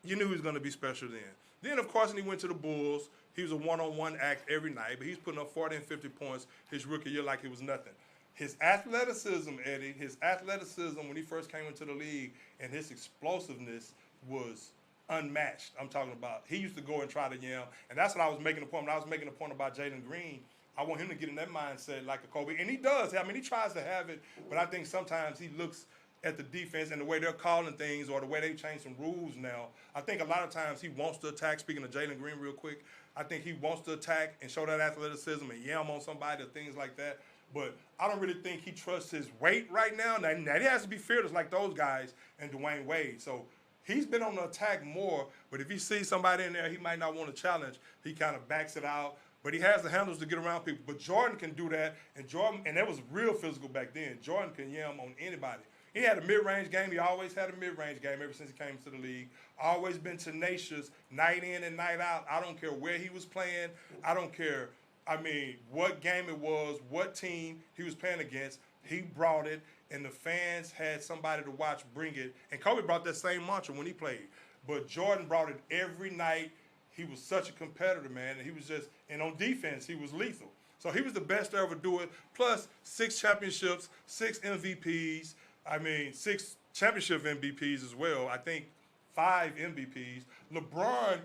you knew he was going to be special then. Then, of course, when he went to the Bulls, he was a one-on-one act every night, but he's putting up 40 and 50 points his rookie year like it was nothing. His athleticism, Eddie, when he first came into the league, and his explosiveness was unmatched. I'm talking about he used to go and try to yam, and that's what I was making a point. When I was making a point about Jalen Green, I want him to get in that mindset like a Kobe, and he does. I mean, he tries to have it, but I think sometimes he looks at the defense and the way they're calling things or the way they changed some rules now. I think a lot of times he wants to attack. Speaking of Jalen Green real quick, I think he wants to attack and show that athleticism and yam on somebody or things like that. But I don't really think he trusts his weight right now. Now he has to be fearless like those guys and Dwayne Wade. So he's been on the attack more, but if he sees somebody in there he might not want to challenge, he kind of backs it out. But he has the handles to get around people. But Jordan can do that, and that was real physical back then. Jordan can yam on anybody. He had a mid-range game. He always had a mid-range game ever since he came to the league. Always been tenacious, night in and night out. I don't care where he was playing. I don't care, what game it was, what team he was playing against. He brought it, and the fans had somebody to watch bring it. And Kobe brought that same mantra when he played. But Jordan brought it every night. He was such a competitor, man. And he was and on defense, he was lethal. So he was the best to ever do it. Plus 6 championships, 6 MVPs. 6 championship MVPs as well. I think 5 MVPs. LeBron,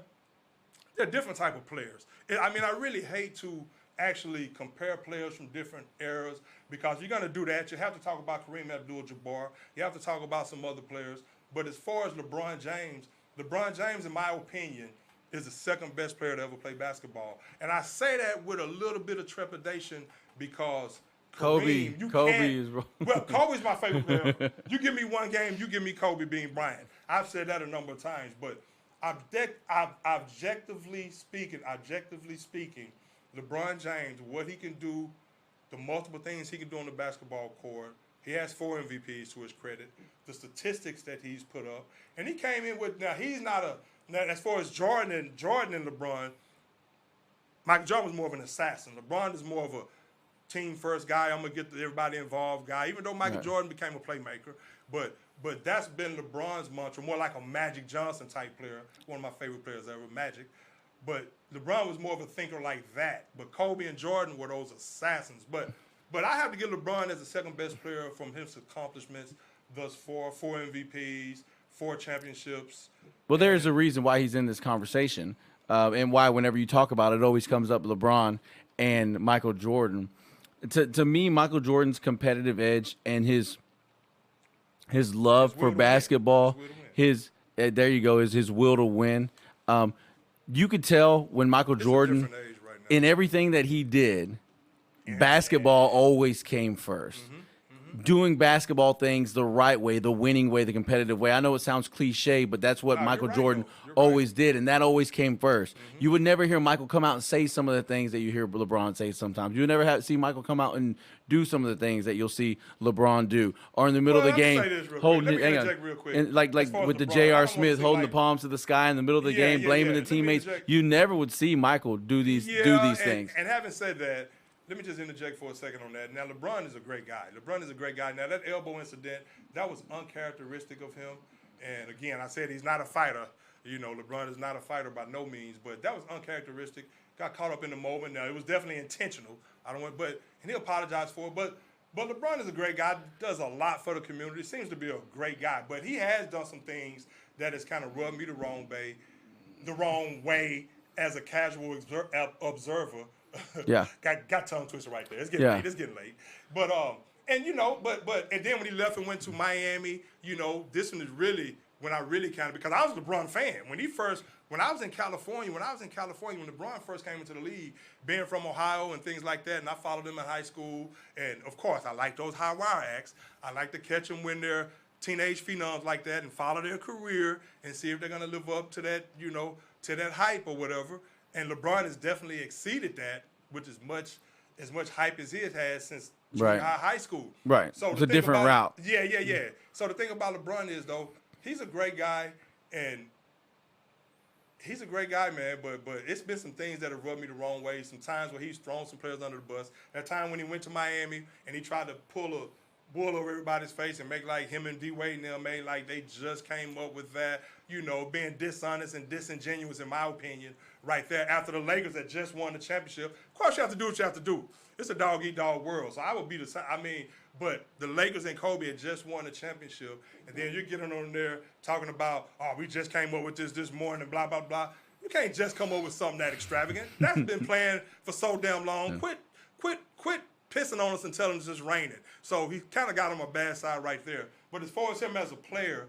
they're different type of players. I really hate to actually compare players from different eras, because you're going to do that. You have to talk about Kareem Abdul-Jabbar. You have to talk about some other players. But as far as LeBron James, in my opinion, is the second best player to ever play basketball. And I say that with a little bit of trepidation because Kobe is wrong. Well, Kobe's my favorite player. You give me one game, you give me Kobe being Bryant. I've said that a number of times, but objectively speaking, LeBron James, what he can do, the multiple things he can do on the basketball court. He has 4 MVPs to his credit. The statistics that he's put up, and he came in with. Now he's not as far as Jordan and LeBron. Michael Jordan was more of an assassin. LeBron is more of a team first guy. I'm gonna get everybody involved guy. Even though Michael Jordan became a playmaker, but that's been LeBron's mantra, more like a Magic Johnson type player. One of my favorite players ever, Magic. But LeBron was more of a thinker like that. But Kobe and Jordan were those assassins. But I have to give LeBron as the second best player from his accomplishments thus far. 4 MVPs, 4 championships. Well, there's a reason why he's in this conversation, and why whenever you talk about it, it always comes up LeBron and Michael Jordan. To me, Michael Jordan's competitive edge and his love for basketball, is his will to win. You could tell when Michael Jordan, in everything that he did, basketball always came first. doing basketball things the right way, the winning way, the competitive way. I know it sounds cliche, but that's what Michael Jordan always did, and that always came first. You would never hear Michael come out and say some of the things that you hear LeBron say sometimes. You would never see Michael come out and do some of the things that you'll see LeBron do, or in the middle of the game holding it, and like with the J.R. Smith holding the palms to the sky in the middle of the game, blaming the teammates. You never would see Michael do these things. And having said that, let me just interject for a second on that. Now, LeBron is a great guy. Now, that elbow incident, that was uncharacteristic of him. And, again, I said he's not a fighter. You know, LeBron is not a fighter by no means. But that was uncharacteristic. Got caught up in the moment. Now, it was definitely intentional. And he apologized for it. But LeBron is a great guy. Does a lot for the community. Seems to be a great guy. But he has done some things that has kind of rubbed me the wrong way as a casual observer. Yeah, got tongue twisted right there. It's getting late. But and then when he left and went to Miami, this one is really when I really kind of, because I was a LeBron fan when I was in California. When LeBron first came into the league, being from Ohio and things like that, and I followed him in high school, and of course I like those high wire acts. I like to catch them when they're teenage phenoms like that and follow their career and see if they're gonna live up to that, to that hype or whatever. And LeBron has definitely exceeded that with as much hype as he has since junior high school. Right. So it's a different route. Yeah. So the thing about LeBron is, though, he's a great guy, man. But it's been some things that have rubbed me the wrong way. Some times where he's thrown some players under the bus. That time when he went to Miami and he tried to pull a bull over everybody's face and make like him and D Wade and them made like they just came up with that, being dishonest and disingenuous in my opinion, right there after the Lakers had just won the championship. Of course you have to do what you have to do. It's a dog eat dog world. So I would be but the Lakers and Kobe had just won the championship, and then you're getting on there talking about, we just came up with this morning, blah, blah, blah. You can't just come up with something that extravagant. That's been playing for so damn long. Quit pissing on us and telling us it's raining. So he kind of got on a bad side right there. But as far as him as a player,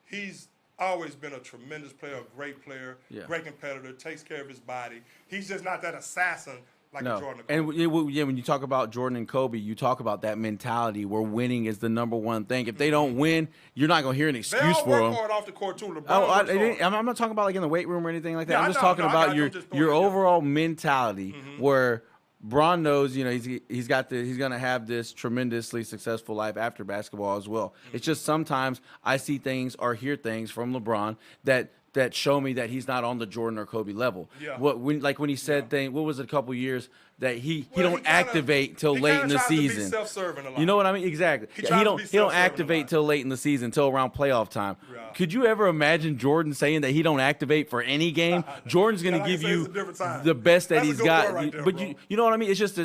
he's always been a tremendous player, a great player, great competitor, takes care of his body. He's just not that assassin like a Jordan and Kobe. And when you talk about Jordan and Kobe, you talk about that mentality where winning is the number one thing. If they don't win, you're not going to hear an excuse for them. They all work hard off the court, too. I'm not talking about like in the weight room or anything like that. I'm just talking about your overall mentality where Bron knows, he's going to have this tremendously successful life after basketball as well. It's just sometimes I see things or hear things from LeBron that show me that he's not on the Jordan or Kobe level. Yeah. When he said what was it, a couple years that he don't activate till late in the season. To be self-serving a lot. You know what I mean? Exactly. He don't activate till late in the season, till around playoff time. Yeah. Could you ever imagine Jordan saying that he don't activate for any game? Jordan's going to give you the best that he's got. Right there, but you know what I mean? It's just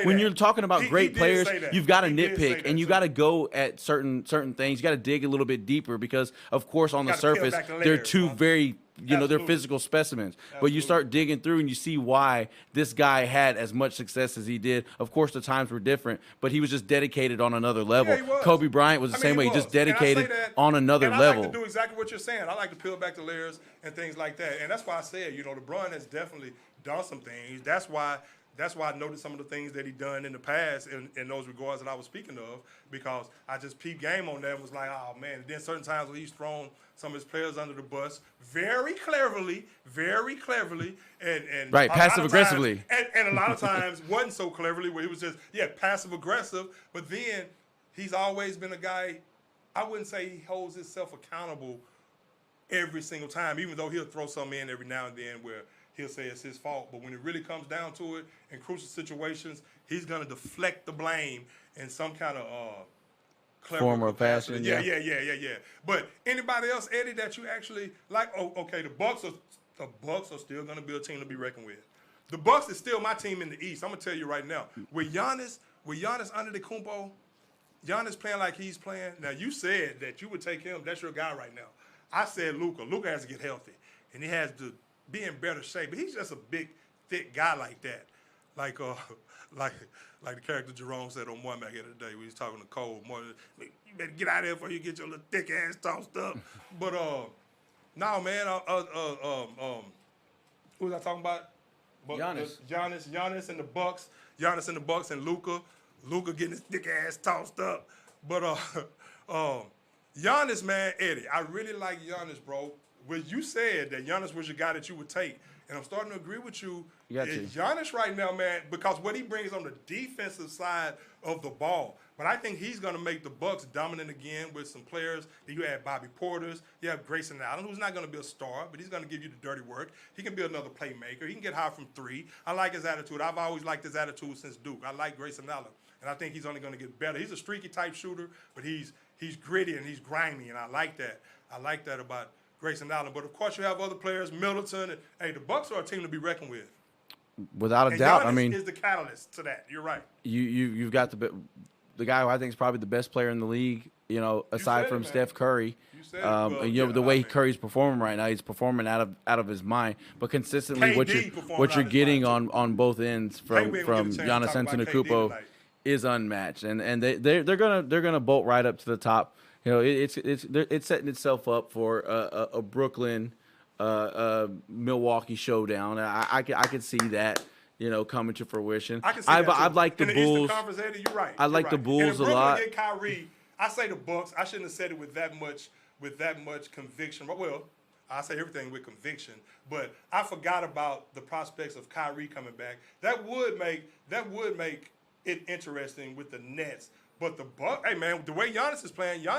when you're talking about great players, you've got to nitpick and you got to go at certain things. You got to dig a little bit deeper because, of course, on the surface, they're two very they're physical specimens. Absolutely. But you start digging through and you see why this guy had as much success as he did. Of course, the times were different, but he was just dedicated on another level. Yeah, Kobe Bryant was the same way. He just dedicated on another level. I like to do exactly what you're saying. I like to peel back the layers and things like that. And that's why I said, LeBron has definitely done some things. That's why I noticed some of the things that he done in the past in those regards that I was speaking of, because I just peeped game on that and was like, oh, man. And then certain times when he's thrown some of his players under the bus very cleverly, and passive-aggressively. And a lot of times wasn't so cleverly where he was just, passive-aggressive. But then he's always been a guy, I wouldn't say he holds himself accountable every single time, even though he'll throw something in every now and then where he'll say it's his fault. But when it really comes down to it, in crucial situations, he's going to deflect the blame in some kind of clever form or fashion. Yeah. But anybody else, Eddie, that you actually like? Oh, okay, the Bucks are still going to be a team to be reckoned with. The Bucks is still my team in the East. I'm going to tell you right now. With Giannis Antetokounmpo, Giannis playing like he's playing. Now, you said that you would take him. That's your guy right now. I said Luka. Luka has to get healthy, and he has to be in better shape. But he's just a big, thick guy like that. Like the character Jerome said on One Back the other day when he was talking to Cole. You better get out of here before you get your little thick ass tossed up. But no, man. Who was I talking about? Giannis. Giannis and the Bucks. Giannis and the Bucks and Luka. Luka getting his thick ass tossed up. But Giannis, man, Eddie, I really like Giannis, bro. When you said that Giannis was your guy that you would take, and I'm starting to agree with you. Giannis right now, man, because what he brings on the defensive side of the ball. But I think he's going to make the Bucks dominant again with some players. You have Bobby Portis. You have Grayson Allen, who's not going to be a star, but he's going to give you the dirty work. He can be another playmaker. He can get high from three. I like his attitude. I've always liked his attitude since Duke. I like Grayson Allen, and I think he's only going to get better. He's a streaky type shooter, but he's gritty and he's grimy, and I like that. I like that about Grayson Allen. But, of course, you have other players, Middleton. And, hey, the Bucks are a team to be reckoned with. Without a doubt. I mean, is the catalyst to that. You're right. You've got the guy who I think is probably the best player in the league, aside from Steph Curry. The way Curry's performing right now, he's performing out of his mind. But consistently, what you're getting on both ends from Giannis Antetokounmpo is unmatched, and they're gonna bolt right up to the top. It's setting itself up for a Brooklyn Milwaukee showdown. I could see that. Coming to fruition. I can see that too. I'd like the Bulls. You're right. I like the Bulls a lot. Get Kyrie, I say the Bucks. I shouldn't have said it with that much conviction. Well, I say everything with conviction, but I forgot about the prospects of Kyrie coming back. That would make it interesting with the Nets. But the Bucks, hey man, the way Giannis is playing, Giannis